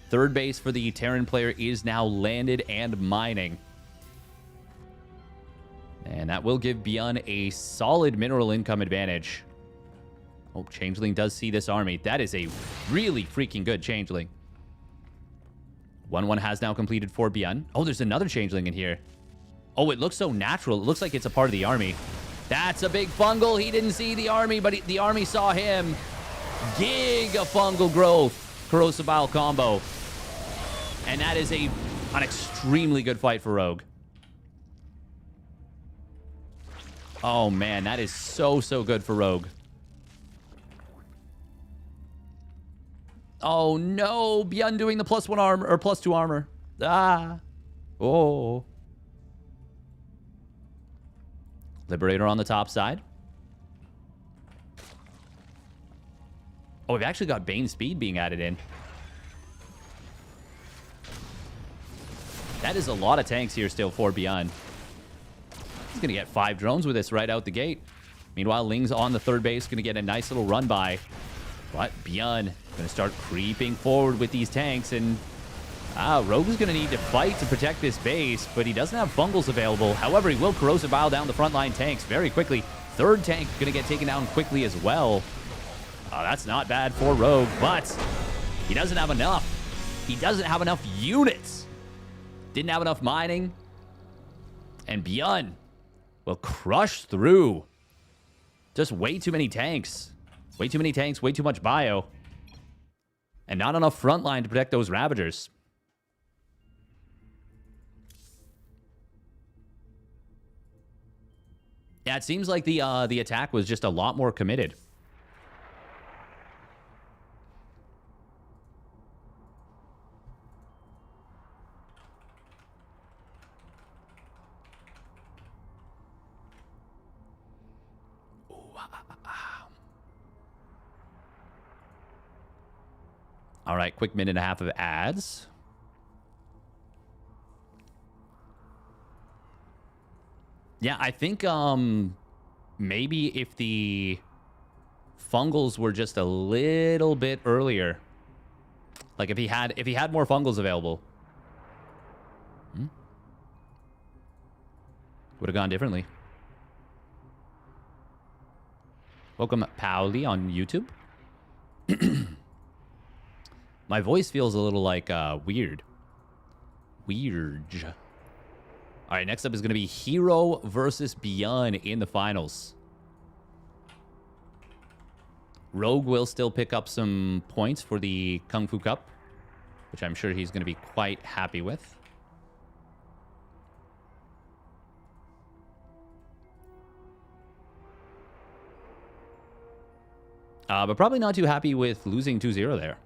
Third base for the Terran player is now landed and mining. And that will give Byun a solid mineral income advantage. Oh, Changeling does see this army. That is a really freaking good Changeling. 1-1 has now completed for Byun. Oh, there's another Changeling in here. Oh, it looks so natural. It looks like it's a part of the army. That's a big fungal. He didn't see the army, but the army saw him. Giga fungal growth. Corrosive Bile combo. And that is an extremely good fight for Rogue. Oh, man. That is so good for Rogue. Oh, no. Byun doing the +1 armor, or +2 armor. Ah. Oh. Liberator on the top side. Oh, we've actually got Bane speed being added in. That is a lot of tanks here still for Byun. He's going to get 5 drones with this right out the gate. Meanwhile, Ling's on the third base, going to get a nice little run by. But Byun going to start creeping forward with these tanks. And Rogue is going to need to fight to protect this base, but he doesn't have fungals available. However, he will corrosive bile down the frontline tanks very quickly. Third tank going to get taken down quickly as well. That's not bad for Rogue, but he doesn't have enough. He doesn't have enough units. Didn't have enough mining. And Byun will crush through. Just way too many tanks. Way too many tanks, way too much bio. And not enough frontline to protect those Ravagers. Yeah, it seems like the attack was just a lot more committed. All right, quick minute and a half of ads. Yeah, I think maybe if the fungals were just a little bit earlier, like if he had more fungals available, would have gone differently. Welcome, Pauli on YouTube. My voice feels a little like weird. Weird. All right, next up is going to be herO versus Byun in the finals. Rogue will still pick up some points for the Kung Fu Cup, which I'm sure he's going to be quite happy with. But probably not too happy with losing 2-0 there.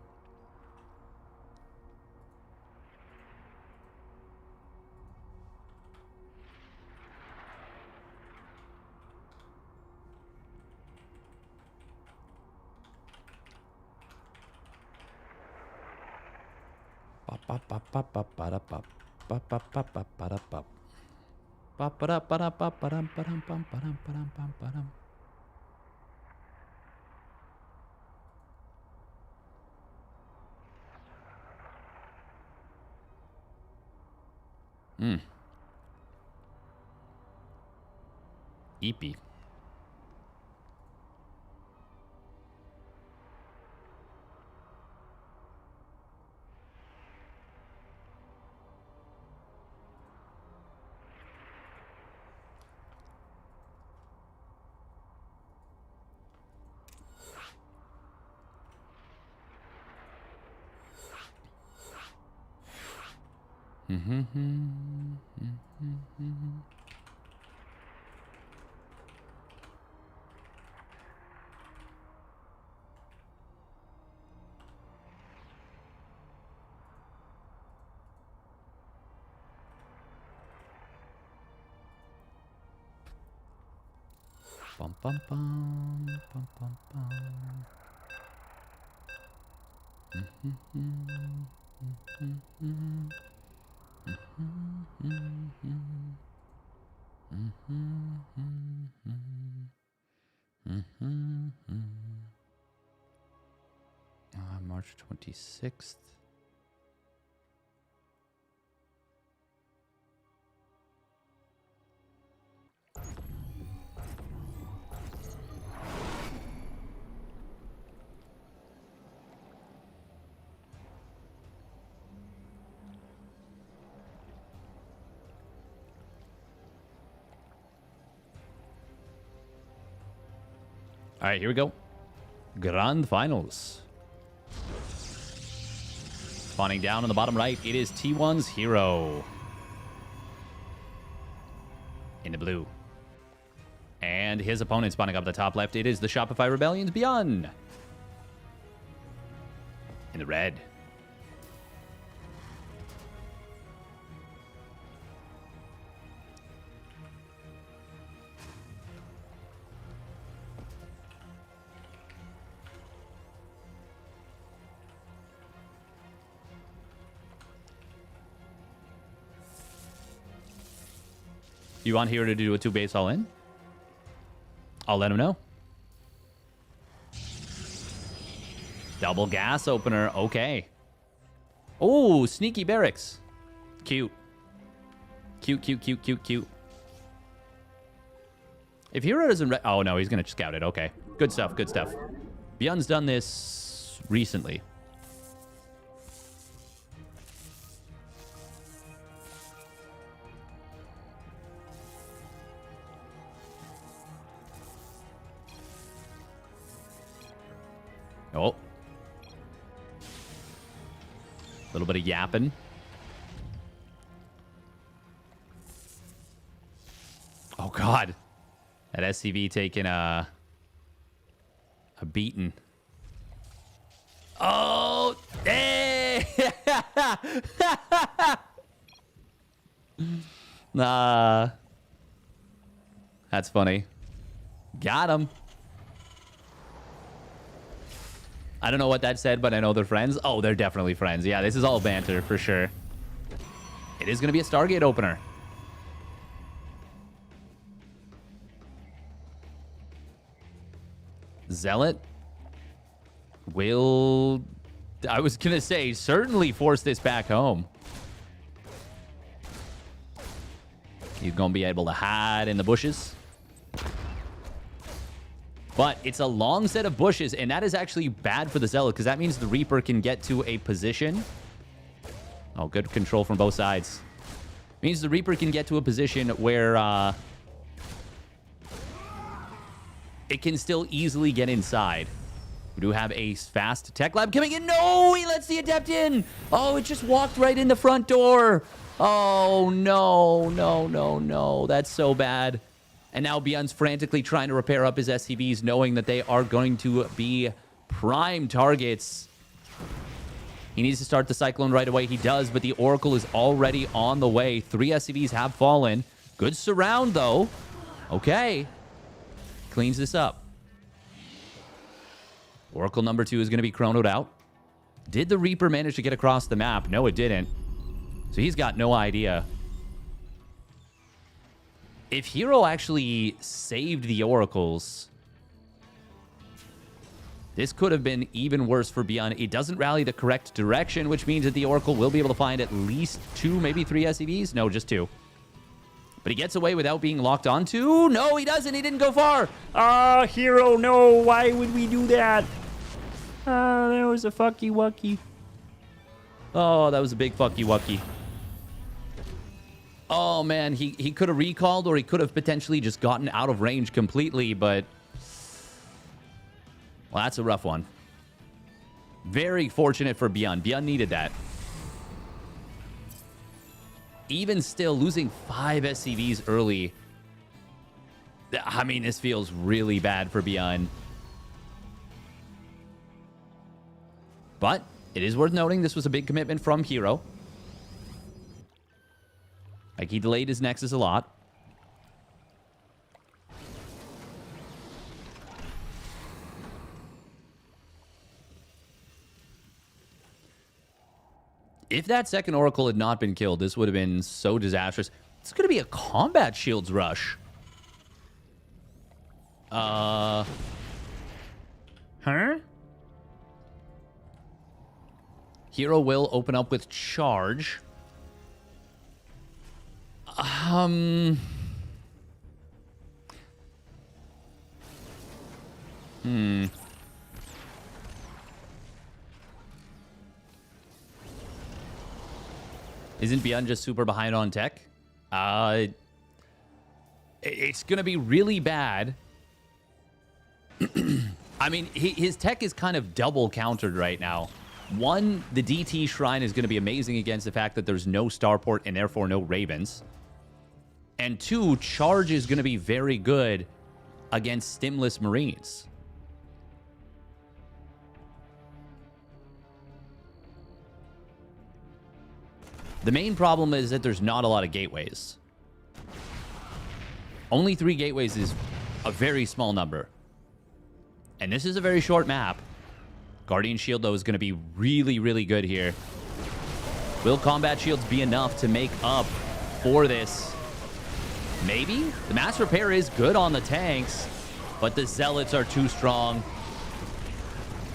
Eepy. Bum bum bum bum bum bum. March 26th. All right, here we go. Grand Finals. Spawning down on the bottom right, it is T1's herO. In the blue. And his opponent spawning up the top left, it is the Shopify Rebellion's Beyond. In the red. You want herO to do a 2-base all-in? I'll let him know. Double gas opener. Okay. Oh, sneaky barracks. Cute. Cute, cute, cute, cute, cute. If herO doesn't... oh, no, he's going to scout it. Okay. Good stuff, good stuff. Beyond's done this recently. Oh. A little bit of yapping. Oh, God. That SCB taking a beating. Oh, hey! Nah. That's funny. Got him. I don't know what that said, but I know they're friends. Oh, they're definitely friends. Yeah, this is all banter for sure. It is going to be a Stargate opener. Zealot will, I was going to say, certainly force this back home. He's going to be able to hide in the bushes. But it's a long set of bushes, and that is actually bad for the Zealot, because that means the Reaper can get to a position. Oh, good control from both sides. Means the Reaper can get to a position where it can still easily get inside. We do have a fast tech lab coming in. No, he lets the adept in. Oh, it just walked right in the front door. Oh, no, no, no, no. That's so bad. And now Beyond's frantically trying to repair up his SCVs, knowing that they are going to be prime targets. He needs to start the Cyclone right away. He does, but the Oracle is already on the way. 3 SCVs have fallen. Good surround, though. Okay. Cleans this up. Oracle number 2 is going to be chronoed out. Did the Reaper manage to get across the map? No, it didn't. So he's got no idea. If herO actually saved the Oracles, this could have been even worse for Beyond. It doesn't rally the correct direction, which means that the Oracle will be able to find at least 2, maybe 3 SCVs. No, just 2. But he gets away without being locked onto. No, he doesn't. He didn't go far. Ah, herO, no. Why would we do that? There was a fucky wucky. Oh, that was a big fucky wucky. Oh, man. He could have recalled, or he could have potentially just gotten out of range completely, but... well, that's a rough one. Very fortunate for Beyond. Beyond needed that. Even still, losing 5 SCVs early. I mean, this feels really bad for Beyond. But it is worth noting this was a big commitment from herO. Like, he delayed his Nexus a lot. If that second Oracle had not been killed, this would have been so disastrous. It's going to be a combat shields rush. Huh? herO will open up with charge. Isn't Beyond just super behind on tech? It's going to be really bad. I mean, his tech is kind of double countered right now. One, the DT Shrine is going to be amazing against the fact that there's no Starport and therefore no Ravens. And 2, charge is going to be very good against stimless Marines. The main problem is that there's not a lot of gateways. Only 3 gateways is a very small number. And this is a very short map. Guardian Shield, though, is going to be really, really good here. Will Combat Shields be enough to make up for this? Maybe? The Mass Repair is good on the tanks, but the Zealots are too strong.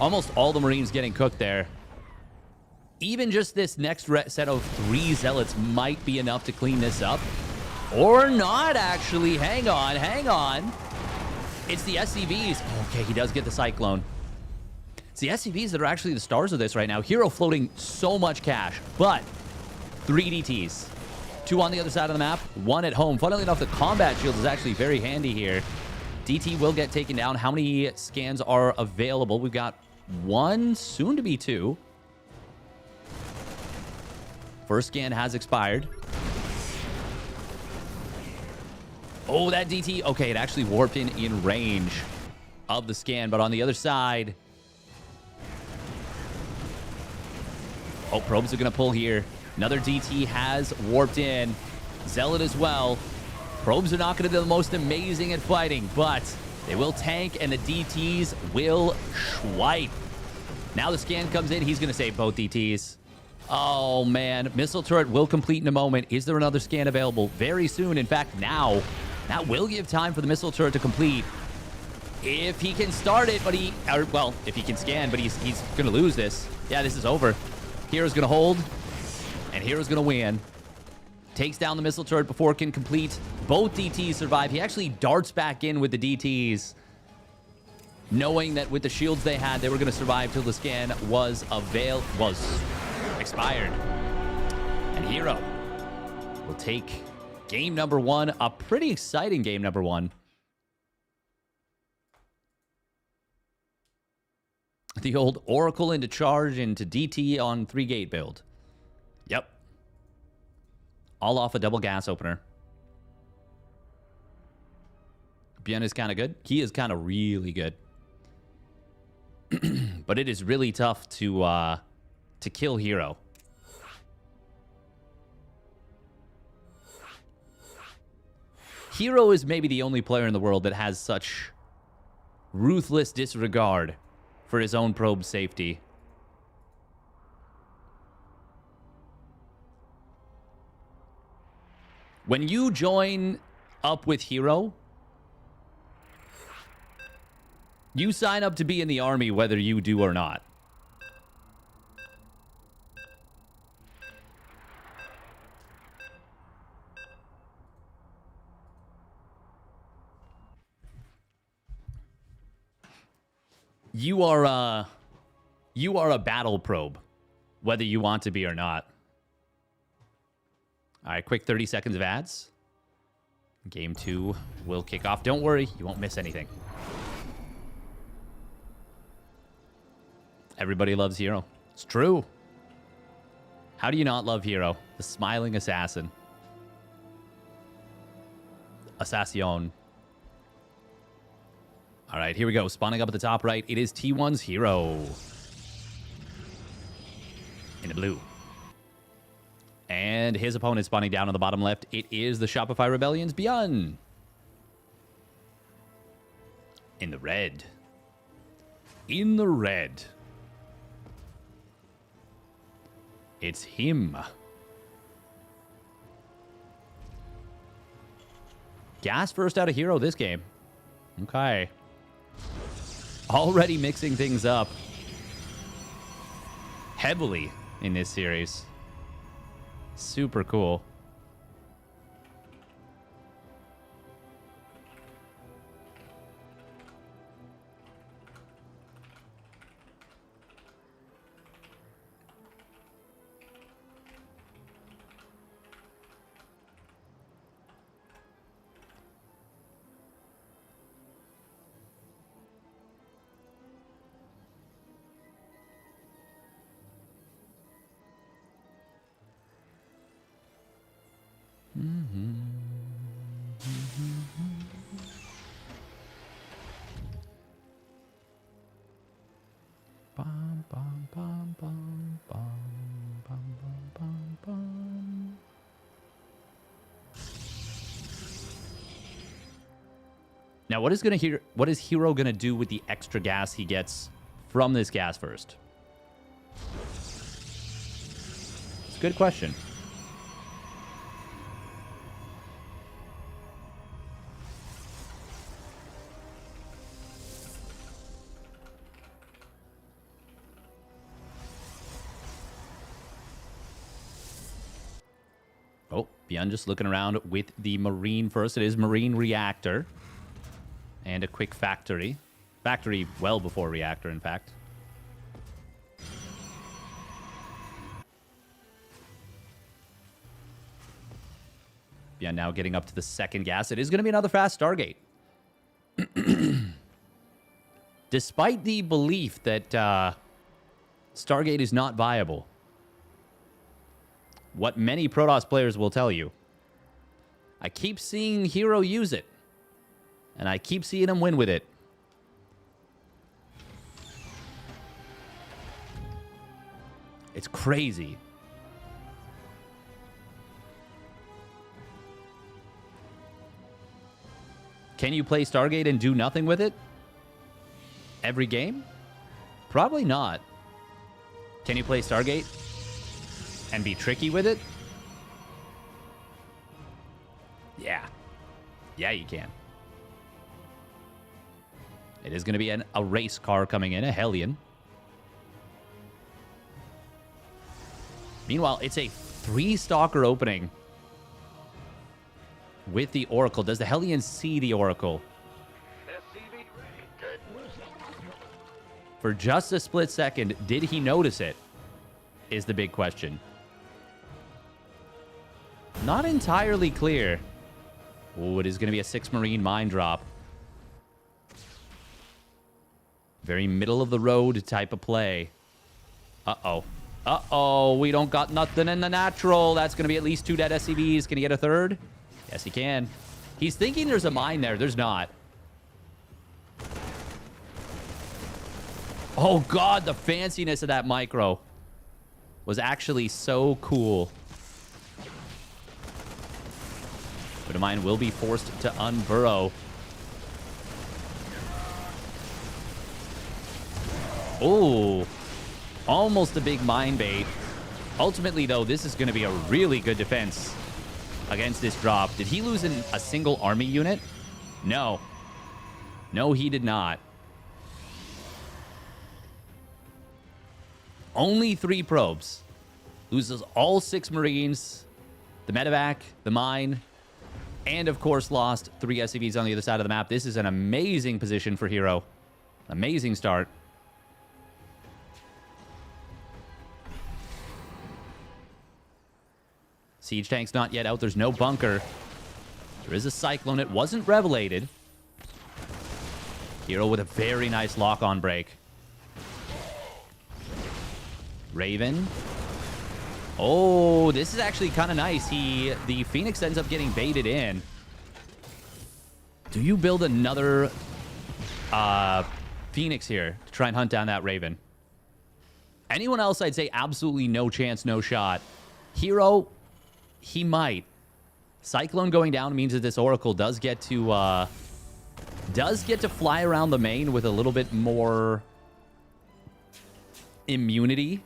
Almost all the Marines getting cooked there. Even just this next set of 3 Zealots might be enough to clean this up. Or not, actually. Hang on, hang on. It's the SCVs. Okay, he does get the Cyclone. It's the SCVs that are actually the stars of this right now. herO floating so much cash, but 3 DTs. 2 on the other side of the map, 1 at home. Funnily enough, the Combat Shield is actually very handy here. DT will get taken down. How many scans are available? We've got 1, soon to be 2. First scan has expired. Oh, that DT. Okay, it actually warped in range of the scan, but on the other side... oh, probes are going to pull here. Another DT has warped in. Zealot as well. Probes are not going to be the most amazing at fighting, but they will tank, and the DTs will swipe. Now the scan comes in. He's going to save both DTs. Oh, man. Missile turret will complete in a moment. Is there another scan available? Very soon. In fact, now. That will give time for the missile turret to complete. If he can start it, but well, if he can scan, but he's going to lose this. Yeah, this is over. herO's going to hold, and herO's going to win. Takes down the missile turret before it can complete. Both DTs survive. He actually darts back in with the DTs, knowing that with the shields they had, they were going to survive till the scan was expired. And herO will take game number 1, a pretty exciting game number 1. The old Oracle into charge into DT on 3-gate build. Yep. All off a double gas opener. Bien is kind of good. He is kind of really good. But it is really tough to kill herO. herO is maybe the only player in the world that has such ruthless disregard for his own probe safety. When you join up with herO, you sign up to be in the army whether you do or not. You are a battle probe, whether you want to be or not. All right, quick 30 seconds of ads. Game 2 will kick off. Don't worry, you won't miss anything. Everybody loves herO. It's true. How do you not love herO? The smiling assassin. Assassin. All right, here we go. Spawning up at the top right. It is T1's herO. In the blue. And his opponent spawning down on the bottom left. It is the Shopify Rebellion's Beyond. In the red. In the red. It's him. Gas first out of herO this game. Okay. Already mixing things up heavily in this series. Super cool. Now, what is herO gonna do with the extra gas he gets from this gas first? It's a good question. Oh, Beyond just looking around with the Marine first. It is Marine Reactor. And a quick factory. Factory well before reactor, in fact. Yeah, now getting up to the second gas. It is going to be another fast Stargate. Despite the belief that Stargate is not viable, what many Protoss players will tell you, I keep seeing herO use it. And I keep seeing him win with it. It's crazy. Can you play Stargate and do nothing with it? Every game? Probably not. Can you play Stargate and be tricky with it? Yeah. Yeah, you can. It is going to be a race car coming in, a Hellion. Meanwhile, it's a 3-stalker opening with the Oracle. Does the Hellion see the Oracle? For just a split second, did he notice it? Is the big question. Not entirely clear. Oh, it is going to be a 6 Marine mine drop. Very middle of the road type of play. Uh-oh. Uh-oh. We don't got nothing in the natural. That's going to be at least 2 dead SCBs. Can he get a third? Yes, he can. He's thinking there's a mine there. There's not. Oh, God. The fanciness of that micro was actually so cool. But a mine will be forced to unburrow. Oh, almost a big mine bait. Ultimately, though, this is going to be a really good defense against this drop. Did he lose a single army unit? No. No, he did not. Only 3 probes. Loses all 6 Marines, the medevac, the mine, and, of course, lost 3 SCVs on the other side of the map. This is an amazing position for herO. Amazing start. Siege tank's not yet out. There's no bunker. There is a Cyclone. It wasn't revelated. herO with a very nice lock-on break. Raven. Oh, this is actually kind of nice. The Phoenix ends up getting baited in. Do you build another Phoenix here to try and hunt down that Raven? Anyone else, I'd say absolutely no chance, no shot. herO, he might. Cyclone going down means that this Oracle does get to fly around the main with a little bit more immunity.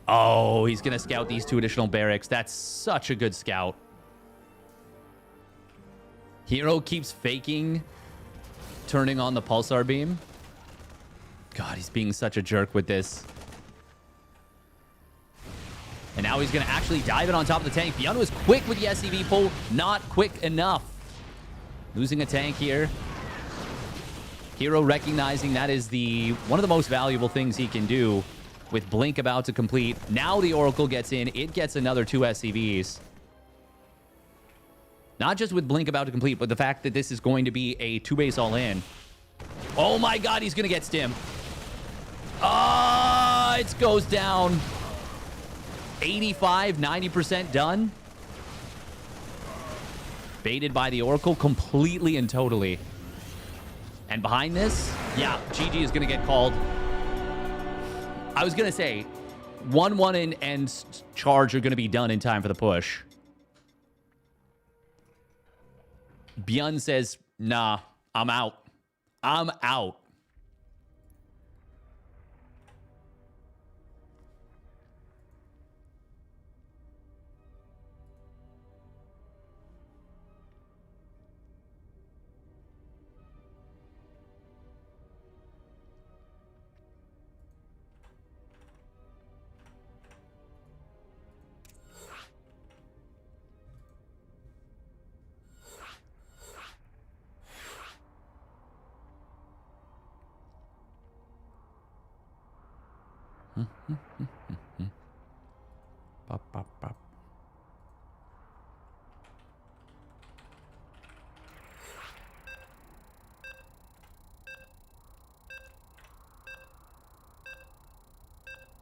Oh, he's going to scout these 2 additional barracks. That's such a good scout. herO keeps faking turning on the pulsar beam. God, he's being such a jerk with this. And now he's going to actually dive in on top of the tank. Beyond was quick with the SCV pull. Not quick enough. Losing a tank here. herO recognizing that is one of the most valuable things he can do. With Blink about to complete. Now the Oracle gets in. It gets another 2 SCVs. Not just with Blink about to complete, but the fact that this is going to be a 2-base all-in. Oh my God, he's going to get stim. Ah, it goes down. 85, 90% done. Baited by the Oracle completely and totally. And behind this, yeah, GG is going to get called. I was going to say, 1-1 and charge are going to be done in time for the push. Byun says, nah, I'm out. I'm out. Pop, pop, pop.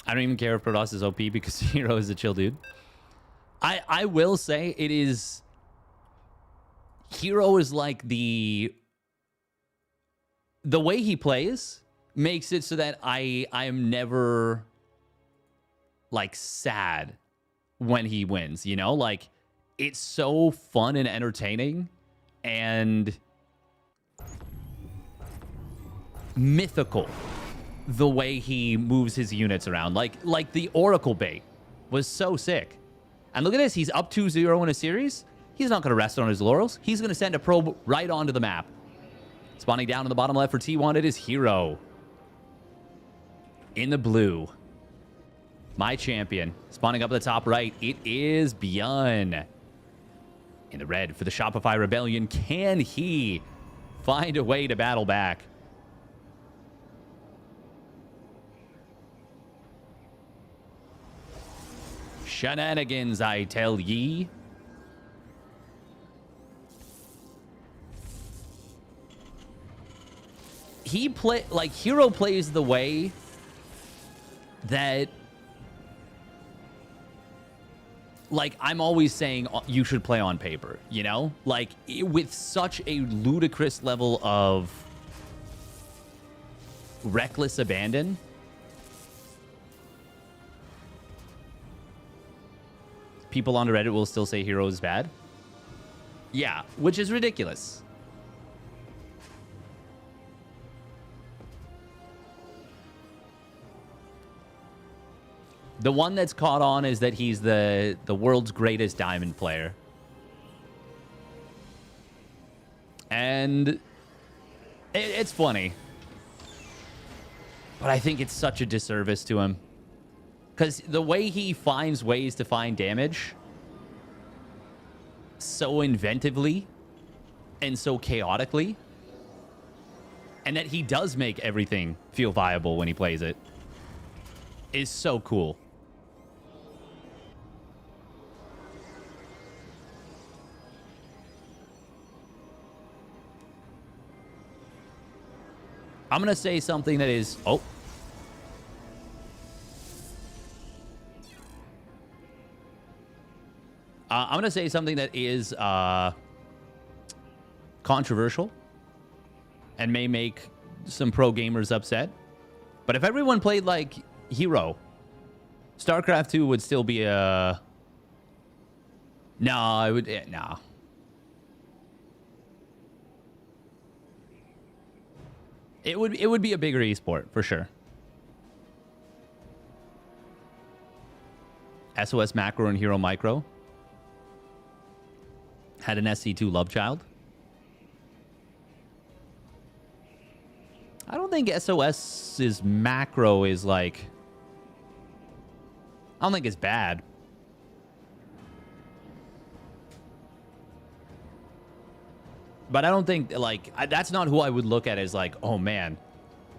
I don't even care if Protoss is OP because herO is a chill dude. I will say it is... herO is like the way he plays makes it so that I am never like sad when he wins, you know? Like it's so fun and entertaining and mythical the way he moves his units around. Like the Oracle bait was so sick. And look at this, he's up 2-0 in a series. He's not going to rest on his laurels. He's going to send a probe right onto the map. Spawning down in the bottom left for T1, it is herO. In the blue. My champion. Spawning up at the top right, it is Byun. In the red for the Shopify Rebellion. Can he find a way to battle back? Shenanigans, I tell ye. herO plays the way that, like, I'm always saying you should play on paper, you know? Like, with such a ludicrous level of reckless abandon. People on Reddit will still say herO is bad. Yeah, which is ridiculous. The one that's caught on is that he's the world's greatest diamond player. And it's funny. But I think it's such a disservice to him. Because the way he finds ways to find damage so inventively and so chaotically, and that he does make everything feel viable when he plays it, is so cool. I'm going to say something that is... Oh. I'm going to say something that is controversial and may make some pro gamers upset. But if everyone played like herO, StarCraft 2 would still be a... No, it would... No. It would be a bigger esport, for sure. SOS Macro and herO Micro had an SC2 love child. I don't think SOS's macro is like... I don't think it's bad. But I don't think, like... that's not who I would look at as like, oh man,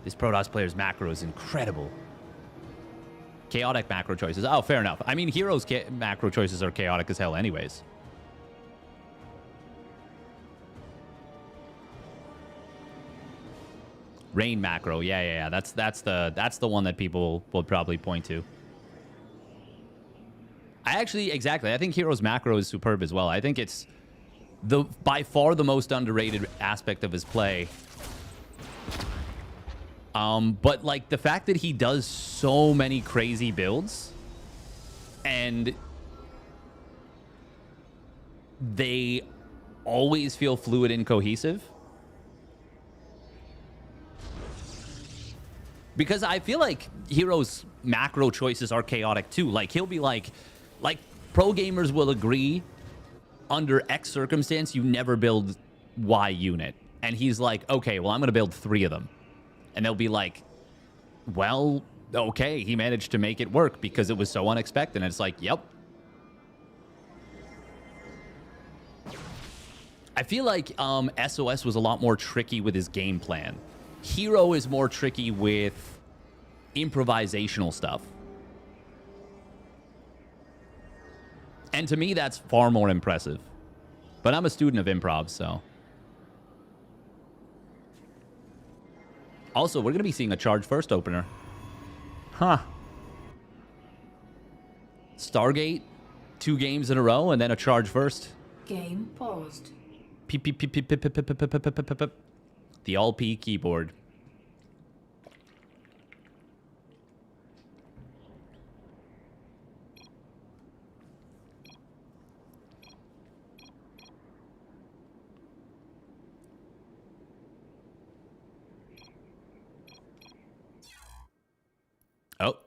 this Protoss player's macro is incredible. Chaotic macro choices. Oh, fair enough. I mean, herO's macro choices are chaotic as hell anyways. Rain macro, yeah. That's the one that people will probably point to. I think herO's macro is superb as well. I think it's by far the most underrated aspect of his play. But like the fact that he does so many crazy builds and they always feel fluid and cohesive. Because I feel like herO's macro choices are chaotic too. Like he'll be like pro gamers will agree under X circumstance, you never build Y unit. And he's like, okay, well, I'm going to build 3 of them. And they'll be like, well, okay, he managed to make it work because it was so unexpected. And it's like, yep. I feel like SOS was a lot more tricky with his game plan. herO is more tricky with improvisational stuff. And to me, that's far more impressive. But I'm a student of improv, so. Also, we're going to be seeing a charge first opener. Huh. Stargate, 2 games in a row, and then a charge first. Game paused. The all-P keyboard. Oh.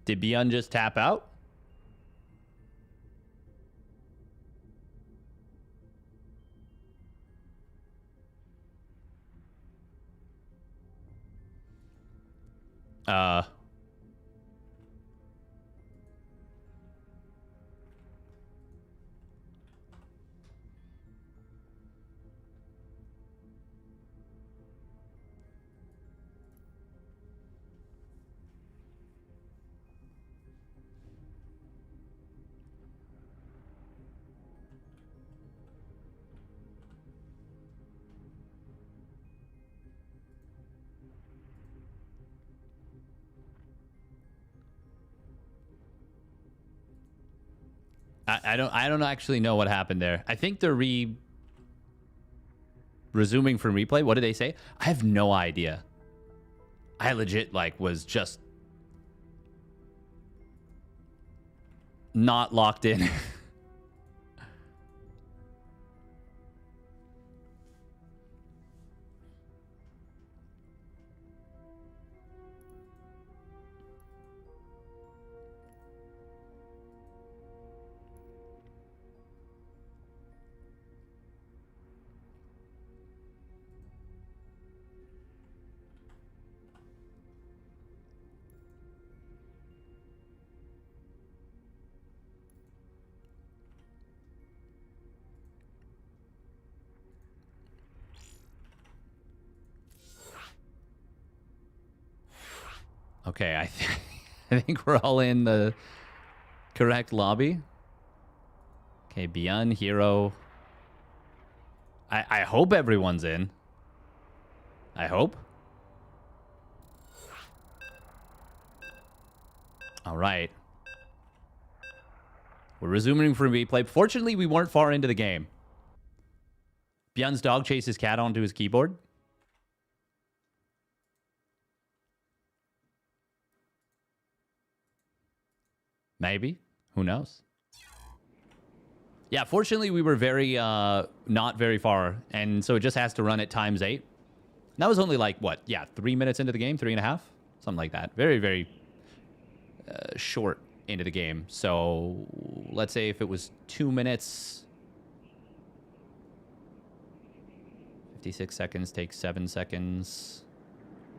Did Beyond just tap out? I don't actually know what happened there. I think they're resuming from replay. What did they say? I have no idea. I legit like was just not locked in. Okay, I think we're all in the correct lobby. Okay, Beyond herO. I hope everyone's in. I hope. All right. We're resuming from replay. Fortunately, we weren't far into the game. Beyond's dog chased his cat onto his keyboard. Maybe. Who knows? Yeah, fortunately, we were very, not very far. And so it just has to run at ×8. And that was only like, what? Yeah, 3 minutes into the game? 3.5? Something like that. Very, very short into the game. So let's say if it was 2 minutes... 56 seconds takes 7 seconds.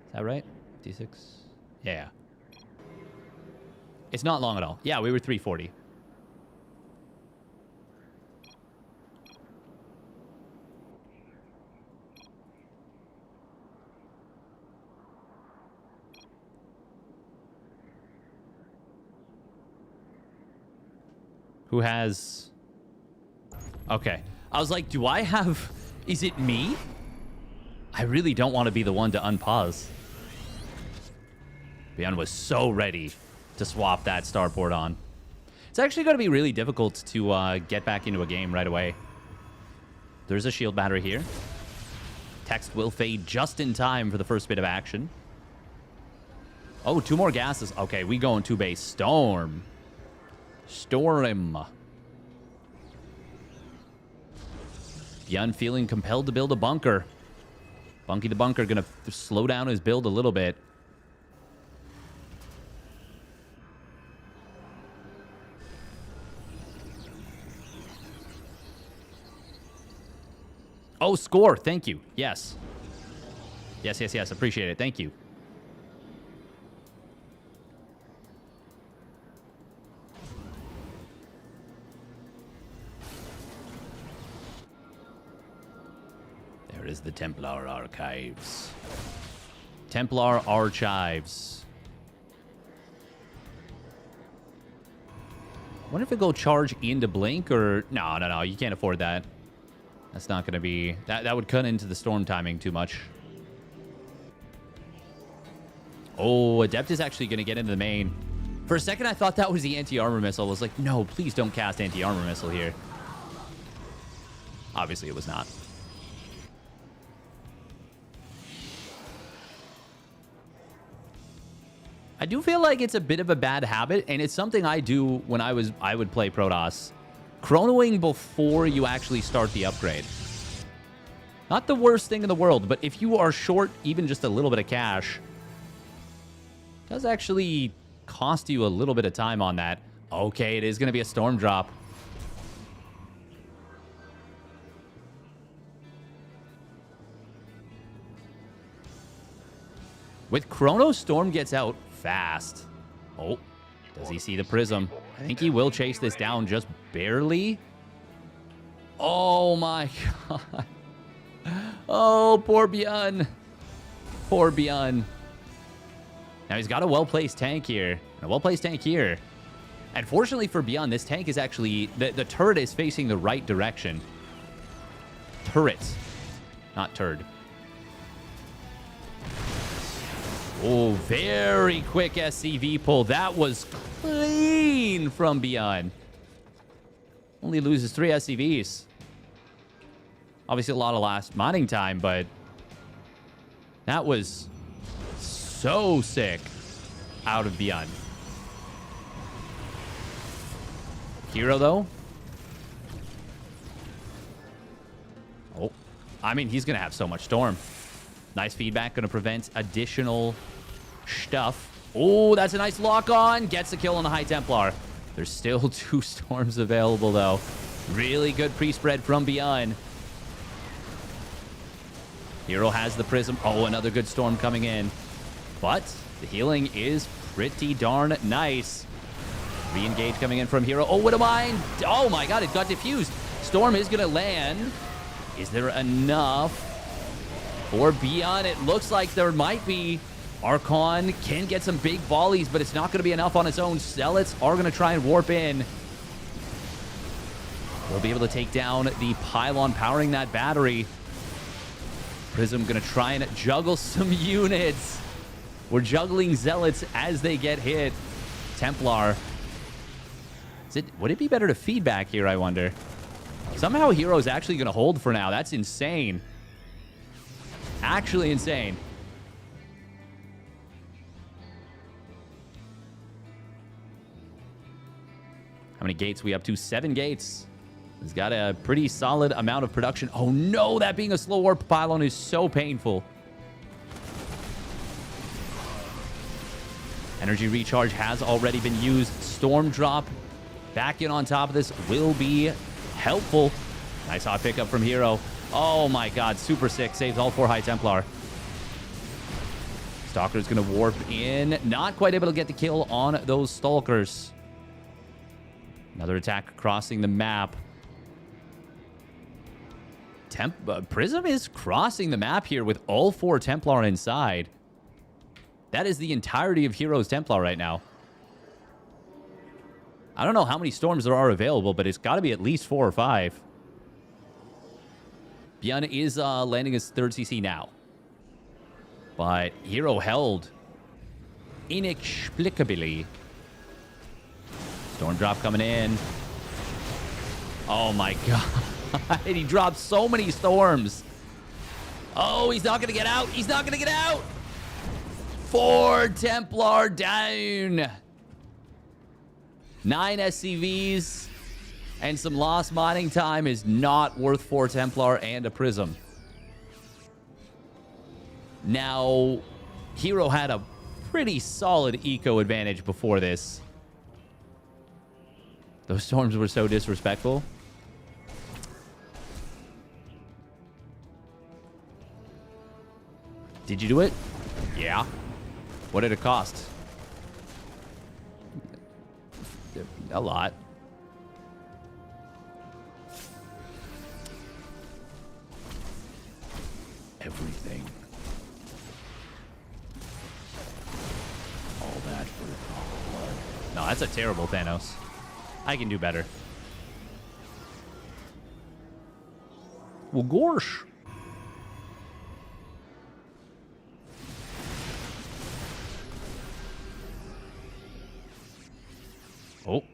Is that right? 56? Yeah. It's not long at all. Yeah, we were 340. Who has... Okay. I was like, do I have... Is it me? I really don't want to be the one to unpause. Beyond was so ready to swap that starport on. It's actually going to be really difficult to get back into a game right away. There's a shield battery here. Text will fade just in time for the first bit of action. Oh, 2 more gases. Okay, we go into base. Storm. Storm. Beyond feeling compelled to build a bunker. Bunky the Bunker going to slow down his build a little bit. Oh, score. Thank you. Yes. Yes, yes, yes. Appreciate it. Thank you. There is the Templar Archives. Templar Archives. I wonder if it go charge into Blink or... No, no, no. You can't afford that. That's not going to be... That would cut into the storm timing too much. Oh, Adept is actually going to get into the main. For a second, I thought that was the anti-armor missile. I was like, no, please don't cast anti-armor missile here. Obviously, it was not. I do feel like it's a bit of a bad habit, and it's something I do when I would play Protoss. Chronoing before you actually start the upgrade. Not the worst thing in the world, but if you are short even just a little bit of cash, it does actually cost you a little bit of time on that. Okay, it is going to be a storm drop. With Chrono, Storm gets out fast. Oh, does he see the Prism? I think he will chase this down just barely. Oh my god. Oh, poor Beyond. Poor Beyond. Now he's got a well-placed tank here. And a well-placed tank here. And fortunately for Beyond, this tank is actually... The turret is facing the right direction. Turret. Not turd. Oh, very quick SCV pull. That was clean from Beyond. Only loses 3 SCVs. Obviously, a lot of last mining time, but that was so sick out of Beyond. herO, though. Oh, I mean, he's going to have so much Storm. Nice feedback. Going to prevent additional stuff. Oh, that's a nice lock-on. Gets the kill on the High Templar. There's still 2 Storms available, though. Really good pre-spread from Beyond. herO has the Prism. Oh, another good Storm coming in. But the healing is pretty darn nice. Re-engage coming in from herO. Oh, what a mine. Oh, my God. It got diffused. Storm is going to land. Is there enough for Beyond? It looks like there might be. Archon can get some big volleys, but it's not going to be enough on its own. Zealots are going to try and warp in. We'll be able to take down the pylon powering that battery. Prism going to try and juggle some units. We're juggling Zealots as they get hit. Templar. Would it be better to feedback here, I wonder? Somehow herO's actually going to hold for now. That's insane. Actually insane. How many gates we up to? 7 gates. He's got a pretty solid amount of production. Oh no, that being a slow warp pylon is so painful. Energy recharge has already been used. Storm drop back in on top of this will be helpful. Nice hot pickup from herO. Oh my God, super sick. Saves all 4 High Templar. Stalker's going to warp in. Not quite able to get the kill on those Stalkers. Another attack crossing the map. Prism is crossing the map here with all 4 Templar inside. That is the entirety of herO's Templar right now. I don't know how many Storms there are available, but it's got to be at least 4 or 5. Beyond is landing his 3rd CC now. But herO held inexplicably. Storm drop coming in. Oh my God. He dropped so many Storms. Oh, he's not going to get out. He's not going to get out. 4 Templar down. 9 SCVs and some lost mining time is not worth 4 Templar and a Prism. Now, herO had a pretty solid eco advantage before this. Those Storms were so disrespectful. Did you do it? Yeah. What did it cost? A lot. Everything. All that for blood. No, that's a terrible Thanos. I can do better. Well, gorsh. Oh.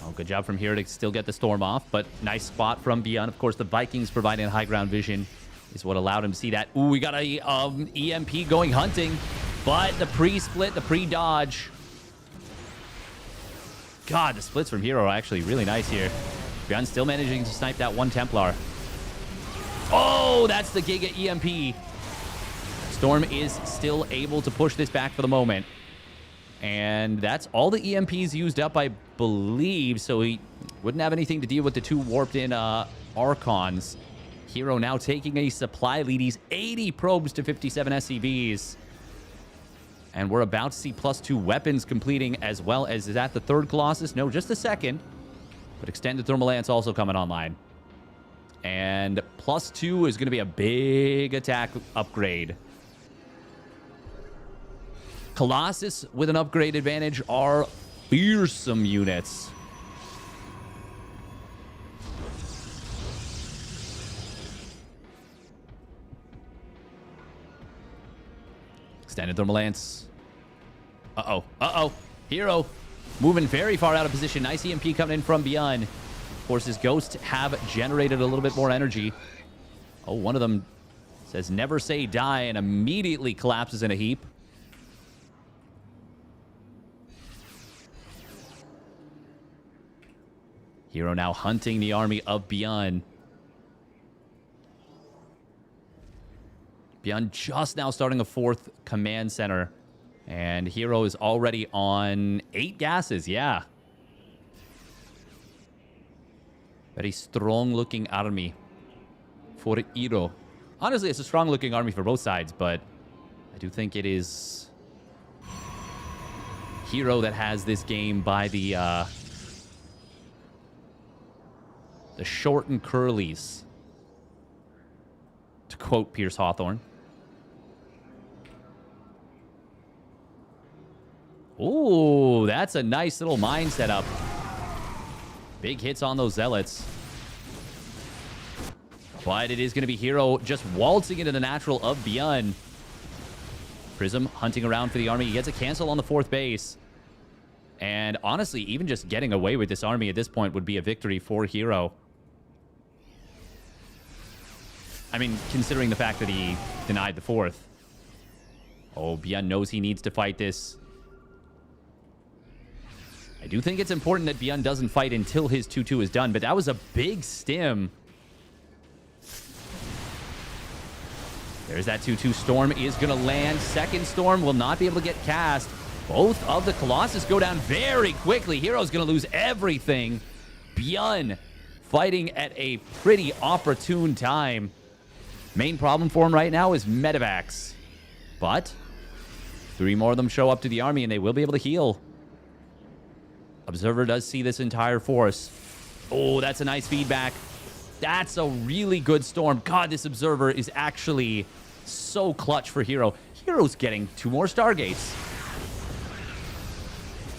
Oh, good job from here to still get the Storm off, but nice spot from Beyond. Of course, the Vikings providing high ground vision is what allowed him to see that. Ooh, we got a EMP going hunting, but the pre-split, the pre-dodge. God, the splits from herO are actually really nice here. Beyond still managing to snipe that 1 Templar. Oh, that's the Giga EMP. Storm is still able to push this back for the moment. And that's all the EMPs used up, I believe. So he wouldn't have anything to deal with the 2 warped in Archons. herO now taking a supply lead. He's 80 probes to 57 SCVs. And we're about to see +2 weapons completing, as well as is that the 3rd Colossus? No, just the 2nd. But extended thermal lance also coming online. And +2 is going to be a big attack upgrade. Colossus with an upgrade advantage are fearsome units. Extended thermal lance. Uh-oh. Uh-oh. herO moving very far out of position. Nice EMP coming in from Beyond. Of course, his Ghost have generated a little bit more energy. Oh, one of them says never say die and immediately collapses in a heap. herO now hunting the army of Beyond. Beyond just now starting a 4th command center. And herO is already on 8 gases, yeah. Very strong-looking army for herO. Honestly, it's a strong-looking army for both sides, but I do think it is herO that has this game by the short and curlies, to quote Pierce Hawthorne. Ooh, that's a nice little mine setup. Big hits on those zealots. But it is going to be herO just waltzing into the natural of Beyond. Prism hunting around for the army. He gets a cancel on the 4th base. And honestly, even just getting away with this army at this point would be a victory for herO. I mean, considering the fact that he denied the 4th. Oh, Beyond knows he needs to fight this. I do think it's important that Beyond doesn't fight until his 2-2 is done, but that was a big stim. There's that 2-2. Storm is going to land. Second Storm will not be able to get cast. Both of the Colossus go down very quickly. herO's going to lose everything. Beyond fighting at a pretty opportune time. Main problem for him right now is medevacs. But 3 more of them show up to the army and they will be able to heal. Observer does see this entire force. Oh, that's a nice feedback. That's a really good storm. God, this Observer is actually so clutch for herO. herO's getting 2 more Stargates.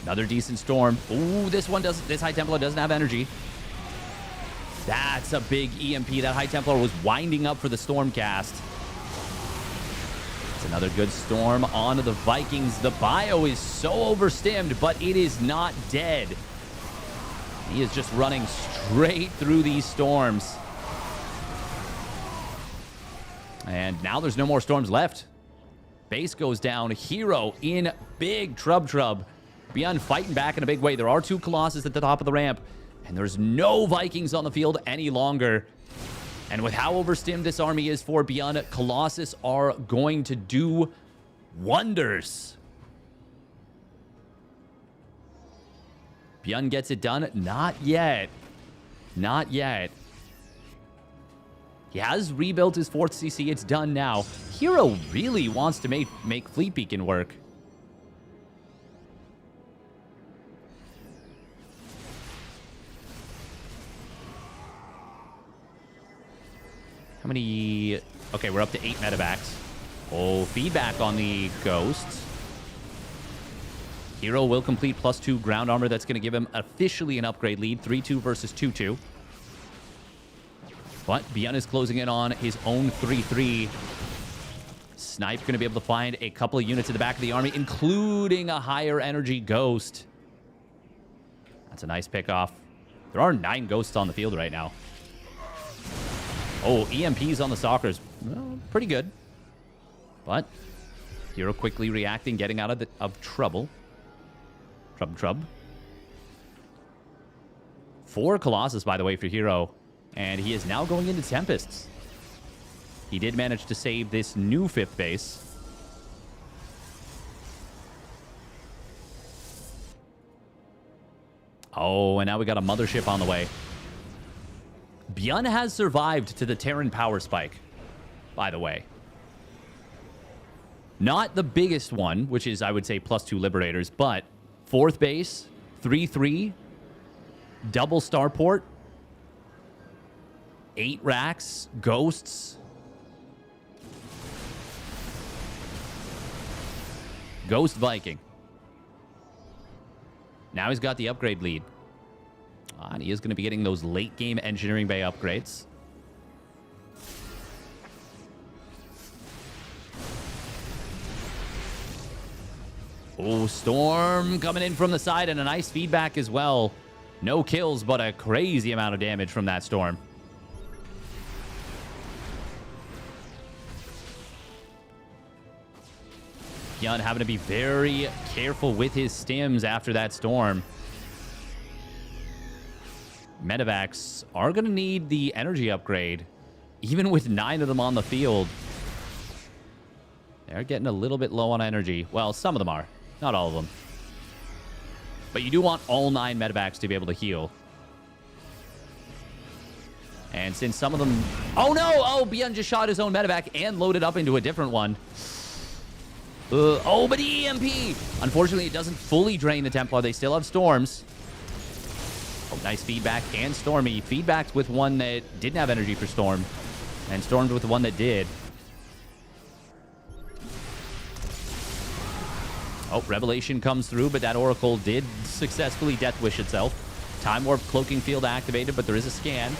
Another decent storm. Ooh, this High Templar doesn't have energy. That's a big EMP. That High Templar was winding up for the storm cast. It's another good storm onto the Vikings. The bio is so overstimmed, but it is not dead. He is just running straight through these storms. And now there's no more storms left. Base goes down. herO in big trub. Beyond fighting back in a big way. There are 2 Colossus at the top of the ramp. And there's no Vikings on the field any longer. And with how overstimmed this army is for Beyond, Colossus are going to do wonders. Beyond gets it done? Not yet. Not yet. He has rebuilt his 4th CC. It's done now. herO really wants to make Fleet Beacon work. How many? Okay, we're up to 8 medevacs. Oh, feedback on the Ghosts. herO will complete +2 ground armor. That's going to give him officially an upgrade lead. 3-2 versus 2-2. But Beyond is closing in on his own 3-3. Snipe going to be able to find a couple of units in the back of the army, including a higher energy Ghost. That's a nice pickoff. There are 9 Ghosts on the field right now. Oh, EMPs on the Stalkers. Well, pretty good. But herO quickly reacting, getting out of trouble. Trub. 4 Colossus, by the way, for herO. And he is now going into Tempests. He did manage to save this new 5th base. Oh, and now we got a mothership on the way. Beyond has survived to the Terran power spike, by the way. Not the biggest one, which is, I would say, +2 Liberators, but 4th base, 3-3, double starport, 8 racks, Ghosts. Ghost Viking. Now he's got the upgrade lead. And he is going to be getting those late-game Engineering Bay upgrades. Oh, Storm coming in from the side and a nice feedback as well. No kills, but a crazy amount of damage from that Storm. Hyun having to be very careful with his stims after that Storm. Medevacs are going to need the energy upgrade, even with 9 of them on the field. They're getting a little bit low on energy. Well, some of them are. Not all of them. But you do want all 9 medevacs to be able to heal. And since some of them... Oh, no! Oh, Byun just shot his own medevac and loaded up into a different one. Oh, but EMP! Unfortunately, it doesn't fully drain the Templar. They still have Storms. Oh, nice feedback and Stormy. Feedbacked with one that didn't have energy for Storm. And Stormed with the one that did. Oh, Revelation comes through, but that Oracle did successfully Death Wish itself. Time Warp Cloaking Field activated, but there is a scan.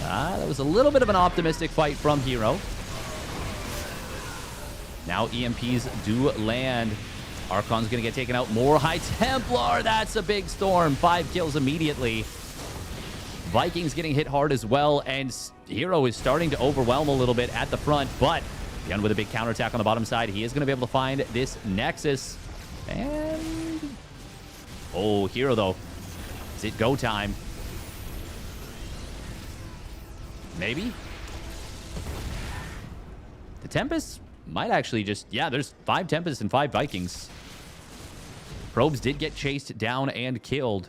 That was a little bit of an optimistic fight from herO. Now EMPs do land. Archon's going to get taken out. More High Templar. That's a big Storm. 5 kills immediately. Vikings getting hit hard as well, and herO is starting to overwhelm a little bit at the front, but Byun with a big counterattack on the bottom side. He is going to be able to find this Nexus. And... oh, herO, though. Is it go time? Maybe? The Tempest might actually just... yeah, there's 5 Tempests and 5 Vikings. Probes did get chased down and killed.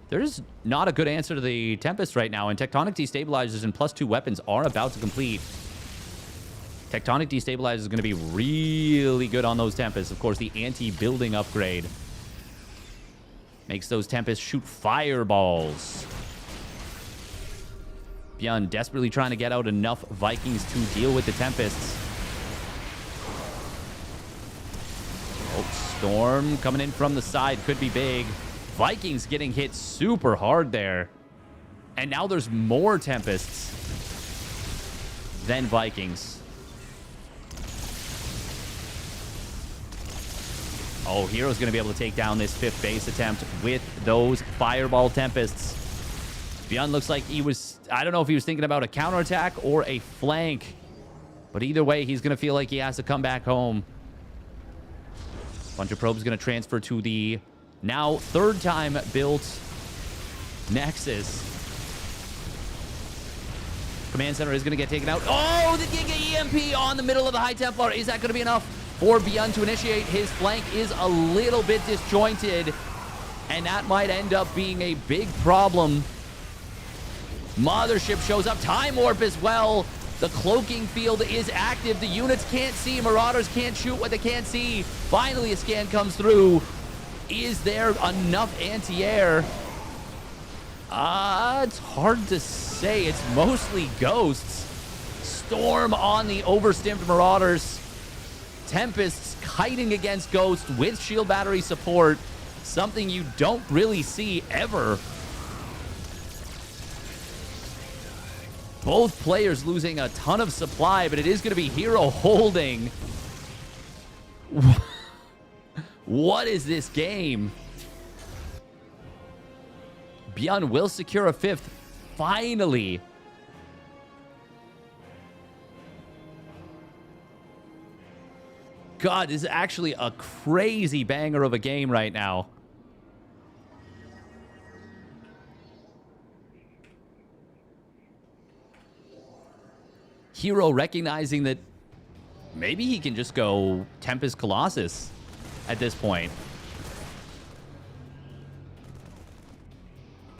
There's not a good answer to the Tempest right now, and Tectonic Destabilizers and +2 weapons are about to complete. Tectonic Destabilizers is going to be really good on those Tempests. Of course, the anti-building upgrade makes those Tempests shoot fireballs. Byun desperately trying to get out enough Vikings to deal with the Tempests. Oh, Storm coming in from the side could be big. Vikings getting hit super hard there. And now there's more Tempests than Vikings. Oh, herO's going to be able to take down this 5th base attempt with those Fireball Tempests. Byun looks like he was... I don't know if he was thinking about a counterattack or a flank. But either way, he's going to feel like he has to come back home. Bunch of probes going to transfer to the... now 3rd time built Nexus. Command center is going to get taken out. Oh, the Giga EMP on the middle of the High Templar. Is that going to be enough for Byun to initiate? His flank is a little bit disjointed, and that might end up being a big problem. Mothership shows up. Time Warp as well. The cloaking field is active. The units can't see. Marauders can't shoot what they can't see. Finally, a scan comes through. Is there enough anti-air? It's hard to say. It's mostly ghosts. Storm on the overstimmed Marauders. Tempests kiting against ghosts with shield battery support. Something you don't really see ever. Both players losing a ton of supply, but it is going to be herO holding. What is this game? Byun will secure a 5th. Finally. God, this is actually a crazy banger of a game right now. herO recognizing that maybe he can just go Tempest Colossus at this point.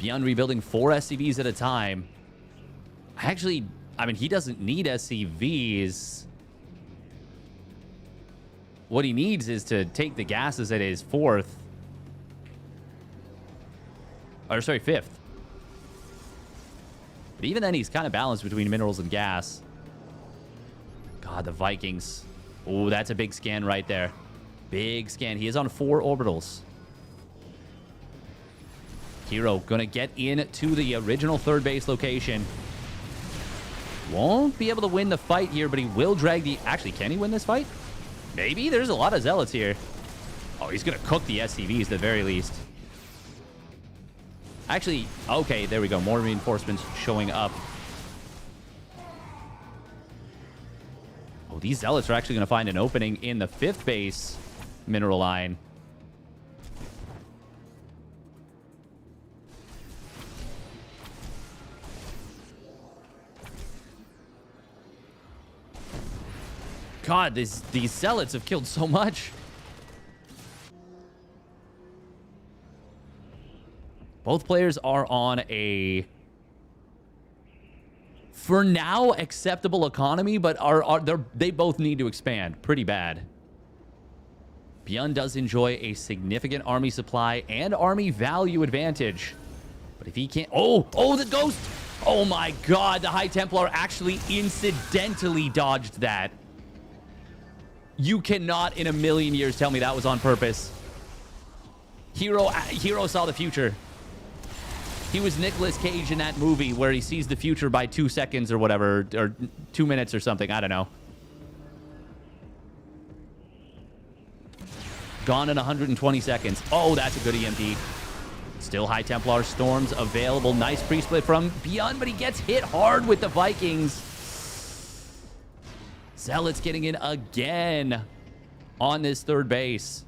Byun rebuilding 4 SCVs at a time. Actually, I mean, he doesn't need SCVs. What he needs is to take the gases at his 4th. Or, sorry, 5th. But even then, he's kind of balanced between minerals and gas. God, the Vikings. Oh, that's a big scan right there. Big scan. He is on 4 orbitals. herO gonna get into the original 3rd base location. Won't be able to win the fight here, but he will drag the... Actually, can he win this fight? Maybe. There's a lot of Zealots here. Oh, he's going to cook the SCVs at the very least. Actually, okay, there we go. More reinforcements showing up. Oh, these Zealots are actually going to find an opening in the 5th base mineral line. God, these Zealots have killed so much. Both players are on a, for now, acceptable economy, but they both need to expand pretty bad. Beyond does enjoy a significant army supply and army value advantage. But if he can't... Oh, the Ghost! Oh my God, the High Templar actually incidentally dodged that. You cannot in a million years tell me that was on purpose. herO saw the future. He was Nicolas Cage in that movie where he sees the future by 2 seconds or whatever, or 2 minutes or something. I don't know. Gone in 120 seconds. Oh, that's a good EMP. Still High Templar Storms available. Nice pre-split from Beyond, but he gets hit hard with the Vikings. Zealots getting in again on this 3rd base.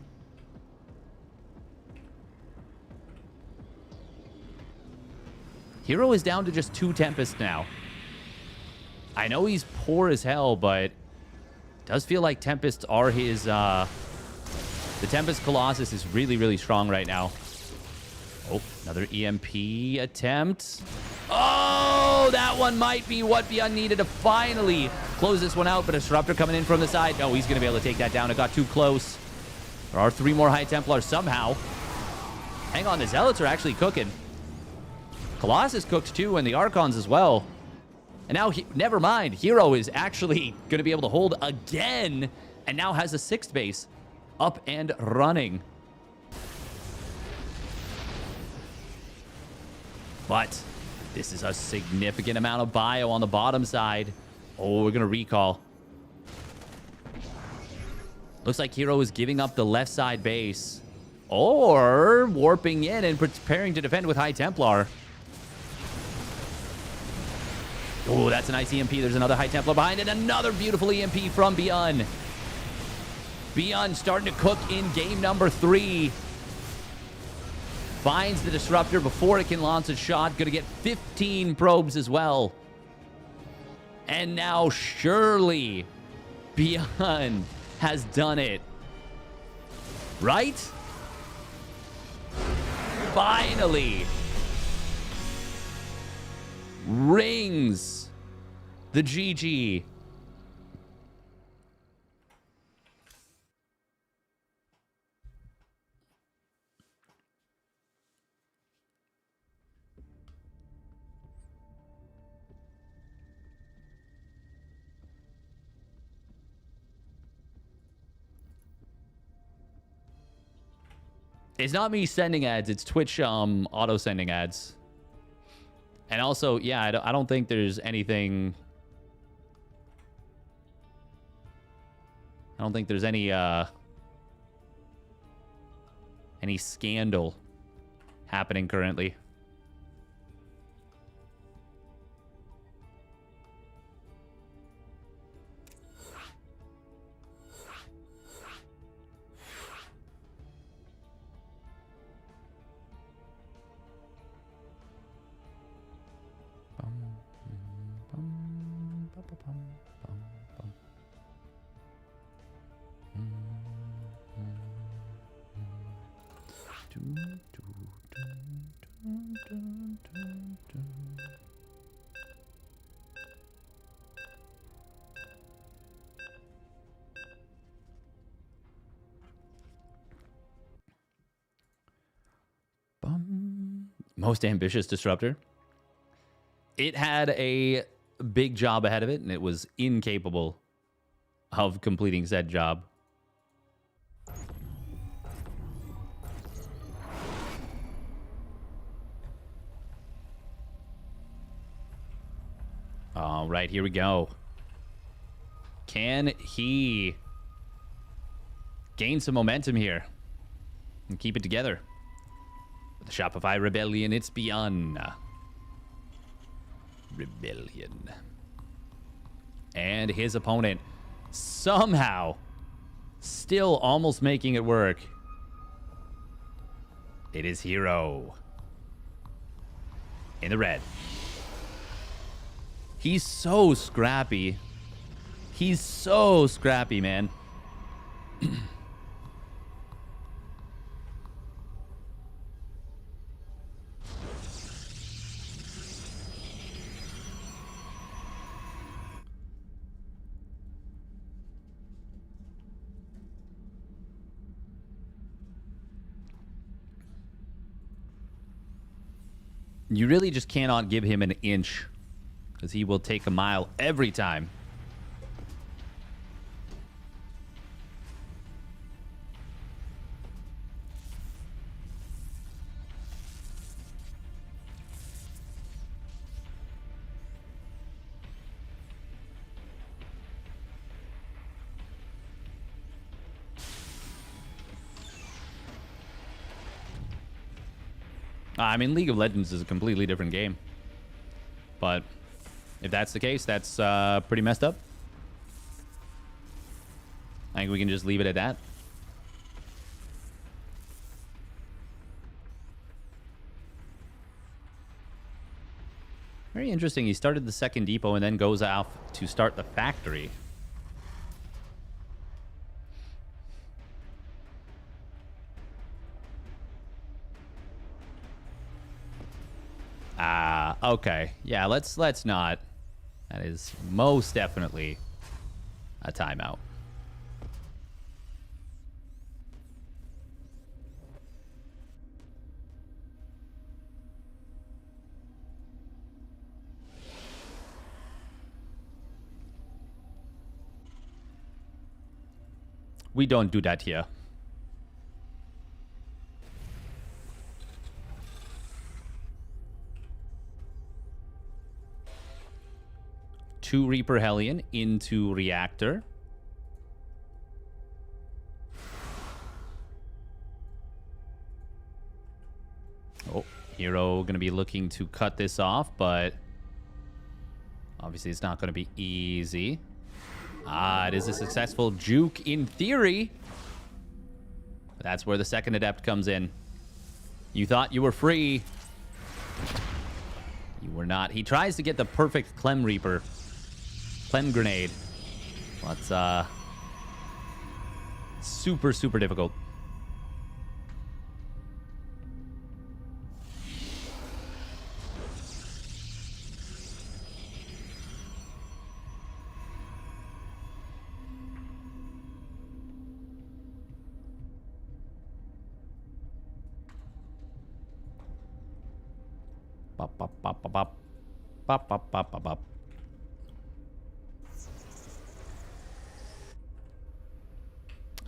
herO is down to just 2 Tempests now. I know he's poor as hell, but it does feel like Tempests are his... The Tempest Colossus is really, really strong right now. Oh, another EMP attempt. Oh, that one might be what Beyond needed to finally close this one out, but a Disruptor coming in from the side. No, he's going to be able to take that down. It got too close. There are 3 more High Templars somehow. Hang on, the Zealots are actually cooking. Colossus cooked too, and the Archons as well. And now, never mind, herO is actually going to be able to hold again, and now has a 6th base up and running. But this is a significant amount of bio on the bottom side. Oh, we're going to recall. Looks like herO is giving up the left side base. Or warping in and preparing to defend with High Templar. Oh, that's a nice EMP. There's another High Templar behind it. Another beautiful EMP from Beyond. Beyond starting to cook in game number 3. Finds the Disruptor before it can launch a shot. Going to get 15 probes as well. And now surely Beyond has done it. Right? Finally. Rings the GG. It's not me sending ads, it's Twitch auto sending ads. And also, yeah, I don't think there's anything... I don't think there's any scandal happening currently. Most ambitious disruptor. It had a big job ahead of it, and it was incapable of completing said job. All right, here we go. Can he gain some momentum here and keep it together? With the Shopify Rebellion, it's begun. Rebellion. And his opponent somehow still almost making it work. It is herO. In the red. He's so scrappy. He's so scrappy, man. You really just cannot give him an inch, because he will take a mile every time. I mean, League of Legends is a completely different game. But if that's the case, that's pretty messed up. I think we can just leave it at that. Very interesting. He started the second depot and then goes off to start the factory. Okay. Yeah, let's not. That is most definitely a timeout. We don't do that here. Two Reaper Hellion into Reactor. Oh, herO going to be looking to cut this off, but obviously it's not going to be easy. It is a successful juke in theory. That's where the second adept comes in. You thought you were free. You were not. He tries to get the perfect Clem Reaper. Clem grenade. That's super, super difficult. Bop, bop, bop, bop, bop. Bop, bop, bop, bop, bop.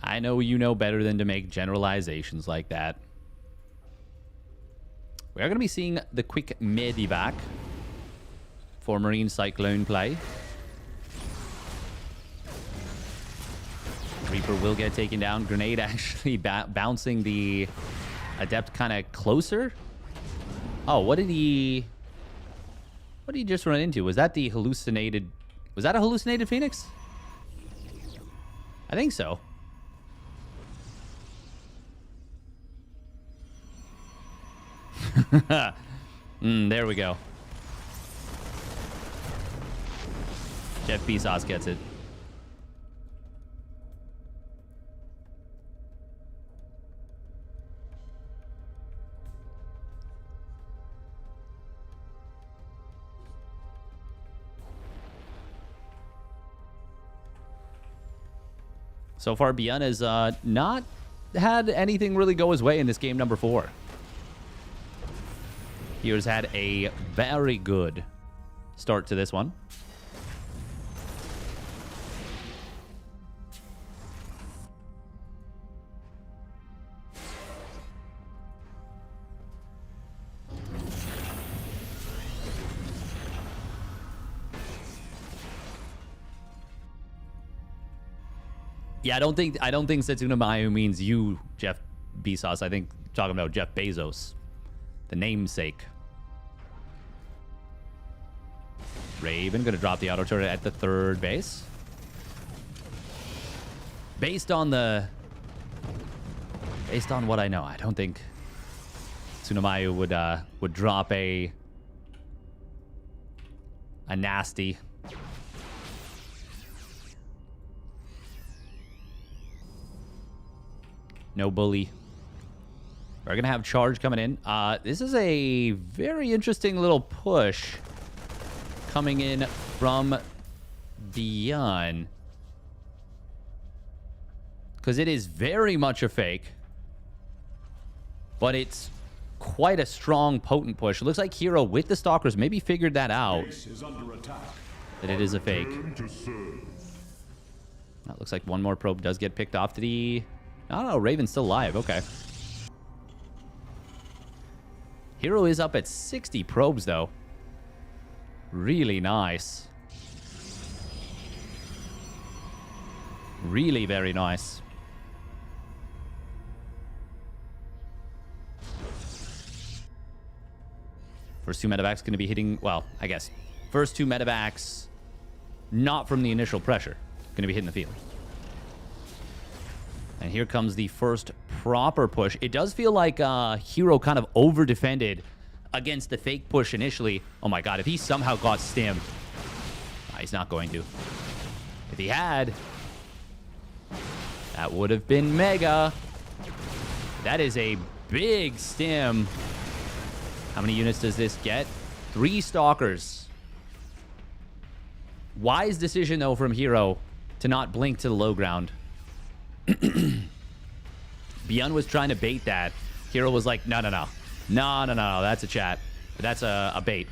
I know you know better than to make generalizations like that. We are going to be seeing the quick medivac for Marine Cyclone play. Reaper will get taken down. Grenade actually bouncing the adept kind of closer. Oh, what did he just run into? Was that the hallucinated... Was that a hallucinated Phoenix? I think so. There we go. Jeff Bezos gets it. So far, Bian has not had anything really go his way in this game number 4. He has had a very good start to this one. Yeah, I don't think Setsuna Mayu means you, Jeff Bezos. I think talking about Jeff Bezos, the namesake. Raven gonna drop the auto turret at the third base. Based on what I know, I don't think Tsunamayu would drop a nasty. No bully. We're gonna have charge coming in. This is a very interesting little push coming in from Beyond, because it is very much a fake, but it's quite a strong, potent push. It looks like herO with the Stalkers maybe figured that out, that it is a fake. That looks like one more probe does get picked off. Did he? I don't know. Raven's still alive. Okay. herO is up at 60 probes, though. Really nice. Really very nice. First two medevacs going to be hitting, well, I guess, first two medevacs, not from the initial pressure, going to be hitting the field. And here comes the first proper push. It does feel like herO kind of over-defended against the fake push initially. Oh my god, if he somehow got stim. He's not going to. If he had, that would have been mega. That is a big stim. How many units does this get? 3 Stalkers. Wise decision, though, from herO to not blink to the low ground. Beyond was trying to bait that. herO was like, no, that's a chat. That's a bait.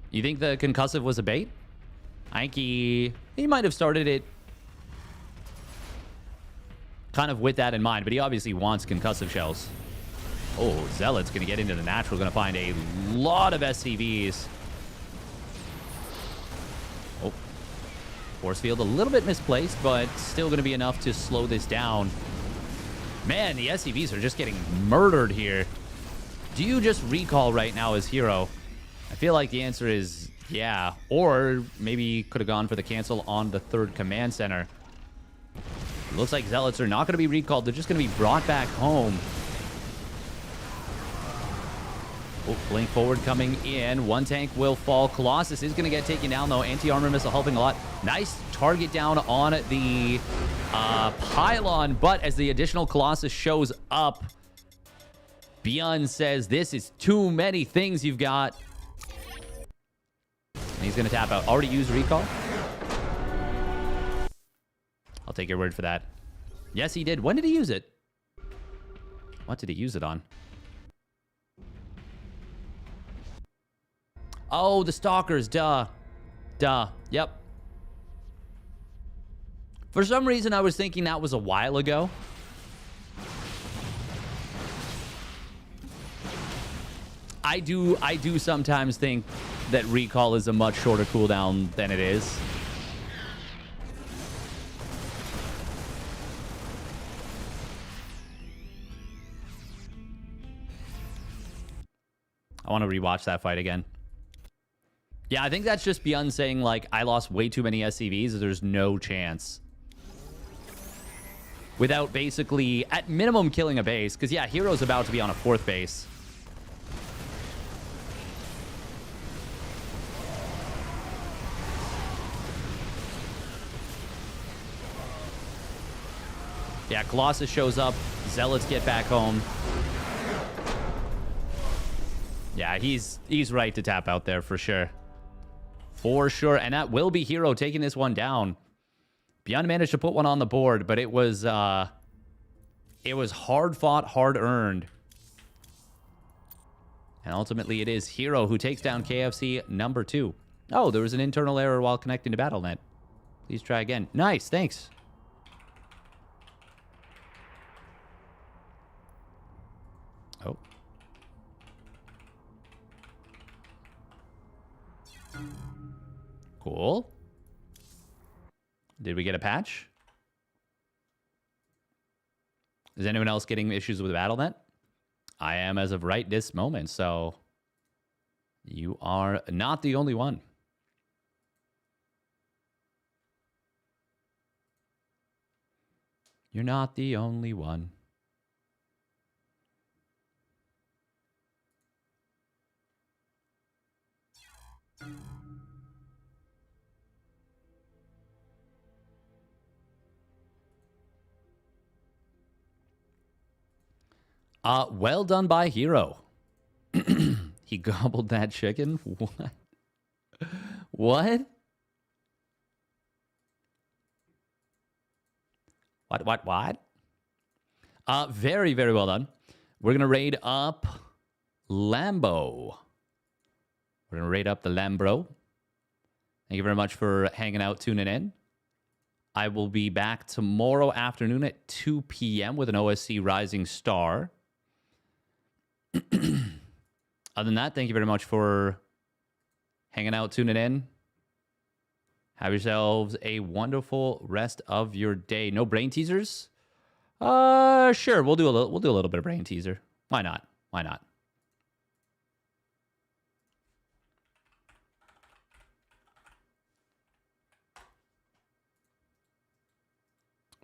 You think the concussive was a bait? I think he might have started it kind of with that in mind, but he obviously wants concussive shells. Oh, Zealot's going to get into the natural, going to find a lot of SCVs. Oh, force field a little bit misplaced, but still going to be enough to slow this down. Man, the SCVs are just getting murdered here. Do you just recall right now as herO? I feel like the answer is yeah, or maybe could have gone for the cancel on the third command center. Looks like Zealots are not going to be recalled. They're just going to be brought back home. Oh, blink forward coming in. One tank will fall. Colossus is going to get taken down, though. Anti-armor missile helping a lot. Nice target down on the pylon, but as the additional Colossus shows up, Beyond says, this is too many things you've got. And he's going to tap out. Already used recall? I'll take your word for that. Yes, he did. When did he use it? What did he use it on? Oh, the Stalkers. Duh. Yep. For some reason, I was thinking that was a while ago. I do sometimes think that recall is a much shorter cooldown than it is. I want to rewatch that fight again. Yeah, I think that's just Beyond saying, like, I lost way too many SCVs. There's no chance. Without basically, at minimum, killing a base. Because, yeah, herO's about to be on a 4th base. Yeah, Colossus shows up. Zealots get back home. Yeah, he's right to tap out there for sure. For sure. And that will be herO taking this one down. Beyond managed to put one on the board, but it was hard fought, hard earned. And ultimately it is herO who takes down KFC number 2. Oh, there was an internal error while connecting to BattleNet. Please try again. Nice, thanks. Oh. Cool. Did we get a patch? Is anyone else getting issues with BattleNet? I am as of right this moment, so you are not the only one. You're not the only one. Well done by herO. He gobbled that chicken? What? What? What? Very, very well done. We're going to raid up Lambo. We're going to raid up the Lambro. Thank you very much for hanging out, tuning in. I will be back tomorrow afternoon at 2 p.m. with an OSC Rising Star. Other than that, thank you very much for hanging out, tuning in. Have yourselves a wonderful rest of your day. No brain teasers? Sure. We'll do a little bit of brain teaser. Why not? Why not?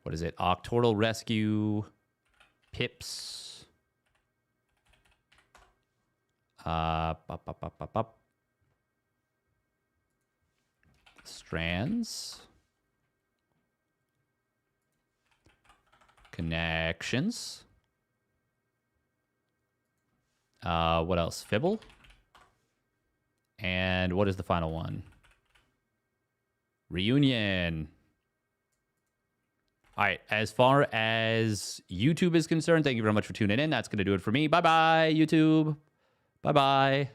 What is it? Octoral Rescue, Pips. Strands. Connections. What else? Fibble. And what is the final one? Reunion. All right, as far as YouTube is concerned, thank you very much for tuning in. That's going to do it for me. Bye-bye, YouTube. Bye-bye.